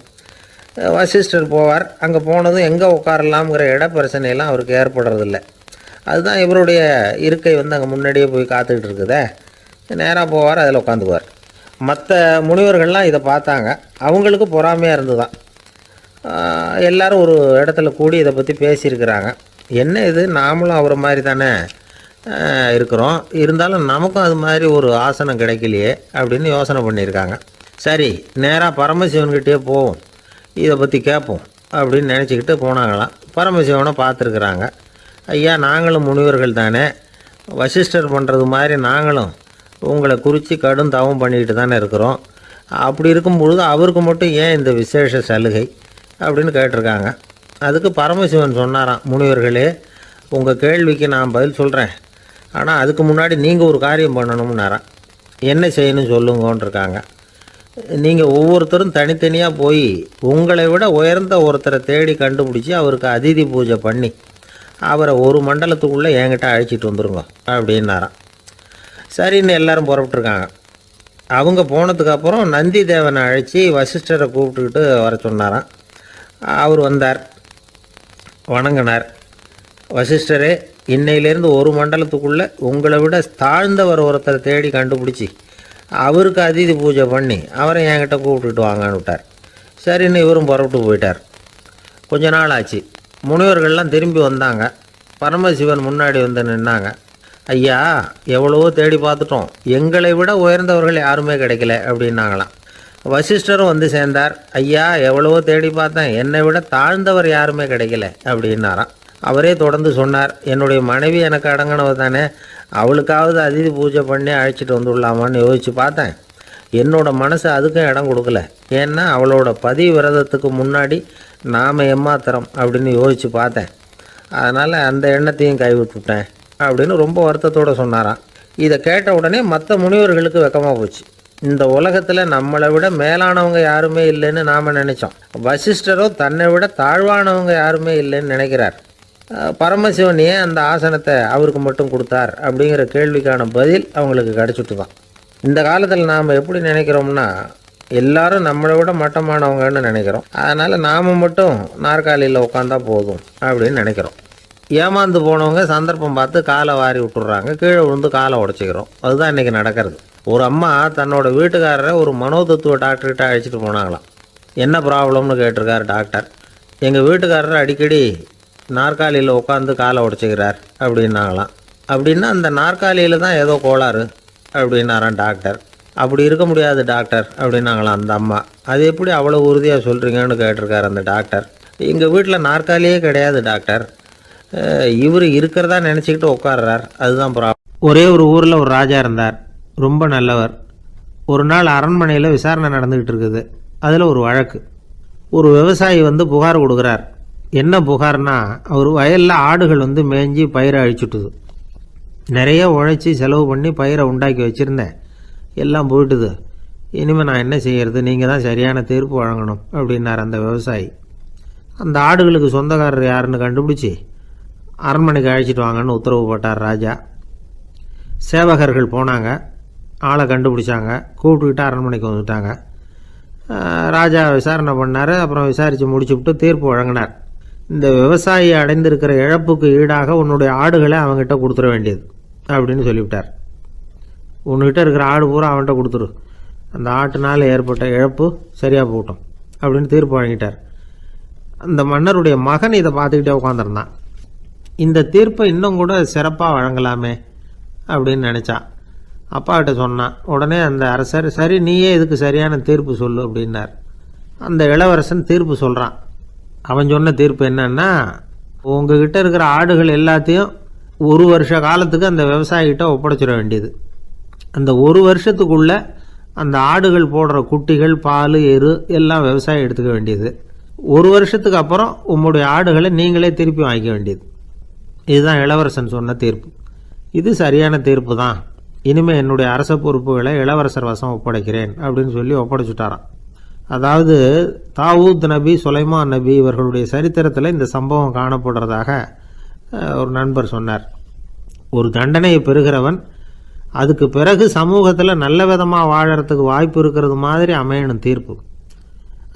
வசிஷ்டர் போவார். அங்கே போனதும் எங்கே உட்காரலாம்ங்கிற இட பிரச்சனையெல்லாம் அவருக்கு ஏற்படுறதில்ல. அதுதான் இவருடைய இருக்கை வந்து அங்கே முன்னாடியே போய் காத்துக்கிட்டு இருக்குதே. நேராக போவார், அதில் உட்காந்துக்குவார். மற்ற முனிவர்கள்லாம் இதை பார்த்தாங்க. அவங்களுக்கு பொறாமையாக இருந்து தான் எல்லோரும் ஒரு இடத்துல கூடி இதை பற்றி பேசியிருக்கிறாங்க. என்ன இது, நாமளும் அவரை மாதிரி தானே இருக்கிறோம், இருந்தாலும் நமக்கும் அது மாதிரி ஒரு ஆசனம் கிடைக்கலையே அப்படின்னு யோசனை பண்ணியிருக்காங்க. சரி, நேராக பரமசிவன்கிட்டே போவோம், இதை பற்றி கேட்போம் அப்படின்னு நினச்சிக்கிட்டு போனாங்களாம். பரமசிவனை பார்த்துருக்குறாங்க. ஐயா, நாங்களும் முனிவர்கள் தானே, வசிஷ்டர் பண்ணுறது மாதிரி நாங்களும் உங்களை குறித்து கடும் தவம் பண்ணிக்கிட்டு தானே இருக்கிறோம். அப்படி இருக்கும் பொழுது அவருக்கு மட்டும் ஏன் இந்த விசேஷ சலுகை அப்படின்னு கேட்டிருக்காங்க. அதுக்கு பரமசிவன் சொன்னாராம், முனிவர்களே, உங்கள் கேள்விக்கு நான் பதில் சொல்கிறேன், ஆனால் அதுக்கு முன்னாடி நீங்கள் ஒரு காரியம் பண்ணணும்னாராம். என்ன செய்யணும் சொல்லுங்கன்றிருக்காங்க. நீங்கள் ஒவ்வொருத்தரும் தனித்தனியாக போய் உங்களை விட உயர்ந்த ஒருத்தரை தேடி கண்டுபிடிச்சி அவருக்கு அதிதி பூஜை பண்ணி அவரை ஒரு மண்டலத்துக்குள்ளே என்கிட்ட அழைச்சிட்டு வந்துருங்க அப்படின்னாராம். சரின்னு எல்லாரும் புறப்பட்டுருக்காங்க. அவங்க போனதுக்கப்புறம் நந்தி தேவனை அழைச்சி வசிஷ்டரை கூப்பிட்டுக்கிட்டு வர சொன்னாராம். அவர் வந்தார், வணங்கினார். வசிஷ்டரே, இன்னையிலேருந்து ஒரு மண்டலத்துக்குள்ளே உங்களை விட தாழ்ந்தவர் ஒருத்தரை தேடி கண்டுபிடிச்சி அவருக்கு அதிதி பூஜை பண்ணி அவரை என்கிட்ட கூப்பிட்டுட்டு வாங்கன்னு விட்டார். சரின்னு இவரும் புறப்பட்டு போயிட்டார். கொஞ்ச நாள் ஆச்சு. முனிவர்கள்லாம் திரும்பி வந்தாங்க. பரமசிவன் முன்னாடி வந்து நின்னாங்க. ஐயா, எவ்வளவோ தேடி பார்த்துட்டோம், எங்களை விட உயர்ந்தவர்கள் யாருமே கிடைக்கல அப்படின்னாங்களாம். வசிஷ்டரும் வந்து சேர்ந்தார். ஐயா, எவ்வளவோ தேடி பார்த்தேன், என்னை விட தாழ்ந்தவர் யாருமே கிடைக்கல அப்படின்னாராம். அவரே தொடர்ந்து சொன்னார், என்னுடைய மனைவி எனக்கு அடங்கினவ தானே, அவளுக்காவது அதிதி பூஜை பண்ணி அழைச்சிட்டு வந்துடலாமான்னு யோசித்து பார்த்தேன். என்னோட மனசு அதுக்கும் இடம் கொடுக்கல. ஏன்னா அவளோட பதி விரதத்துக்கு முன்னாடி நாம் ஏமாத்திரம் அப்படின்னு யோசித்து பார்த்தேன். அதனால் அந்த எண்ணத்தையும் கைவிட்டுவிட்டேன் அப்படின்னு ரொம்ப வருத்தத்தோடு சொன்னாராம். இதை கேட்ட உடனே மற்ற முனிவர்களுக்கு வெக்கமாக போச்சு. இந்த உலகத்தில் நம்மளை விட மேலானவங்க யாருமே இல்லைன்னு நாம் நினச்சோம். வசிஷ்டரோ தன்னை விட தாழ்வானவங்க யாருமே இல்லைன்னு நினைக்கிறார். பரமசிவன் ஏன் அந்த ஆசனத்தை அவருக்கு மட்டும் கொடுத்தார் அப்படிங்கிற கேள்விக்கான பதில் அவங்களுக்கு கிடச்சிட்டு தான். இந்த காலத்தில் நாம் எப்படி நினைக்கிறோம்னா, எல்லாரும் நம்மளை விட மட்டமானவங்கன்னு நினைக்கிறோம். அதனால் நாம் மட்டும் நாற்காலியில் உட்காந்தா போதும் அப்படின்னு நினைக்கிறோம். ஏமாந்து போனவங்க சந்தர்ப்பம் பார்த்து காலை வாரி விட்டுறாங்க, கீழே விழுந்து காலை உடச்சிக்கிறோம். அதுதான் இன்றைக்கி நடக்கிறது. ஒரு அம்மா தன்னோட வீட்டுக்காரரை ஒரு மனோதத்துவ டாக்டர்கிட்ட அழைச்சிட்டு போனாங்களாம். என்ன ப்ராப்ளம்னு கேட்டிருக்கார் டாக்டர். எங்கள் வீட்டுக்காரர் அடிக்கடி நாற்காலியில் உட்காந்து காலை உடச்சிக்கிறார் அப்படின்னாங்களாம். அப்படின்னா அந்த நாற்காலியில் தான் ஏதோ கோளாறு அப்படின்னாரான் டாக்டர். அப்படி இருக்க முடியாது டாக்டர் அப்படின்னாங்களாம் அந்த அம்மா. அது எப்படி அவ்வளோ உறுதியாக சொல்கிறீங்கன்னு கேட்டிருக்கார் அந்த டாக்டர். எங்கள் வீட்டில் நாற்காலியே கிடையாது டாக்டர், இவர் இருக்கிறதா நினச்சிக்கிட்டு உட்கார்றார், அதுதான் ப்ராப்ளம். ஒரே ஒரு ஊரில் ஒரு ராஜா இருந்தார், ரொம்ப நல்லவர். ஒரு நாள் அரண்மனையில் விசாரணை நடந்துக்கிட்டு இருக்குது. அதில் ஒரு வழக்கு. ஒரு விவசாயி புகார் கொடுக்குறார். என்ன புகார்னா, அவர் வயலில் ஆடுகள் மேய்ஞ்சி பயிரை அழிச்சுட்டுது. நிறைய உழைச்சி செலவு பண்ணி பயிரை உண்டாக்கி வச்சுருந்தேன், எல்லாம் போயிட்டுது. இனிமேல் நான் என்ன செய்யறது, நீங்கள் தான் சரியான தீர்ப்பு வழங்கணும் அப்படின்னார் அந்த விவசாயி. அந்த ஆடுகளுக்கு சொந்தக்காரர் யாருன்னு கண்டுபிடிச்சி அரண்மனைக்கு அழைச்சிட்டு வாங்கன்னு உத்தரவு போட்டார் ராஜா. சேவகர்கள் போனாங்க, ஆளை கண்டுபிடிச்சாங்க, கூப்பிட்டுக்கிட்டு அரண்மனைக்கு வந்துட்டாங்க. ராஜா விசாரணை பண்ணார். அப்புறம் விசாரித்து முடிச்சுவிட்டு தீர்ப்பு வழங்கினார். இந்த விவசாயி அடைந்திருக்கிற இழப்புக்கு ஈடாக உன்னுடைய ஆடுகளை அவங்ககிட்ட கொடுத்துட வேண்டியது அப்படின்னு சொல்லிவிட்டார். உன்கிட்ட இருக்கிற ஆடு பூரா அவன்கிட்ட கொடுத்துரு, அந்த ஆட்டுனால் ஏற்பட்ட இழப்பு சரியாக போகட்டும் அப்படின்னு தீர்ப்பு வழங்கிட்டார். அந்த மன்னருடைய மகன் இதை பார்த்துக்கிட்டே உட்காந்துருந்தான். இந்த தீர்ப்பை இன்னும் கூட சிறப்பாக வழங்கலாமே அப்படின்னு நினச்சான். அப்பாக்கிட்ட சொன்னான். உடனே அந்த அரசர், சரி நீயே இதுக்கு சரியான தீர்ப்பு சொல்லு அப்படின்னார். அந்த இளவரசன் தீர்ப்பு சொல்கிறான். அவன் சொன்ன தீர்ப்பு என்னன்னா, உங்ககிட்ட இருக்கிற ஆடுகள் எல்லாத்தையும் ஒரு வருஷ காலத்துக்கு அந்த விவசாயிகிட்ட ஒப்படைச்சிட வேண்டியது. அந்த ஒரு வருஷத்துக்குள்ள அந்த ஆடுகள் போடுற குட்டிகள், பால், எரு எல்லாம் விவசாயி எடுத்துக்க வேண்டியது. ஒரு வருஷத்துக்கு அப்புறம் உங்களுடைய ஆடுகளை நீங்களே திருப்பி வாங்கிக்க வேண்டியது. இதுதான் இளவரசன் சொன்ன தீர்ப்பு. இது சரியான தீர்ப்பு தான். இனிமேல் என்னுடைய அரச பொறுப்புகளை இளவரசர் வசம் ஒப்படைக்கிறேன் அப்படின்னு சொல்லி ஒப்படைச்சுட்டாராம். அதாவது தாவூத் நபி, சுலைமான் நபி இவர்களுடைய சரித்திரத்தில் இந்த சம்பவம் காணப்படுறதாக ஒரு நண்பர் சொன்னார். ஒரு தண்டனையை பெறுகிறவன் அதுக்கு பிறகு சமூகத்தில் நல்ல விதமாக வாழறதுக்கு வாய்ப்பு இருக்கிறது மாதிரி அமையணும் தீர்ப்பு.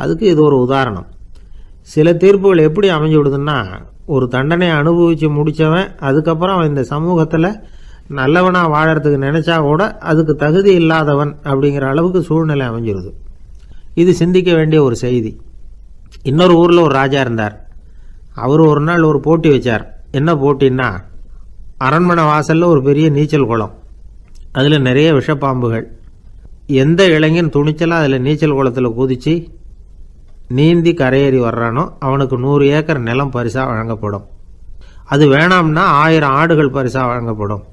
அதுக்கு இது ஒரு உதாரணம். சில தீர்ப்புகள் எப்படி அமைஞ்சு விடுதுன்னா, ஒரு தண்டனையை அனுபவித்து முடித்தவன் அதுக்கப்புறம் அவன் இந்த சமூகத்தில் நல்லவனாக வாழறதுக்கு நினச்சா கூட அதுக்கு தகுதி இல்லாதவன் அப்படிங்கிற அளவுக்கு சூழ்நிலை அமைஞ்சிருது. இது சிந்திக்க வேண்டிய ஒரு செய்தி. இன்னொரு ஊரில் ஒரு ராஜா இருந்தார். அவர் ஒரு நாள் ஒரு போட்டி வச்சார். என்ன போட்டின்னா, அரண்மனை வாசலில் ஒரு பெரிய நீச்சல் குளம், அதில் நிறைய விஷப்பாம்புகள். எந்த இளைஞன் துணிச்சலாக அதில் நீச்சல் குளத்தில் குதித்து நீந்தி கரையேறி வர்றானோ அவனுக்கு 100 ஏக்கர் நிலம் பரிசாக வழங்கப்படும். அது வேணாம்னா 1000 ஆடுகள் பரிசாக வழங்கப்படும்.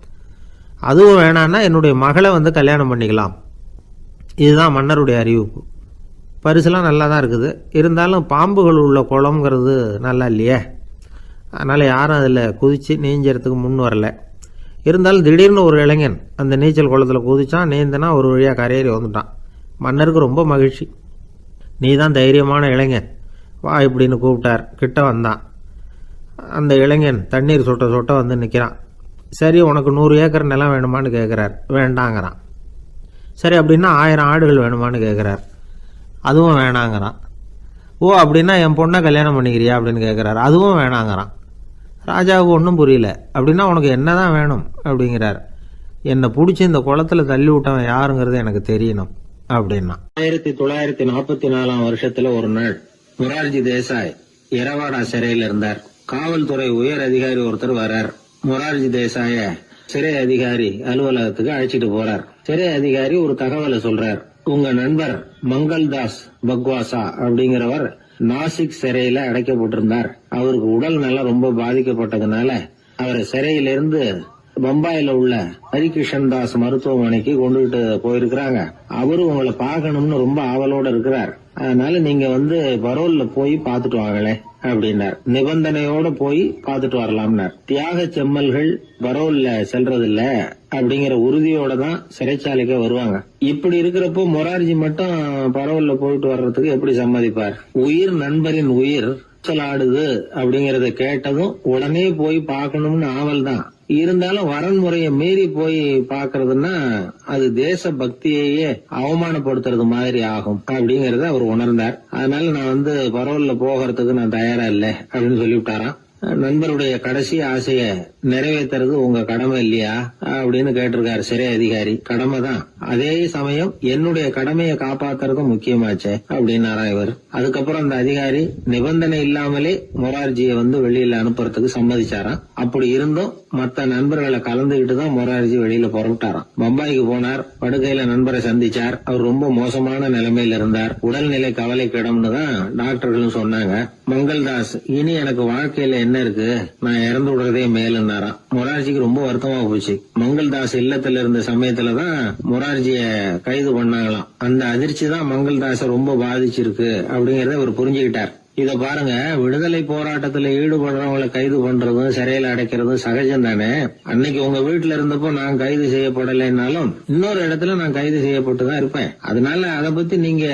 அதுவும் வேணான்னா என்னுடைய மகளை கல்யாணம் பண்ணிக்கலாம். இதுதான் மன்னருடைய அறிவிப்பு. பரிசுலாம் நல்லா தான் இருக்குது, இருந்தாலும் பாம்புகள் உள்ள குளம்ங்கிறது நல்லா இல்லையே. அதனால் யாரும் அதில் குதித்து நீஞ்சறதுக்கு முன் வரல. இருந்தாலும் திடீர்னு ஒரு இளைஞன் அந்த நீச்சல் குளத்தில் குதித்தான், நீந்தினா ஒரு வழியாக கரையேறி வந்துட்டான். மன்னருக்கு ரொம்ப மகிழ்ச்சி. நீ தான் தைரியமான இளைஞன், வா இப்படின்னு கூப்பிட்டார். கிட்ட வந்தான். அந்த இளைஞன் தண்ணீர் சொட்ட சொட்ட நிற்கிறான். சரி, உனக்கு 100 ஏக்கர் நிலம் வேணுமான்னு கேட்குறார். வேண்டாங்கிறான். சரி, அப்படின்னா 1000 ஆடுகள் வேணுமான்னு கேட்குறார். அதுவும் வேணாங்கிறான். ஓ, அப்படின்னா என் பொண்ணை கல்யாணம் பண்ணிக்கிறியா அப்படின்னு கேட்குறாரு. அதுவும் வேணாங்கிறான். ராஜாவுக்கு ஒன்றும் புரியல. அப்படின்னா உனக்கு என்ன தான் வேணும் அப்படிங்கிறார். என்னை பிடிச்சி இந்த குளத்தில் தள்ளி விட்டவன் யாருங்கிறது எனக்கு தெரியணும் அப்படின்னா. 1944 வருஷத்துல ஒரு நாள் மொரார்ஜி தேசாய் எரவாடா சிறையில் இருந்தார். காவல்துறை உயர் அதிகாரி ஒருத்தர் வர்றார். மொரார்ஜி தேசாய சிறை அதிகாரி அலுவலகத்துக்கு அழைச்சிட்டு போறார். சிறை அதிகாரி ஒரு தகவலை சொல்றார். உங்க நண்பர் மங்கள்தாஸ் பக்வாசா அப்படிங்கிறவர் நாசிக் சிறையில அடைக்கப்பட்டிருந்தார். அவருக்கு உடல் நலம் ரொம்ப பாதிக்கப்பட்டதுனால அவரை சிறையிலிருந்து பம்பாயில உள்ள ஹரிகிருஷ்ணன் தாஸ் மருத்துவமனைக்கு கொண்டுகிட்டு போயிருக்கிறாங்க. அவரு உங்களை பார்க்கணும்னு ரொம்ப ஆவலோட இருக்கிறார். அதனால நீங்க பரோல்ல போய் பாத்துட்டு வாங்களே அப்படின்னார். நிபந்தனையோட போய் பாத்துட்டு வரலாம்னார். தியாக செம்மல்கள் பரோல்ல செல்றது இல்ல அப்படிங்கிற உறுதியோட தான் சிறைச்சாலைக்கு வருவாங்க. இப்படி இருக்கிறப்போ மொரார்ஜி மட்டும் பரோல்ல போயிட்டு வர்றதுக்கு எப்படி சம்மதிப்பார்? உயிர் நண்பரின் உயிர் ஆடுது அப்படிங்கறத கேட்டதும் உடனே போய் பார்க்கணும்னு ஆவல் தான். இருந்தாலும் வரன்முறையை மீறி போய் பாக்குறதுன்னா அது தேச பக்தியையே அவமானப்படுத்துறது மாதிரி ஆகும் அப்படிங்கறத அவர் உணர்ந்தார். அதனால நான் பரோல்ல போகிறதுக்கு நான் தயாரா இல்லை அப்படின்னு சொல்லிவிட்டாராம். நண்பருடைய கடைசி ஆசைய நிறைவேற்றுறது உங்க கடமை இல்லையா அப்படின்னு கேட்டிருக்காரு சிறை அதிகாரி. கடமை தான், அதே சமயம் என்னுடைய கடமையை காப்பாத்துறதும் முக்கியமாச்சே அப்படின்னாரா இவர். அதுக்கப்புறம் அந்த அதிகாரி நிபந்தனை இல்லாமலே மொரார்ஜியை வெளியில அனுப்புறதுக்கு சம்மதிச்சாராம். அப்படி இருந்தும் மத்த நண்பர்களை கலந்துகிட்டு தான் மொரார்ஜி வெளியில புறப்பட்டாராம். பம்பாய்க்கு போனார். படுக்கையில நண்பரை சந்திச்சார். அவர் ரொம்ப மோசமான நிலைமையில இருந்தார். உடல்நிலை கவலைக்கிடம்னு தான் டாக்டர்களும் சொன்னாங்க. மங்கள்தாஸ், இனி எனக்கு வாழ்க்கையில என்ன இருக்கு, நான் இறந்து விடுறதே மேலுன்னார். பண்ணாராம். மொரார்ஜிக்கு ரொம்ப வருத்தமா போச்சு. மங்கள்தாஸ் இல்லத்துல இருந்த சமயத்துலதான் மொரார்ஜிய கைது பண்ணாங்களாம். அந்த அதிர்ச்சி தான் மங்கள்தாஸ ரொம்ப பாதிச்சிருக்கு அப்படிங்கறத அவர் புரிஞ்சுக்கிட்டார். இத பாருங்க, விடுதலை போராட்டத்துல ஈடுபடுறவங்களை கைது பண்றதும் சிறையில அடைக்கிறதும் சகஜம் தானே. அன்னைக்கு உங்க வீட்டுல இருந்தப்போ நான் கைது செய்யப்படலைன்னாலும் இன்னொரு இடத்துல நான் கைது செய்யப்பட்டுதான் இருப்பேன். அதனால அதை பத்தி நீங்க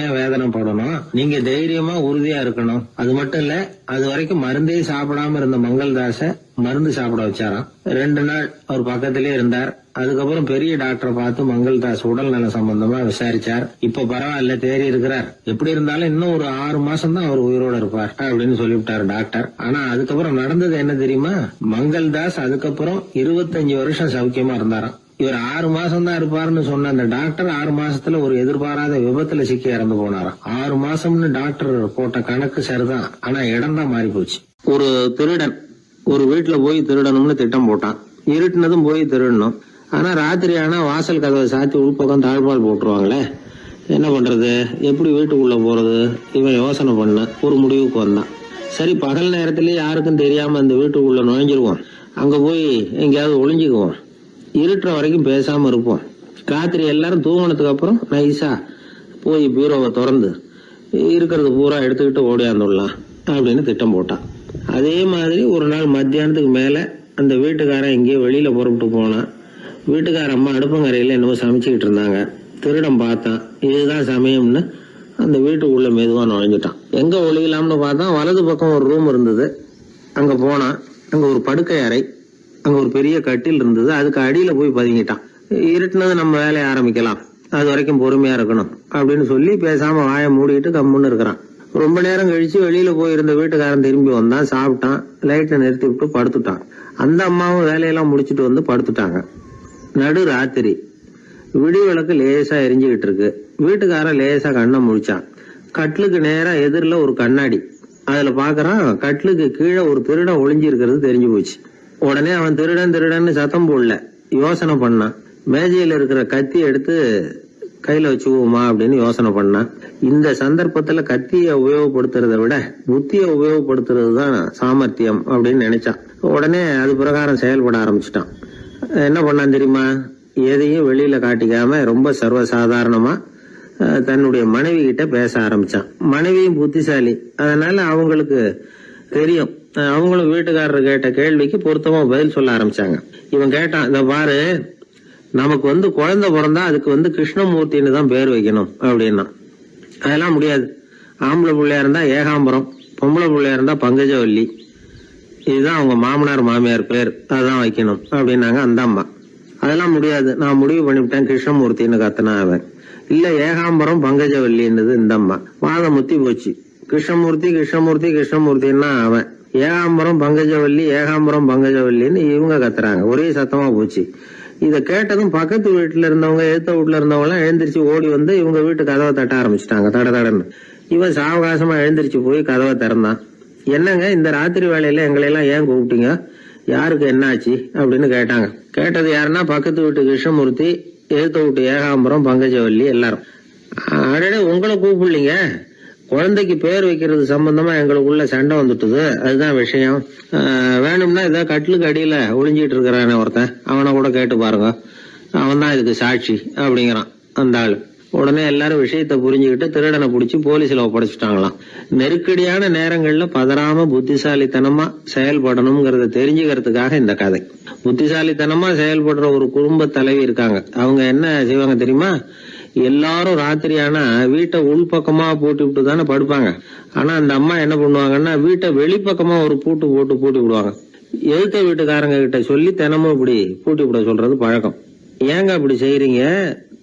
ஏன் வேதனைப்படணும்? நீங்க தைரியமா உறுதியா இருக்கணும். அது மட்டும் இல்ல, அது வரைக்கும் மருந்தே சாப்பிடாம இருந்த மங்கள்தாஸ மருந்து சாப்பிட வச்சாராம். 2 நாள் அவர் பக்கத்திலே இருந்தார். அதுக்கப்புறம் பெரிய டாக்டரை பார்த்து மங்கள்தாஸ் உடல் நல சம்பந்தமா விசாரிச்சார். இப்ப பரவாயில்ல, தேறி இருக்கிறார். எப்படி இருந்தாலும் இன்னும் ஒரு 6 மாசம் தான் அவர் உயிரோட இருப்பார் அப்படின்னு சொல்லிவிட்டாரு டாக்டர். ஆனா அதுக்கப்புறம் நடந்தது என்ன தெரியுமா? மங்கள்தாஸ் அதுக்கப்புறம் 25 வருஷம் சௌக்கியமா இருந்தாராம். இவர் 6 மாசம் தான் இருப்பாருன்னு சொன்ன அந்த டாக்டர் 6 மாசத்துல ஒரு எதிர்பாராத விபத்துல சிக்கி இறந்து போனாராம். 6 மாசம்னு டாக்டர் போட்ட கணக்கு சரிதான், ஆனா இடம் தான் மாறி போச்சு. ஒரு திருடன் ஒரு வீட்டுல போய் திருடணும்னு திட்டம் போட்டான். இருட்டுனதும் போய் திருடணும். ஆனா ராத்திரி ஆனா வாசல் கதவை சாத்தி உள்பக்கம் தாழ்பால் போட்டுருவாங்களே, என்ன பண்றது, எப்படி வீட்டுக்குள்ள போறது? இவன் யோசனை பண்ண ஒரு முடிவுக்கு வந்தான். சரி, பகல் நேரத்திலேயே யாருக்கும் தெரியாம அந்த வீட்டுக்குள்ள நுழைஞ்சிருவோம். அங்க போய் எங்கேயாவது ஒளிஞ்சுக்குவோம். இருட்டுற வரைக்கும் பேசாம இருப்போம். ராத்திரி எல்லாரும் தூங்கினதுக்கு அப்புறம் நைஸா போய் பீரோவை திறந்து இருக்கிறது பூரா எடுத்துக்கிட்டு ஓடியாந்துடலாம் அப்படின்னு திட்டம் போட்டான். அதே மாதிரி ஒரு நாள் மத்தியானத்துக்கு மேல அந்த வீட்டுக்காரன் எங்கேயோ வெளியில புறப்பட்டு போனான். வீட்டுக்கார அம்மா அடுப்பங்கரையில என்னவோ சமைச்சுக்கிட்டு இருந்தாங்க. திருடன் பார்த்தான். இதுதான் சமயம்னு அந்த வீட்டுக்குள்ள மெதுவா நுழைஞ்சிட்டான். எங்க ஒளியலாம்னு பார்த்தா வலது பக்கம் ஒரு ரூம் இருந்தது. அங்க போனான். அங்க ஒரு படுக்கை அறை, அங்க ஒரு பெரிய கட்டில் இருந்தது. அதுக்கு அடியில போய் பதுங்கிட்டான். இருட்டுனது நம்ம வேலையை ஆரம்பிக்கலாம், அது வரைக்கும் பொறுமையா இருக்கணும் அப்படின்னு சொல்லி பேசாம வாயை மூடிட்டு கம்முன்னு இருக்கிறான். ரொம்ப நேரம் கழிச்சு வெளியில போயிருந்த வீட்டுக்காரன் திரும்பி வந்தான். சாப்பிட்டான். லைட்டை நிறுத்தி விட்டு படுத்துட்டான். அந்த அம்மாவும் வேலையெல்லாம் முடிச்சுட்டு வந்து படுத்துட்டாங்க. நடு ராத்திரி. விடி விளக்கு லேசா எரிஞ்சுகிட்டு இருக்கு. வீட்டுக்காரன் லேசா கண்ணை முழிச்சான். கட்லுக்கு நேரா எதிரில ஒரு கண்ணாடி. அதுல பாக்குறான், கட்லுக்கு கீழே ஒரு திருடன் ஒளிஞ்சு இருக்கிறது தெரிஞ்சு போச்சு. உடனே அவன் திருடன் திருடன்னு சத்தம் போடல, யோசனை பண்ணான். மேஜையில இருக்கிற கத்தி எடுத்து கையில வச்சுக்குவோமா அப்படின்னு யோசனை பண்ணான். இந்த சந்தர்ப்பத்துல கத்திய உபயோகப்படுத்துறதை விட புத்திய உபயோகப்படுத்துறது தான் சாமர்த்தியம் அப்படின்னு நினைச்சான். உடனே அது பிரகாரம் செயல்பட ஆரம்பிச்சிட்டான். என்ன பண்ணான் தெரியுமா? எதையும் வெளியில காட்டிக்காம ரொம்ப சர்வசாதாரணமா தன்னுடைய மனைவி கிட்ட பேச ஆரம்பிச்சான். மனைவியும் புத்திசாலி, அதனால அவங்களுக்கு தெரியும். அவங்களும் வீட்டுக்காரர் கேட்ட கேள்விக்கு பொருத்தமா பதில் சொல்ல ஆரம்பிச்சாங்க. இவன் கேட்டான், இந்த பாரு, நமக்கு குழந்தை பிறந்தா அதுக்கு கிருஷ்ணமூர்த்தின்னு தான் பேர் வைக்கணும் அப்படின்னா. அதெல்லாம் முடியாது. ஆம்பளை பிள்ளையா இருந்தா ஏகாம்பரம், பொம்பளை பிள்ளையா இருந்தா பங்கஜவல்லி, இதுதான் அவங்க மாமனார் மாமியார் பேர், அதான் வைக்கணும் அப்படின்னாங்க அந்த அம்மா. அதெல்லாம் முடியாது, நான் முடிவு பண்ணிவிட்டேன் கிருஷ்ணமூர்த்தின்னு கத்தனா அவன். இல்ல ஏகாம்பரம் பங்கஜவல்லின்றது இந்த அம்மா. வாதம் முத்தி போச்சு. கிருஷ்ணமூர்த்தி கிருஷ்ணமூர்த்தி கிருஷ்ணமூர்த்தின்னா அவன். ஏகாம்பரம் பங்கஜவல்லி ஏகாம்பரம் பங்கஜவல்லின்னு இவங்க கத்துறாங்க. ஒரே சத்தமா போச்சு. இத கேட்டதும் பக்கத்து வீட்டுல இருந்தவங்க, எழுத்த வீட்டுல இருந்தவங்க எல்லாம் எழுந்திரிச்சு ஓடி வந்து இவங்க வீட்டு கதவை தட்ட ஆரம்பிச்சுட்டாங்க. தட தடன்னு. இவன் சாவகாசமா எழுந்திரிச்சு போய் கதவை திறந்தான். என்னங்க, இந்த ராத்திரி வேலையில எங்களை எல்லாம் ஏன் கூப்பிட்டீங்க? யாருக்கு என்ன ஆச்சு அப்படின்னு கேட்டாங்க. கேட்டது யாருன்னா பக்கத்து வீட்டு கிருஷ்ணமூர்த்தி, எழுத்த வீட்டு ஏகாம்பரம் பங்கஜவல்லி எல்லாரும். அடடே, உங்களை கூப்பிடலீங்க, குழந்தைக்கு பேர் வைக்கிறது சம்பந்தமா எங்களுக்குள்ள சண்டை வந்துட்டுது, அதுதான் விஷயம். வேணும்னா இதை கட்டிலுக்கு அடியில ஒளிஞ்சிட்டு இருக்கிறானே ஒருத்தன், அவனை கூட கேட்டு பாருங்க, அவன் தான் இதுக்கு சாட்சி அப்படிங்கிறான் அந்த ஆளு. உடனே எல்லாரும் விஷயத்த புரிஞ்சுக்கிட்டு திருடனை பிடிச்சி போலீஸ்ல ஒப்படைச்சிட்டாங்களாம். நெருக்கடியான நேரங்கள்ல பதறாம புத்திசாலித்தனமா செயல்படணுங்கிறத தெரிஞ்சுக்கிறதுக்காக இந்த கதை. புத்திசாலித்தனமா செயல்படுற ஒரு குடும்ப தலைவி இருக்காங்க. அவங்க என்ன செய்வாங்க தெரியுமா? எல்லாரும் ராத்திரி ஆனா வீட்டை உள்பக்கமா பூட்டி விட்டு தானே படுப்பாங்க. ஆனா அந்த அம்மா என்ன பண்ணுவாங்கன்னா, வீட்டை வெளிப்பக்கமா ஒரு பூட்டு போட்டு பூட்டி விடுவாங்க. எழுத்த வீட்டுக்காரங்க கிட்ட சொல்லி தினமும் இப்படி பூட்டி விட சொல்றது பழக்கம். ஏங்க அப்படி செய்யறீங்க?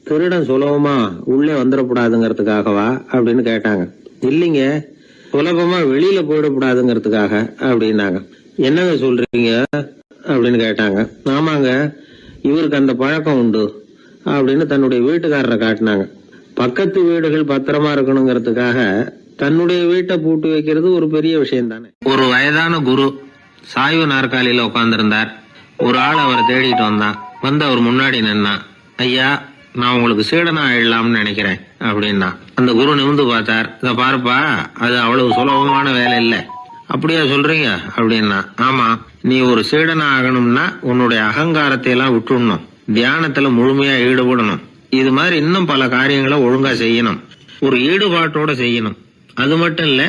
திருடன் சுலபமா உள்ளே வந்துடக்கூடாதுங்கிறதுக்காகவா அப்படின்னு கேட்டாங்க. இல்லைங்க, சுலபமா வெளியில போயிடக்கூடாதுங்கிறதுக்காக அப்படின்னாங்க. என்னங்க சொல்றீங்க அப்படின்னு கேட்டாங்க. ஆமாங்க, இவருக்கு அந்த பழக்கம் உண்டு அப்படின்னு தன்னுடைய வீட்டுக்காரரை காட்டினாங்க. பக்கத்து வீடுகள் பத்திரமா இருக்கணுங்கிறதுக்காக தன்னுடைய வீட்டை பூட்டி வைக்கிறது ஒரு பெரிய விஷயம் தானே. ஒரு வயதான குரு சாய்வு நாற்காலியில உட்கார்ந்திருந்தார். ஒரு ஆள் அவரை தேடிட்டு வந்தான். வந்து அவர் முன்னாடி நின்னா. ஐயா, நான் உங்களுக்கு சீடனா ஆயிடலாம்னு நினைக்கிறேன் அப்படின்னா. அந்த குரு நிமிந்து பார்த்தார். இத பாருப்பா, அது அவ்வளவு சுலபமான வேலை இல்லை. அப்படியா சொல்றீங்க அப்படின்னா, ஆமா, நீ ஒரு சீடனா ஆகணும்னா உன்னுடைய அகங்காரத்தை எல்லாம் விட்டுடணும், தியானத்துல முழுமையா ஈடுபடணும், இது மாதிரி இன்னும் பல காரியங்களை ஒழுங்கா செய்யணும், ஒரு ஈடுபாட்டோட செய்யணும். அது மட்டும் இல்ல,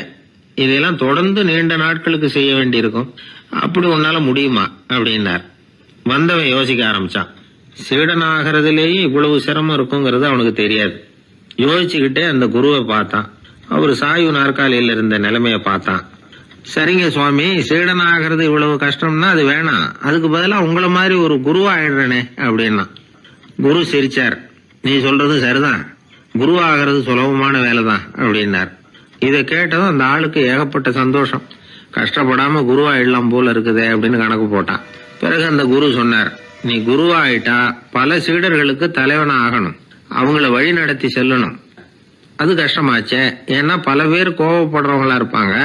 இதெல்லாம் தொடர்ந்து நீண்ட நாட்களுக்கு செய்ய வேண்டியிருக்கும். அப்படி உன்னால முடியுமா அப்படின்னார். வந்தவன் யோசிக்க ஆரம்பிச்சான். சீடனாகிறதுலேயே இவ்வளவு சிரமம் இருக்குங்கிறது அவனுக்கு தெரியாது. யோசிச்சுக்கிட்டே அந்த குருவை பார்த்தான். அவர் சாய்வு நாற்காலியில் இருந்த நிலைமைய பார்த்தான். சரிங்க சுவாமி, சீடனாகிறது இவ்வளவு கஷ்டம்னா அது வேணாம், அதுக்கு பதிலா உங்களை மாதிரி ஒரு குருவா ஆயிடுறேனே அப்படின்னா. குரு சிரிச்சார். நீ சொல்றது சரிதான், குருவாகிறது சுலபமான வேலைதான் அப்படின்னார். இதை கேட்டதும் அந்த ஆளுக்கு ஏகப்பட்ட சந்தோஷம். கஷ்டப்படாம குருவாயிடலாம் போல இருக்குதே அப்படின்னு கணக்கு போட்டான். பிறகு அந்த குரு சொன்னார், நீ குருவாயிட்டா பல சீடர்களுக்கு தலைவனா ஆகணும், அவங்கள வழி நடத்தி செல்லணும். அது கஷ்டமாச்சே. ஏன்னா பல பேர் கோவப்படுறவங்களா இருப்பாங்க,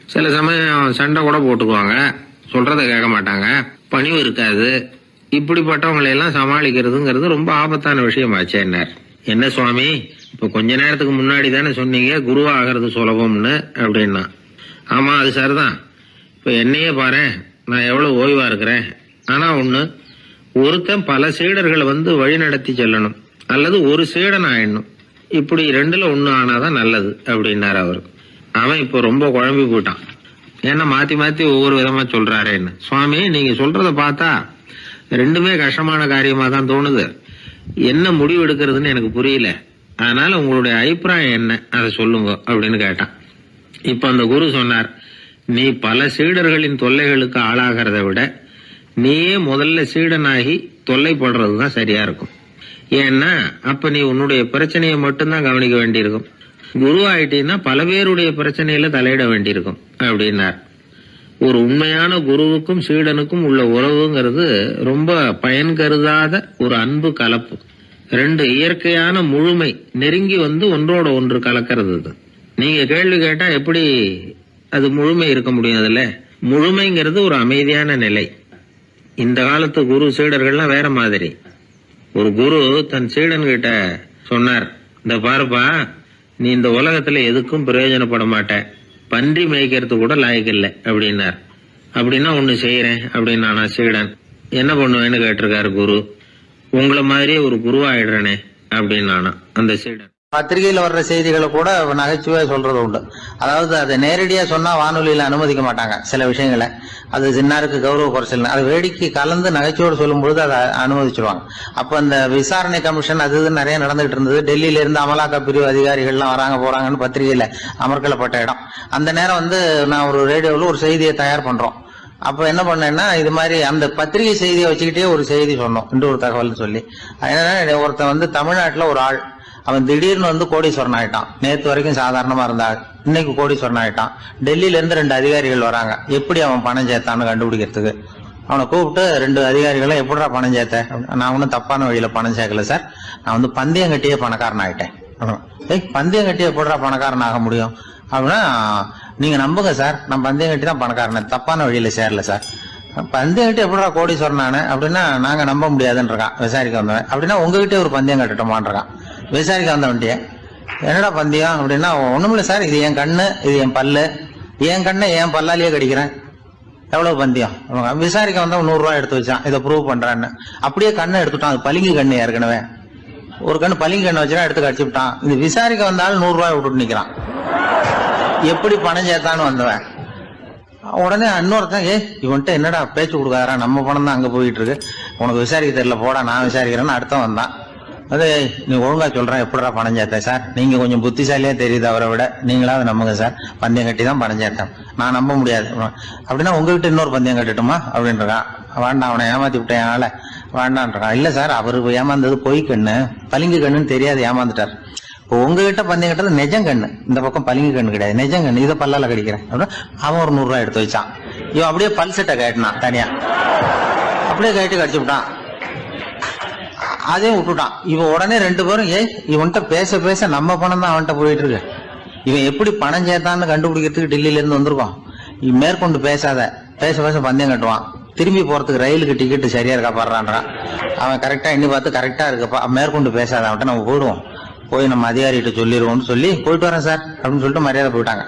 சில சமயம் சண்டை கூட போட்டுக்குவாங்க, சொல்றத கேட்க மாட்டாங்க, பணிவு இருக்காது. இப்படிப்பட்டவங்களை எல்லாம் சமாளிக்கிறதுங்கிறது ரொம்ப ஆபத்தான விஷயமாச்சேன்னார். என்ன சுவாமி, இப்ப கொஞ்ச நேரத்துக்கு முன்னாடி தானே சொன்னீங்க குருவா ஆகிறது சுலபம்னு அப்படின்னா. ஆமா, அது சரிதான். இப்ப என்னையே பாரு, நான் எவ்வளவு ஓய்வா இருக்கிறேன். ஆனா ஒண்ணு, ஒருத்தன் பல சீடர்களை வழி நடத்தி செல்லணும், அல்லது ஒரு சீடன் ஆயிடணும். இப்படி ரெண்டுல ஒண்ணு ஆனாதான் நல்லது அப்படின்னாரு அவரு. அவன் இப்போ ரொம்ப குழம்பி போயிட்டான். ஏன்னா மாத்தி மாத்தி ஒவ்வொரு விதமா சொல்றாருன்னு. சுவாமி, நீங்க சொல்றத பார்த்தா ரெண்டுமே கஷ்டமான காரியமா தான் தோணுது. என்ன முடிவு எடுக்கிறதுன்னு எனக்கு புரியல. அதனால உங்களுடைய அபிப்பிராயம் என்ன, அதை சொல்லுங்க அப்படின்னு கேட்டான். இப்ப அந்த குரு சொன்னார், நீ பல சீடர்களின் தொல்லைகளுக்கு ஆளாகிறத விட நீயே முதல்ல சீடனாகி தொல்லைப்படுறதுதான் சரியா இருக்கும். ஏன்னா அப்ப நீ உன்னுடைய பிரச்சனையை மட்டும்தான் கவனிக்க வேண்டியிருக்கும். குரு ஆயிட்டீன்னா பல பேருடைய பிரச்சனையில தலையிட வேண்டியிருக்கும் அப்படின்னார். ஒரு உண்மையான குருவுக்கும் சீடனுக்கும் உள்ள உறவுங்கிறது ரொம்ப பயன் கருதாத ஒரு அன்பு கலப்பு. ரெண்டு இயற்கையான முழுமை நெருங்கி ஒன்றோட ஒன்று கலக்கிறது. நீங்க கேள்வி கேட்டா எப்படி அது முழுமை இருக்க முடியும்? அதுல முழுமைங்கிறது ஒரு அமைதியான நிலை. இந்த காலத்து குரு சீடர்கள்லாம் வேற மாதிரி. ஒரு குரு தன் சீடன் கிட்ட சொன்னார், இந்த பாருப்பா, நீ இந்த உலகத்துல எதுக்கும் பிரயோஜனப்பட மாட்ட, பன்றி மேய்க்கிறது கூட லாயக்கில்லை அப்படின்னார். அப்படின்னா ஒண்ணு செய்யறேன் அப்படின்னா சீடன். என்ன பண்ணுவேன்னு கேட்டிருக்காரு குரு. உங்களை மாதிரியே ஒரு குருவாயிடுறேனே அப்படின்னானா அந்த சீடன். பத்திரிகையில வர்ற செய்திகளை கூட நகைச்சுவையா சொல்றது உண்டு. அதாவது அதை நேரடியா சொன்னா வானொலியில அனுமதிக்க மாட்டாங்க சில விஷயங்களை. அது சின்னாருக்கு கௌரவ குறைச்சல், அது வேடிக்கை கலந்து நகைச்சுவோடு சொல்லும் பொழுது அதை அனுமதிச்சிருவாங்க. அப்ப அந்த விசாரணை கமிஷன் அது இது நிறைய நடந்துகிட்டு இருந்தது. டெல்லியில இருந்து அமலாக்க பிரிவு அதிகாரிகள்லாம் வராங்க போறாங்கன்னு பத்திரிகையில அமர்க்கலப்பட்ட இடம். அந்த நேரம் நான் ஒரு ரேடியோவில் ஒரு செய்தியை தயார் பண்றோம். அப்ப என்ன பண்ணேன்னா, இது மாதிரி அந்த பத்திரிகை செய்தியை வச்சுக்கிட்டே ஒரு செய்தி சொன்னோம், இன்னொரு தகவல் சொல்லி. அதனால ஒருத்தன் தமிழ்நாட்டுல ஒரு ஆள், அவன் திடீர்னு கோடீஸ்வரன் ஆயிட்டான். நேத்து வரைக்கும் சாதாரணமா இருந்தா இன்னைக்கு கோடீஸ்வரன் ஆயிட்டான். டெல்லியில இருந்து 2 அதிகாரிகள் வராங்க, எப்படி அவன் பணம் சேர்த்தான்னு கண்டுபிடிக்கிறதுக்கு. அவனை கூப்பிட்டு 2 அதிகாரிகளும் எப்படிடா பணம் சேர்த்த? நான் ஒன்னும் தப்பான வழியில பணம் சேர்க்கல சார், நான் பந்தயம் கட்டியே பணக்காரன் ஆயிட்டேன். பந்தயம் கட்டியே எப்படிடா பணக்காரன் ஆக முடியும் அப்படின்னா, நீங்க நம்புங்க சார், நான் பந்தயம் கட்டி தான் பணக்காரன், தப்பான வழியில சேரல சார். பந்தயம் கட்டி எப்படிடா கோடீஸ்வரன் ஆனேன் அப்படின்னா, நாங்க நம்ப முடியாதுன்றான் விசாரிக்க வந்தவன். அப்படின்னா உங்ககிட்ட ஒரு பந்தயம் கட்டட்டுமான்றான் விசாரிக்க வந்தவன்ட்டிய. என்னடா பந்தயம் அப்படின்னா, ஒண்ணுமில்ல சார், இது என் கண்ணு, இது என் பல்லு, என் கண்ணை என் பல்லாலேயே கடிக்கிறேன், எவ்வளவு பந்தயம். விசாரிக்க வந்தவன் 100 ரூபாய் எடுத்து வச்சான், இதை ப்ரூவ் பண்றான்னு. அப்படியே கண்ணை எடுத்துட்டான். அது பளிங்கு கண்ணு, ஏற்கனவே ஒரு கண்ணு பளிங்கு கண்ணை வச்சுனா எடுத்து கடிச்சு விட்டான். இது விசாரிக்க வந்தாலும் 100 ரூபாய் விட்டுட்டு நிக்கிறான். எப்படி பணம் சேர்த்தான்னு வந்தவன். உடனே இன்னொருத்தன், இவன்ட்ட என்னடா பேச்சு கொடுக்காரா, நம்ம பணம் தான் அங்க போயிட்டு இருக்கு, உனக்கு விசாரிக்க தெரியல, போடா நான் விசாரிக்கிறேன்னு அடுத்த வந்தான். அது நீ ஒழுங்கா சொல்றேன், எப்படிடா பணம் சேர்த்தேன் சார், நீங்க கொஞ்சம் புத்திசாலியா தெரியுது அவரை விட, நீங்களாவது நம்புங்க சார், பந்தயம் கட்டி தான் பணம் சேர்த்தேன், நான் நம்ப முடியாது. அப்படின்னா உங்ககிட்ட இன்னொரு பந்தயம் கட்டட்டுமா அப்படின்றான். வேண்டாம், அவனை ஏமாத்தி விட்டேன் அதனால வேண்டான்றான். இல்ல சார், அவரு ஏமாந்தது பொய் கண்ணு, பளிங்கு கண்ணுன்னு தெரியாது, ஏமாந்துட்டார். இப்போ உங்ககிட்ட பந்தயம் கட்டுறது நெஜம் கண்ணு, இந்த பக்கம் பளிங்கு கண்ணு கிடையாது, நெஜம் கண்ணு, இதை பல்லால கடிக்கிறேன் அப்படின்னா அவன் ஒரு 100 ரூபாய் எடுத்து வச்சான். இவன் அப்படியே பல்செட்டை கட்டினான் தனியா, அப்படியே கட்டி கடிச்சு விட்டான். அதையும் விட்டுட்டான். இவன் உடனே 2 பேரும், இவன்கிட்ட பேச பேச நம்ம பணம் தான் அவன்கிட்ட போயிட்டு இருக்கு, இவன் எப்படி பணம் சேர்த்தான்னு கண்டுபிடிக்கிறதுக்கு டெல்லியில இருந்து வந்திருக்கோம், இவன் மேற்கொண்டு பேசாத, பேச பேச பந்தயம் கட்டுவான். திரும்பி போறதுக்கு ரயிலுக்கு டிக்கெட் சரியா இருக்கா பாடுறான்றான். அவன் கரெக்டா எண்ணி பார்த்து கரெக்டா இருக்குப்பா, மேற்கொண்டு பேசாத, அவன்கிட்ட நம்ம போயிடுவோம், போய் நம்ம அதிகாரிகிட்ட சொல்லிடுவோம்னு சொல்லி போயிட்டு வரேன் சார் அப்படின்னு சொல்லிட்டு மரியாதை போயிட்டாங்க.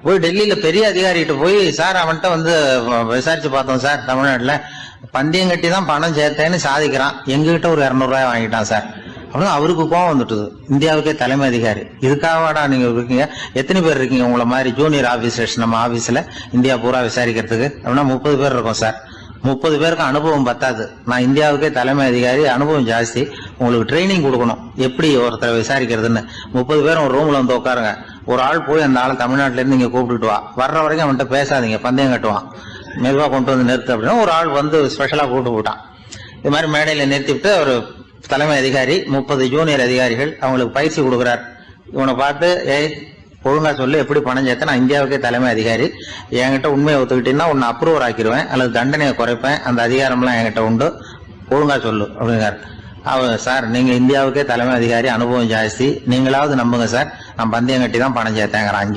போய் டெல்லியில பெரிய அதிகாரிகிட்ட போய், சார் அவன்கிட்ட வந்து விசாரிச்சு பார்த்தோம் சார், தமிழ்நாட்டுல பந்தயம் கட்டி தான் பணம் சேர்த்தேன்னு சாதிக்கிறான், எங்ககிட்ட ஒரு 200 ரூபாய் வாங்கிட்டான் சார் அப்படின்னு அவருக்கு கோவம் வந்துட்டுது. இந்தியாவுக்கே தலைமை அதிகாரி, இதுக்காகவாடா நீங்க இருக்கீங்க, எத்தனை பேர் இருக்கீங்க உங்களை மாதிரி ஜூனியர் ஆபீசர்ஸ் நம்ம ஆபீஸ்ல இந்தியா பூரா விசாரிக்கிறதுக்கு அப்படின்னா 30 பேர் இருக்கோம் சார். 30 பேருக்கு அனுபவம் பத்தாது, நான் இந்தியாவுக்கே தலைமை அதிகாரி, அனுபவம் ஜாஸ்தி, உங்களுக்கு ட்ரைனிங் கொடுக்கணும் எப்படி ஒருத்தரை விசாரிக்கிறதுன்னு. 30 பேரும் ஒரு ரூம்ல வந்து உட்காருங்க, ஒரு ஆள் போய் அந்த ஆளை தமிழ்நாட்டுல இருந்து நீங்க கூப்பிட்டுட்டு வா, வர்ற வரைக்கும் அவன்கிட்ட பேசாதீங்க, பந்தயம் கட்டுவான், மெதுவா கொண்டு வந்து நிறுத்து அப்படின்னா ஒரு ஆள் வந்து ஸ்பெஷலா கூப்பிட்டு போட்டான். இது மாதிரி மேடையில நிறுத்திவிட்டு ஒரு தலைமை அதிகாரி 30 ஜூனியர் அதிகாரிகள் அவங்களுக்கு பயிற்சி கொடுக்குறார். இவனை பார்த்து, ஏய் ஒழுங்கா சொல்லு, எப்படி பணம் சேர்த்த, நான் இந்தியாவுக்கே தலைமை அதிகாரி, என்கிட்ட உண்மையை ஒத்துக்கிட்டீங்கன்னா உன்னை அப்ரூவர் ஆக்கிடுவேன் அல்லது தண்டனையை குறைப்பேன், அந்த அதிகாரம்லாம் என்கிட்ட உண்டு, ஒழுங்கா சொல்லு அப்படிங்கிறார். அவர், சார் நீங்க இந்தியாவுக்கே தலைமை அதிகாரி, அனுபவம் ஜாஸ்தி, நீங்களாவது நம்புங்க சார், நான் பந்தயம் கட்டி தான் பணம் சேர்த்தேங்கிறான்.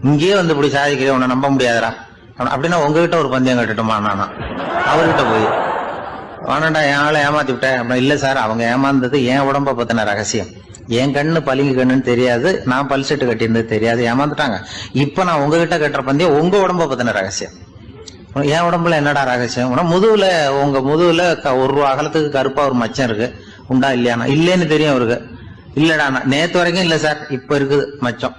இங்கேயே வந்து இப்படி சாதிக்கிறேன், உன்னை நம்ப முடியாதரா அப்படின்னா உங்ககிட்ட ஒரு பந்தயம் கட்டுட்டுமா நானா அவர்கிட்ட போய், வேணாண்டா என் ஆளை ஏமாத்தி விட்டேன் அப்படின்னா, இல்ல சார் அவங்க ஏமாந்தது என் உடம்ப பத்தின ரகசியம், என் கண்ணு பளிங்கு கண்ணுன்னு தெரியாது, நான் பல் செட்டு கட்டியிருந்தது தெரியாது, ஏமாந்துட்டாங்க, இப்ப நான் உங்ககிட்ட கட்டுற பந்தயம் உங்க உடம்ப பத்தின ரகசியம். என் உடம்புல என்னடா ரகசியம், முதுகுல உங்க முதுகுல 1 ரூபா அகலத்துக்கு கருப்பா ஒரு மச்சம் இருக்கு, உண்டா இல்லையானா, இல்லேன்னு தெரியும் அவருக்கு. இல்லடா நேத்து வரைக்கும் இல்ல சார், இப்ப இருக்குது மச்சம்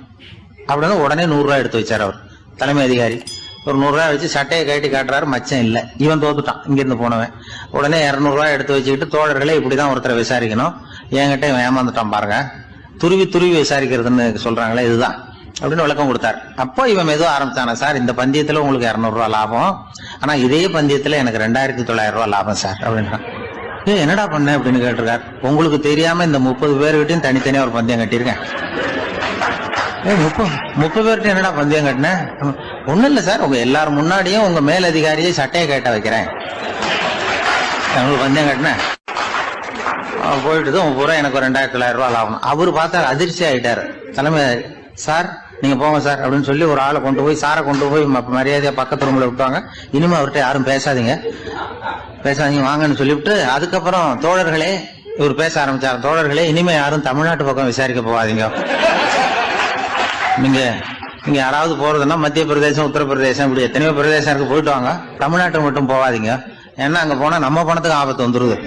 அப்படின்னு உடனே 100 ரூபாய் எடுத்து வச்சார் அவர் தலைமை அதிகாரி. ஒரு 100 ரூபாய் வச்சு சட்டையை கட்டி காட்டுறாரு, மச்சம் இல்ல, இவன் தோத்துட்டான் இங்கிருந்து போனவன். உடனே 200 ரூபாய் எடுத்து வச்சுக்கிட்டு, தோழர்களே இப்படிதான் ஒருத்தரை விசாரிக்கணும், என்கிட்ட இவன் ஏமாந்துட்டான் பாருங்க, துருவி துருவி விசாரிக்கிறதுன்னு சொல்றாங்களே இதுதான் அப்படின்னு விளக்கம் கொடுத்தாரு. அப்போ இவன் மெதுவா ஆரம்பிச்சானா, சார் இந்த பந்தயத்துல உங்களுக்கு 200 ரூபாய் லாபம், ஆனா இதே பந்தயத்துல எனக்கு 2900 ரூபாய் லாபம் சார் அப்படின்றான். என்னடா பண்ண அப்படின்னு கேட்டிருக்காரு. உங்களுக்கு தெரியாம இந்த 30 பேர்கிட்டையும் தனித்தனியா ஒரு பந்தயம் கட்டியிருக்கேன். 30 பேர்கிட்ட என்னடா பந்தயம் கட்டினேன், ஒண்ணும் இல்ல சார், உங்க எல்லாரும் முன்னாடியும் உங்க மேல் அதிகாரியை சட்டையை கேட்ட வைக்கிறேன், உங்களுக்கு பந்தயம் கட்டினேன், போயிட்டு பூரா எனக்கு 2900 ரூபாய் லாபம். அவரு பார்த்தா அதிர்ச்சி ஆயிட்டாரு. தலைமை, சார் நீங்க போங்க சார் அப்படின்னு சொல்லி ஒரு ஆளை கொண்டு போய், சாரை கொண்டு போய் மரியாதையா பக்கத்து ரூம்ல விட்டாங்க. இனிமே அவர்கிட்ட யாரும் பேசாதீங்க வாங்கன்னு சொல்லிவிட்டு, அதுக்கப்புறம் தோழர்களே இவர் பேச ஆரம்பிச்சார். தோழர்களே இனிமே யாரும் தமிழ்நாட்டு பக்கம் விசாரிக்க போகாதீங்க, நீங்க யாராவது போறதுன்னா மத்திய பிரதேசம், உத்தரப்பிரதேசம், இப்படி எத்தனையோ பிரதேசம் இருக்கு, போயிட்டு வாங்க, தமிழ்நாட்டு மட்டும் போகாதீங்க, ஏன்னா அங்க போனா நம்ம பணத்துக்கு ஆபத்து வந்துருது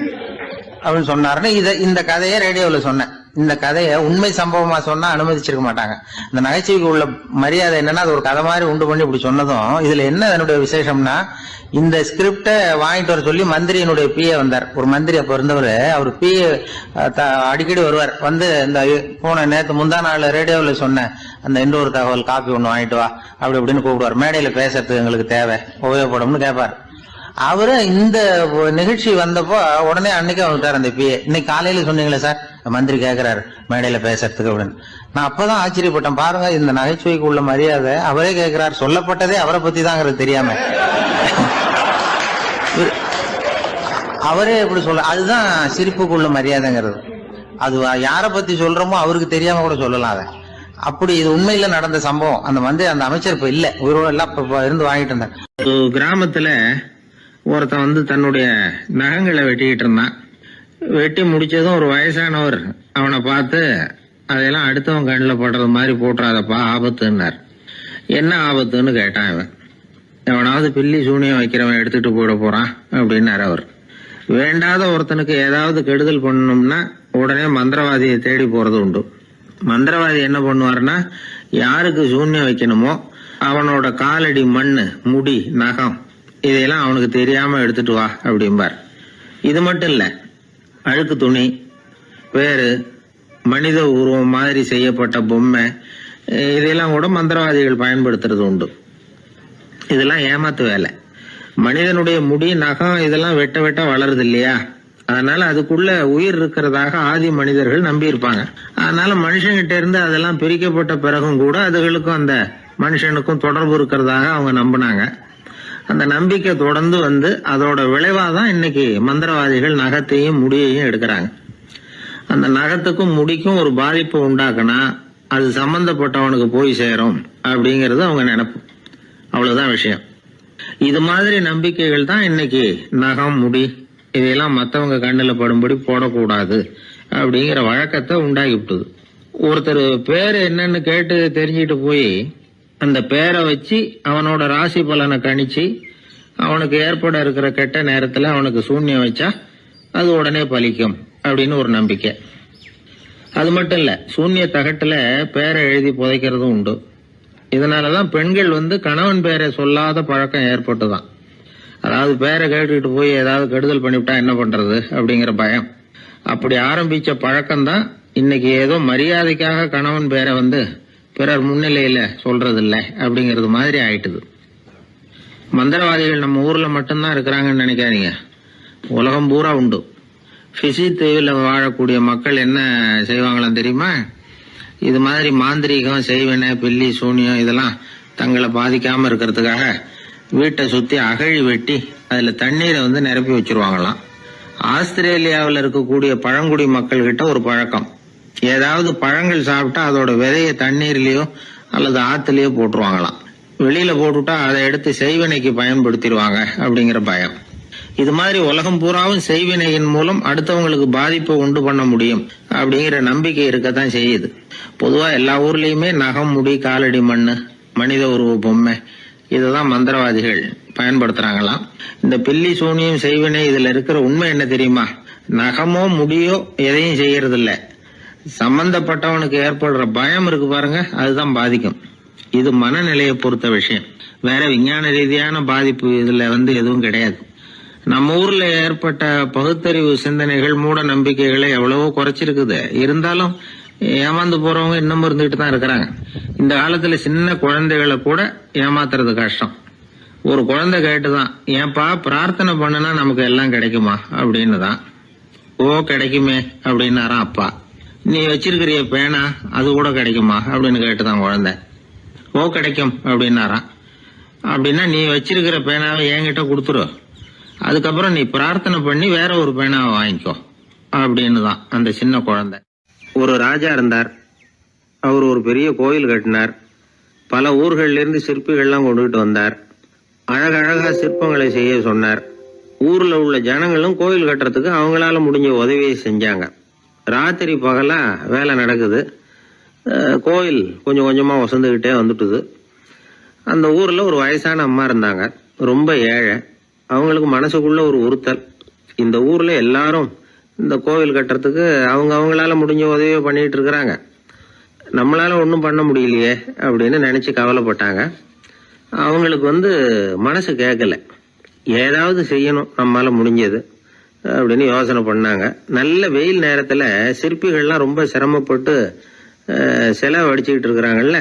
அப்படின்னு சொன்னாருன்னு இந்த கதையை ரேடியோவில் சொன்னேன். இந்த கதையை உண்மை சம்பவமா சொன்னா அனுமதிச்சிருக்க மாட்டாங்க. இந்த நகைச்சுவைக்கு உள்ள மரியாதை என்னன்னா, அது ஒரு கதை மாதிரி உண்டு பண்ணி இப்படி சொன்னதும், இதுல என்ன என்னுடைய விசேஷம்னா, இந்த ஸ்கிரிப்டை வாங்கிட்டு வர சொல்லி மந்திரியினுடைய பிஏ வந்தார். ஒரு மந்திரி அப்ப இருந்தவர், அவர் பிஏ அடிக்கடி வருவார். வந்து இந்த போன நேற்று முந்தா நாள் ரேடியோவில் சொன்னேன் அந்த இன்னொரு தகவல் காப்பி ஒண்ணு வாங்கிட்டு வா அப்படி இப்படின்னு கூப்பிடுவார். மேடையில பேசுறதுக்கு எங்களுக்கு தேவை, உபயோகப்படும்னு கேட்பார். அவரு இந்த நிகழ்ச்சி வந்தப்போ உடனே அன்னைக்கு வந்துட்டார் அந்த பிஏ. இன்னைக்கு காலையில சொன்னீங்களே சார், மந்திரி கேட்கிறாரு மேடையில பேசுறதுக்கு அப்படின்னு. நான் அப்பதான் ஆச்சரியப்பட்டேன், பாருங்க இந்த நகைச்சுவைக்கு உள்ள மரியாதை. அவரே கேட்கிறார், சொல்லப்பட்டதே அவரை பத்தி தாங்கிறது தெரியாம அவரே எப்படி சொல்ல, அதுதான் சிரிப்புக்குள்ள மரியாதைங்கிறது. அது யாரை பத்தி சொல்றோமோ அவருக்கு தெரியாம கூட சொல்லலாம் அதை. அப்படி இது உண்மையில நடந்த சம்பவம். அந்த அமைச்சர் இப்ப இல்ல, உயிரோட எல்லாம் இருந்து வாங்கிட்டு இருந்தார். கிராமத்துல ஒருத்தன் வந்து தன்னுடைய நகங்களை வெட்டிக்கிட்டு இருந்தான். வெட்டி முடிச்சதும் ஒரு வயசானவர் அவனை பார்த்து, அதெல்லாம் அடுத்தவன் கண்ணில் படுறது மாதிரி போட்டுறாதப்பா, ஆபத்துன்னார். என்ன ஆபத்துன்னு கேட்டான் இவன். எவனாவது பில்லி சூனியம் வைக்கிறவன் எடுத்துட்டு போயிட போறான் அப்படின்னாரு அவர். வேண்டாத ஒருத்தனுக்கு ஏதாவது கெடுதல் பண்ணணும்னா உடனே மந்திரவாதியை தேடி போறது உண்டு. மந்திரவாதி என்ன பண்ணுவாருன்னா, யாருக்கு சூன்யம் வைக்கணுமோ அவனோட காலடி மண்ணு, முடி, நகம் இதையெல்லாம் அவனுக்கு தெரியாம எடுத்துட்டு வா அப்படிம்பார். இது மட்டும் இல்ல, அழுக்கு துணி, பேரு, மனித உருவம் மாதிரி செய்யப்பட்ட பொம்மை இதையெல்லாம் கூட மந்திரவாதிகள் பயன்படுத்துறது உண்டு. இதெல்லாம் ஏமாத்து வேலை. மனிதனுடைய முடி, நகம் இதெல்லாம் வெட்ட வெட்ட வளருது இல்லையா, அதனால அதுக்குள்ள உயிர் இருக்கிறதாக ஆதி மனிதர்கள் நம்பி இருப்பாங்க. அதனால மனுஷங்கிட்ட இருந்து அதெல்லாம் பிரிக்கப்பட்ட பிறகும் கூட அதுகளுக்கும் அந்த மனுஷனுக்கும் தொடர்பு இருக்கிறதாக அவங்க நம்பினாங்க. அந்த நம்பிக்கை தொடர்ந்து வந்து அதோட விளைவாதான் இன்னைக்கு மந்திரவாதிகள் நகத்தையும் முடியையும் எடுக்கிறாங்க. அந்த நகத்துக்கும் முடிக்கும் ஒரு பாதிப்பு உண்டாக்குனா அது சம்பந்தப்பட்டவனுக்கு போய் சேரும் அப்படிங்கறது அவங்க நினைப்பு. அவ்வளவுதான் விஷயம். இது மாதிரி நம்பிக்கைகள் தான் இன்னைக்கு நகம், முடி இதையெல்லாம் மத்தவங்க கண்ணுல படும்படி போடக்கூடாது அப்படிங்கிற வழக்கத்தை உண்டாக்கி விட்டுது. ஒருத்தர் பேரு என்னன்னு கேட்டு தெரிஞ்சுட்டு போய் அந்த பேரை வச்சு அவனோட ராசி பலனை கணிச்சு அவனுக்கு ஏற்பட இருக்கிற கெட்ட நேரத்துல அவனுக்கு சூன்யம் வச்சா அது உடனே பலிக்கும் அப்படின்னு ஒரு நம்பிக்கை. அது மட்டும் இல்ல, சூன்ய தகட்டுல பேரை எழுதி புதைக்கிறதும் உண்டு. இதனாலதான் பெண்கள் கணவன் பேரை சொல்லாத பழக்கம் ஏற்பட்டுதான். அதாவது பேரை கேட்டுக்கிட்டு போய் ஏதாவது கெடுதல் பண்ணிவிட்டா என்ன பண்றது அப்படிங்கிற பயம். அப்படி ஆரம்பிச்ச பழக்கம்தான் இன்னைக்கு ஏதோ மரியாதைக்காக கணவன் பேரை பிறர் முன்னிலையில சொல்றது இல்ல அப்படிங்கறது மாதிரி ஆயிட்டுது. மந்திரவாதிகள் நம்ம ஊர்ல மட்டும்தான் இருக்கிறாங்கன்னு நினைக்காதீங்க, உலகம் பூரா உண்டு. பிசி தீவில் வாழக்கூடிய மக்கள் என்ன செய்வாங்களாம் தெரியுமா? இது மாதிரி மாந்திரீகம், செய்வன, பில்லி, சூனியம் இதெல்லாம் தங்களை பாதிக்காம இருக்கிறதுக்காக வீட்டை சுத்தி அகழி வெட்டி அதுல தண்ணீரை நிரப்பி வச்சிருவாங்களாம். ஆஸ்திரேலியாவில் இருக்கக்கூடிய பழங்குடி மக்கள் கிட்ட ஒரு பழக்கம், ஏதாவது பழங்கள் சாப்பிட்டா அதோட விதைய தண்ணீர்லயோ அல்லது ஆத்துலயோ போட்டுருவாங்களாம். வெளியில போட்டுட்டா அதை எடுத்து செய்வினைக்கு பயன்படுத்திடுவாங்க அப்படிங்கிற பயம். இது மாதிரி உலகம் பூராவும் செய்வினையின் மூலம் அடுத்தவங்களுக்கு பாதிப்பை உண்டு பண்ண முடியும் அப்படிங்கிற நம்பிக்கை இருக்கத்தான் செய்யுது. பொதுவா எல்லா ஊர்லயுமே நகம், முடி, காலடி மண்ணு, மனித உருவ பொம்மை இததான் மந்திரவாதிகள் பயன்படுத்துறாங்களாம். இந்த பில்லி, சூனியம், செய்வினை இதுல இருக்கிற உண்மை என்ன தெரியுமா? நகமோ முடியோ எதையும் செய்யறது இல்ல, சம்பந்தப்பட்டவனுக்கு ஏற்படுற பயம் இருக்கு பாருங்க, அதுதான் பாதிக்கும். இது மனநிலையை பொறுத்த விஷயம், வேற விஞ்ஞான ரீதியான பாதிப்பு இதுல எதுவும் கிடையாது. நம்ம ஊர்ல ஏற்பட்ட பகுத்தறிவு சிந்தனைகள், மூட நம்பிக்கைகளை எவ்வளவோ குறைச்சிருக்குது. இருந்தாலும் ஏமாந்து போறவங்க இன்னமும் இருந்துகிட்டு தான் இருக்கிறாங்க. இந்த காலத்துல சின்ன குழந்தைகளை கூட ஏமாத்துறது கஷ்டம். ஒரு குழந்தை கேட்டுதான், ஏன்பா பிரார்த்தனை பண்ணுனா நமக்கு எல்லாம் கிடைக்குமா அப்படின்னு தான். ஓ கிடைக்குமே அப்படின்னாராம் அப்பா. நீ வச்சிருக்கிறிய பேனா அது கூட கிடைக்குமா அப்படின்னு கேட்டுதான் குழந்தை. ஓ கிடைக்கும் அப்படின்னாராம். அப்படின்னா நீ வச்சிருக்கிற பேனாவை என்கிட்ட கொடுத்துரு, அதுக்கப்புறம் நீ பிரார்த்தனை பண்ணி வேற ஒரு பேனாவை வாங்கிக்கோ அப்படின்னு தான் அந்த சின்ன குழந்தை. ஒரு ராஜா இருந்தார். அவர் ஒரு பெரிய கோயில் கட்டினார். பல ஊர்கள்ல இருந்து சிற்பிகள்லாம் கொண்டுகிட்டு வந்தார். அழகழகா சிற்பங்களை செய்ய சொன்னார். ஊர்ல உள்ள ஜனங்களும் கோயில் கட்டுறதுக்கு அவங்களால முடிஞ்ச உதவியை செஞ்சாங்க. ராத்திரி பகலா வேலை நடக்குது. கோயில் கொஞ்சம் கொஞ்சமா வசந்துகிட்டே வந்துட்டுது. அந்த ஊர்ல ஒரு வயசான அம்மா இருந்தாங்க, ரொம்ப ஏழை. அவங்களுக்கு மனசுக்குள்ள ஒரு உறுத்தல், இந்த ஊர்ல எல்லாரும் இந்த கோவில் கட்டுறதுக்கு அவங்களால முடிஞ்ச உதவியை பண்ணிட்டு இருக்கிறாங்க, நம்மளால ஒன்றும் பண்ண முடியலையே அப்படின்னு நினைச்சு கவலைப்பட்டாங்க. அவங்களுக்கு மனசு கேட்கல, ஏதாவது செய்யணும் நம்மளால முடிஞ்சது அப்படின்னு யோசனை பண்ணாங்க. நல்ல வெயில் நேரத்துல சிற்பிகள்லாம் ரொம்ப சிரமப்பட்டு சிலை வடிச்சுக்கிட்டு இருக்கிறாங்கல்ல,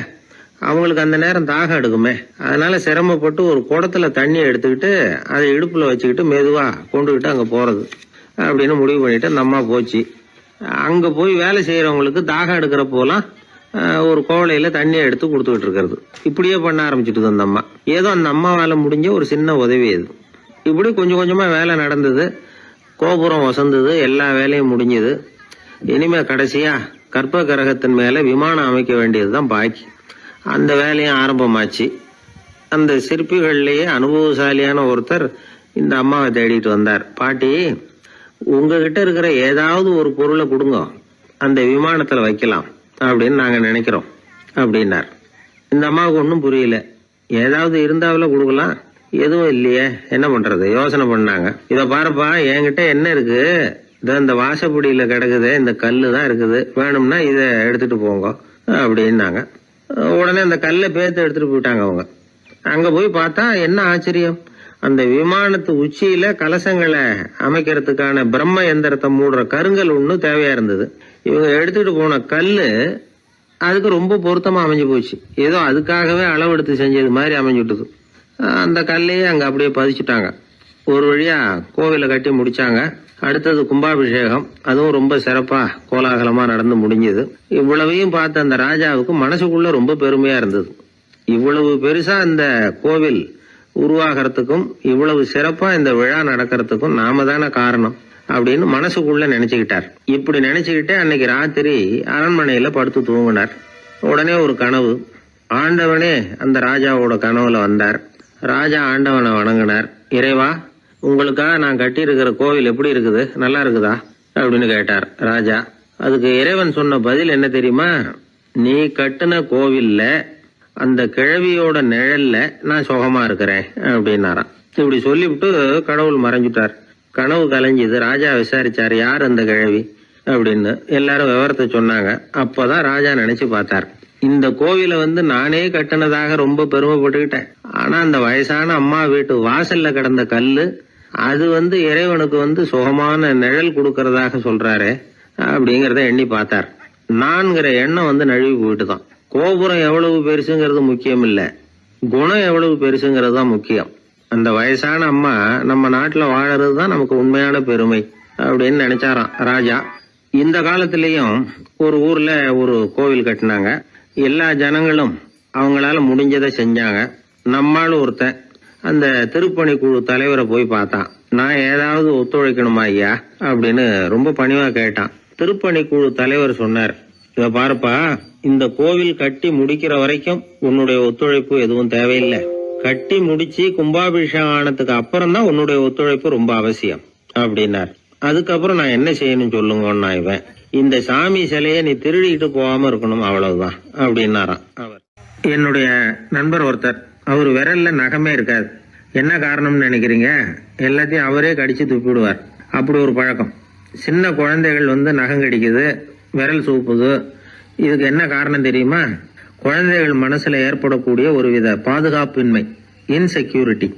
அவங்களுக்கு அந்த நேரம் தாகம் எடுக்குமே, அதனால சிரமப்பட்டு ஒரு குடத்துல தண்ணியை எடுத்துக்கிட்டு அதை இடுப்புல வச்சுக்கிட்டு மெதுவா கொண்டுகிட்டு அங்க போறது அப்படின்னு முடிவு பண்ணிட்டு அந்த அம்மா போச்சு. அங்க போய் வேலை செய்யறவங்களுக்கு தாகம் எடுக்கிற போலாம் ஒரு கோவலையில தண்ணியை எடுத்து கொடுத்துக்கிட்டு இருக்கிறது. இப்படியே பண்ண ஆரம்பிச்சுட்டு அந்த அம்மா. ஏதோ அந்த அம்மாவால முடிஞ்ச ஒரு சின்ன உதவி அது. இப்படி கொஞ்சம் கொஞ்சமா வேலை நடந்தது. கோபுரம் வசந்தது, எல்லா வேலையும் முடிஞ்சது. இனிமே கடைசியா கற்ப கிரகத்தின் மேல விமானம் அமைக்க வேண்டியதுதான் பாக்கி. அந்த வேலையும் ஆரம்பமாச்சு. அந்த சிற்பிகள்லயே அனுபவசாலியான ஒருத்தர் இந்த அம்மாவை தேடிட்டு வந்தார். பாட்டி, உங்ககிட்ட இருக்கிற ஏதாவது ஒரு பொருளை கொடுங்க, அந்த விமானத்துல வைக்கலாம் அப்படின்னு நாங்க நினைக்கிறோம் அப்படின்னார். இந்த அம்மாவுக்கு ஒன்றும் புரியல. ஏதாவது இருந்தாவில கொடுக்கலாம், எதுவும் இல்லையே, என்ன பண்றது யோசனை பண்ணாங்க. இத பாருப்பா, என்கிட்ட என்ன இருக்கு, இந்த வாசப்படியில கிடக்குது, இந்த கல்லு தான் இருக்குது, வேணும்னா இத எடுத்துட்டு போங்க அப்படின்னாங்க. உடனே அந்த கல்லை பேத்து எடுத்துட்டு போயிட்டாங்க அவங்க. அங்க போய் பார்த்தா என்ன ஆச்சரியம், அந்த விமானத்து உச்சியில கலசங்களை அமைக்கிறதுக்கான பிரம்ம எந்திரத்தை மூடுற கருங்கல் ஒண்ணு தேவையா இருந்தது. இவங்க எடுத்துட்டு போன கல்லு அதுக்கு ரொம்ப பொருத்தமா அமைஞ்சு போச்சு. ஏதோ அதுக்காகவே அளவெடுத்து செஞ்சது மாதிரி அமைஞ்சுட்டுது. அந்த கல்லையே அங்க அப்படியே பதிச்சுட்டாங்க. ஒரு வழியா கோவிலை கட்டி முடிச்சாங்க. அடுத்தது கும்பாபிஷேகம். அதுவும் ரொம்ப சிறப்பா கோலாகலமா நடந்து முடிஞ்சது. இவ்வளவையும் பார்த்த அந்த ராஜாவுக்கு மனசுக்குள்ள ரொம்ப பெருமையா இருந்தது. இவ்வளவு பெருசா இந்த கோவில் உருவாகிறதுக்கும் இவ்வளவு சிறப்பா இந்த விழா நடக்கிறதுக்கும் நாம தானே காரணம் அப்படின்னு மனசுக்குள்ள நினைச்சுக்கிட்டார். இப்படி நினைச்சுக்கிட்டே அன்னைக்கு ராத்திரி அரண்மனையில படுத்து தூங்கினார். உடனே ஒரு கனவு. ஆண்டவனே அந்த ராஜாவோட கனவுல வந்தார். ராஜா ஆண்டவனை வணங்கினார். இறைவா, உங்களுக்காக நான் கட்டி இருக்கிற கோவில் எப்படி இருக்குது, நல்லா இருக்குதா அப்படின்னு கேட்டார் ராஜா. அதுக்கு இறைவன் சொன்ன பதில் என்ன தெரியுமா? நீ கட்டின கோவில்ல அந்த கிழவியோட நிழல்ல நான் சுகமா இருக்கிறேன் அப்படின்னாராம். இப்படி சொல்லிவிட்டு கடவுள் மறைஞ்சுட்டார். கனவு கலைஞ்சுது. ராஜா விசாரிச்சாரு, யார் அந்த கிழவி அப்படின்னு. எல்லாரும் விவரத்தை சொன்னாங்க. அப்பதான் ராஜா நினைச்சு பார்த்தார், இந்த கோவிலை நானே கட்டினதாக ரொம்ப பெருமைப்பட்டுக்கிட்டேன். ஆனா அந்த வயசான அம்மா வீட்டு வாசல்ல கிடந்த கல்லு அது இறைவனுக்கு சுகமான நிழல் கொடுக்கறதாக சொல்றாரு அப்படிங்கறத எண்ணி பார்த்தார். நான்கிற எண்ணம் நழுவி போயிட்டுதான். கோபுரம் எவ்வளவு பெருசுங்கிறது முக்கியம் இல்ல, குணம் எவ்வளவு பெருசுங்கிறது தான் முக்கியம். அந்த வயசான அம்மா நம்ம நாட்டுல வாழறது தான் நமக்கு உண்மையான பெருமை அப்படின்னு நினைச்சாராம் ராஜா. இந்த காலத்திலயும் ஒரு ஊர்ல ஒரு கோவில் கட்டினாங்க. எல்லா ஜனங்களும் அவங்களால முடிஞ்சதை செஞ்சாங்க. நம்மால் ஒருத்தன் அந்த திருப்பணி குழு தலைவரை போய் பார்த்தான். நான் ஏதாவது ஒத்துழைக்கணுமா ஐயா அப்படின்னு ரொம்ப பணிவா கேட்டான். திருப்பணி குழு தலைவர் சொன்னார், இத பாருப்பா, இந்த கோவில் கட்டி முடிக்கிற வரைக்கும் உன்னுடைய ஒத்துழைப்பு எதுவும் தேவையில்லை. கட்டி முடிச்சு கும்பாபிஷேகம் ஆனதுக்கு அப்புறம் தான் உன்னுடைய ஒத்துழைப்பு ரொம்ப அவசியம் அப்படின்னார். அதுக்கப்புறம் நான் என்ன செய்யணும் சொல்லுங்கன்னா, இவன் இந்த சாமி சிலையை நீ திருடிட்டு போகாம இருக்கணும், அவ்வளவுதான் அப்படின்னாராம் அவர். என்னுடைய நண்பர் ஒருத்தர், அவர் விரல்ல நகமே இருக்காது. என்ன காரணம்னு நினைக்கிறீங்க? எல்லாத்தையும் அவரே கடிச்சு துப்பிடுவார். அப்படி ஒரு பழக்கம். சின்ன குழந்தைகள் நகம் கடிக்குது, விரல் சூப்புது. இதுக்கு என்ன காரணம் தெரியுமா? குழந்தைகள் மனசுல ஏற்படக்கூடிய ஒருவித பாதுகாப்பின்மை, இன்செக்யூரிட்டி,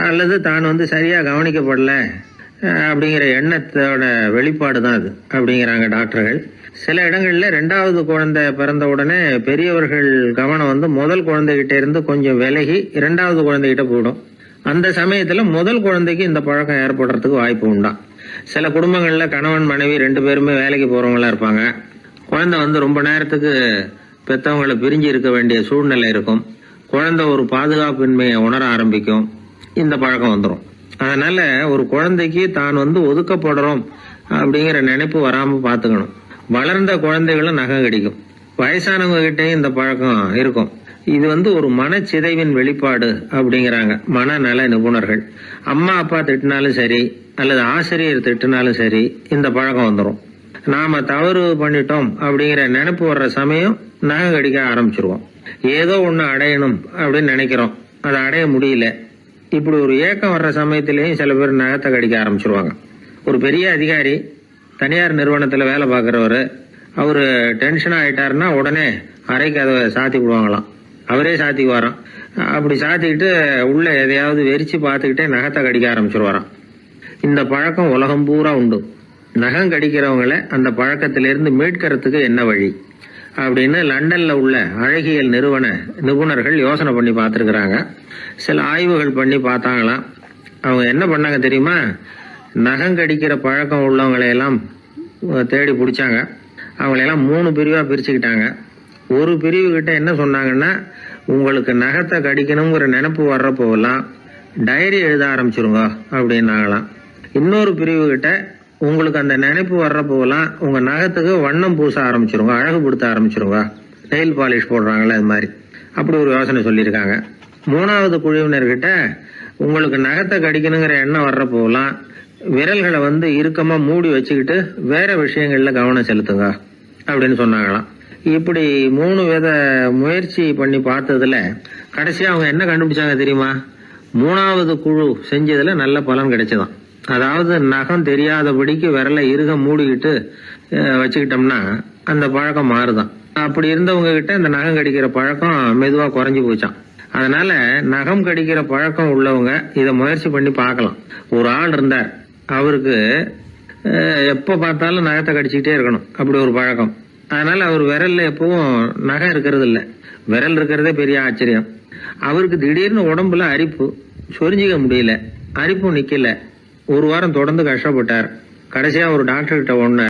அல்லது தான் சரியா கவனிக்கப்படல அப்படிங்கிற எண்ணத்தோட வெளிப்பாடு தான் அது அப்படிங்கிறாங்க டாக்டர்கள். சில இடங்கள்ல 2வது குழந்தை பிறந்த உடனே பெரியவர்கள் கவனம் முதல் குழந்தைகிட்ட இருந்து கொஞ்சம் விலகி 2வது குழந்தைகிட்ட போயிடும். அந்த சமயத்துல முதல் குழந்தைக்கு இந்த பழக்கம் ஏற்படுறதுக்கு வாய்ப்பு உண்டா. சில குடும்பங்கள்ல கணவன் மனைவி 2 பேருமே வேலைக்கு போறவங்களா இருப்பாங்க. குழந்தை ரொம்ப நேரத்துக்கு பெத்தவங்களை பிரிஞ்சு இருக்க வேண்டிய சூழ்நிலை இருக்கும். குழந்தை ஒரு பாதுகாப்பின்மையை உணர ஆரம்பிக்கும். இந்த பழக்கம் வந்துடும். அதனால ஒரு குழந்தைக்கு தான் ஒதுக்கப்படுறோம் அப்படிங்கிற நினைப்பு வராம பாத்துக்கணும். வளர்ந்த குழந்தைகளும் நகம் கடிக்கும். வயசானவங்க கிட்டையும் இந்த பழக்கம் இருக்கும். இது ஒரு மனச்சிதைவின் வெளிப்பாடு அப்படிங்கிறாங்க மனநல நிபுணர்கள். அம்மா அப்பா திட்டினாலும் சரி, அல்லது ஆசிரியர் திட்டினாலும் சரி, இந்த பழக்கம் வந்துடும். நாம தவறு பண்ணிட்டோம் அப்படிங்கிற நினைப்பு வர்ற சமயம் நகம் கடிக்க ஆரம்பிச்சிருவோம். ஏதோ ஒண்ணு அடையணும் அப்படின்னு நினைக்கிறோம், அதை அடைய முடியல. இப்படி ஒரு ஏக்கம் வர்ற சமயத்திலேயும் சில பேர் நகத்தை கடிக்க ஆரம்பிச்சிருவாங்க. ஒரு பெரிய அதிகாரி, தனியார் நிறுவனத்துல வேலை பார்க்கிறவரு, அவரு டென்ஷன் ஆயிட்டாருன்னா உடனே அறைக்கு அதை சாத்தி விடுவாங்களாம். அவரே சாத்திக்குவாராம். அப்படி சாத்திக்கிட்டு உள்ள எதையாவது வெறிச்சு பார்த்துக்கிட்டே நகத்தை கடிக்க ஆரம்பிச்சிருவாராம். இந்த பழக்கம் உலகம் பூரா உண்டு. நகம் கடிக்கிறவங்களை அந்த பழக்கத்திலிருந்து மீட்கிறதுக்கு என்ன வழி அப்படின்னு லண்டன்ல உள்ள அழகியல் நிறுவன நிபுணர்கள் யோசனை பண்ணி பார்த்துருக்குறாங்க. சில ஆய்வுகள் பண்ணி பார்த்தாங்களாம். அவங்க என்ன பண்ணாங்க தெரியுமா? நகம் கடிக்கிற பழக்கம் உள்ளவங்களையெல்லாம் தேடி பிடிச்சாங்க. அவங்களையெல்லாம் 3 பிரிவா பிரிச்சுக்கிட்டாங்க. ஒரு பிரிவு கிட்ட என்ன சொன்னாங்கன்னா, உங்களுக்கு நகத்தை கடிக்கணுங்கிற நினைப்பு வர்றப்போவெல்லாம் டைரி எழுத ஆரம்பிச்சிருங்க அப்படின்னாங்களாம். இன்னொரு பிரிவு கிட்ட, உங்களுக்கு அந்த நினைப்பு வர்றப்போவெல்லாம் உங்க நகத்துக்கு வண்ணம் பூச ஆரம்பிச்சிருங்க, அழகுபடுத்த ஆரம்பிச்சிருங்க, நெயில் பாலிஷ் போடுறாங்களே அது மாதிரி. அப்படி ஒரு யோசனை சொல்லியிருக்காங்க. 3வது குழுவினர்கிட்ட, உங்களுக்கு நகத்தை கடிக்கணுங்கிற எண்ணம் வர்றப்போவெல்லாம் விரல்களை இறுக்கமா மூடி வச்சுக்கிட்டு வேற விஷயங்கள்ல கவனம் செலுத்துங்க அப்படின்னு சொன்னாங்களாம். இப்படி 3 வித முயற்சி பண்ணி பார்த்ததுல கடைசியா அவங்க என்ன கண்டுபிடிச்சாங்க தெரியுமா? 3வது குழு செஞ்சதுல நல்ல பலன் கிடைச்சதான். அதாவது நகம் தெரியாதபடிக்கு விரலை இறுக மூடிக்கிட்டு வச்சுக்கிட்டோம்னா அந்த பழக்கம் மாறுதான். அப்படி இருந்தவங்க கிட்ட இந்த நகம் கடிக்கிற பழக்கம் மெதுவா குறைஞ்சு போச்சான். அதனால நகம் கடிக்கிற பழக்கம் உள்ளவங்க இதை முயற்சி பண்ணி பார்க்கலாம். ஒரு ஆள் இருந்தார், அவருக்கு எப்ப பார்த்தாலும் நகத்தை கடிச்சுக்கிட்டே இருக்கணும், அப்படி ஒரு பழக்கம். அதனால அவர் விரல்ல எப்பவும் நகம் இருக்கிறது இல்ல, விரல் இருக்கிறதே பெரிய ஆச்சரியம். அவருக்கு திடீர்னு உடம்புல அரிப்பு, சொரிஞ்சிக்க முடியல, அரிப்பும் நிக்கல. 1 வாரம் தொடர்ந்து கஷ்டப்பட்டார். கடைசியா ஒரு டாக்டர் கிட்ட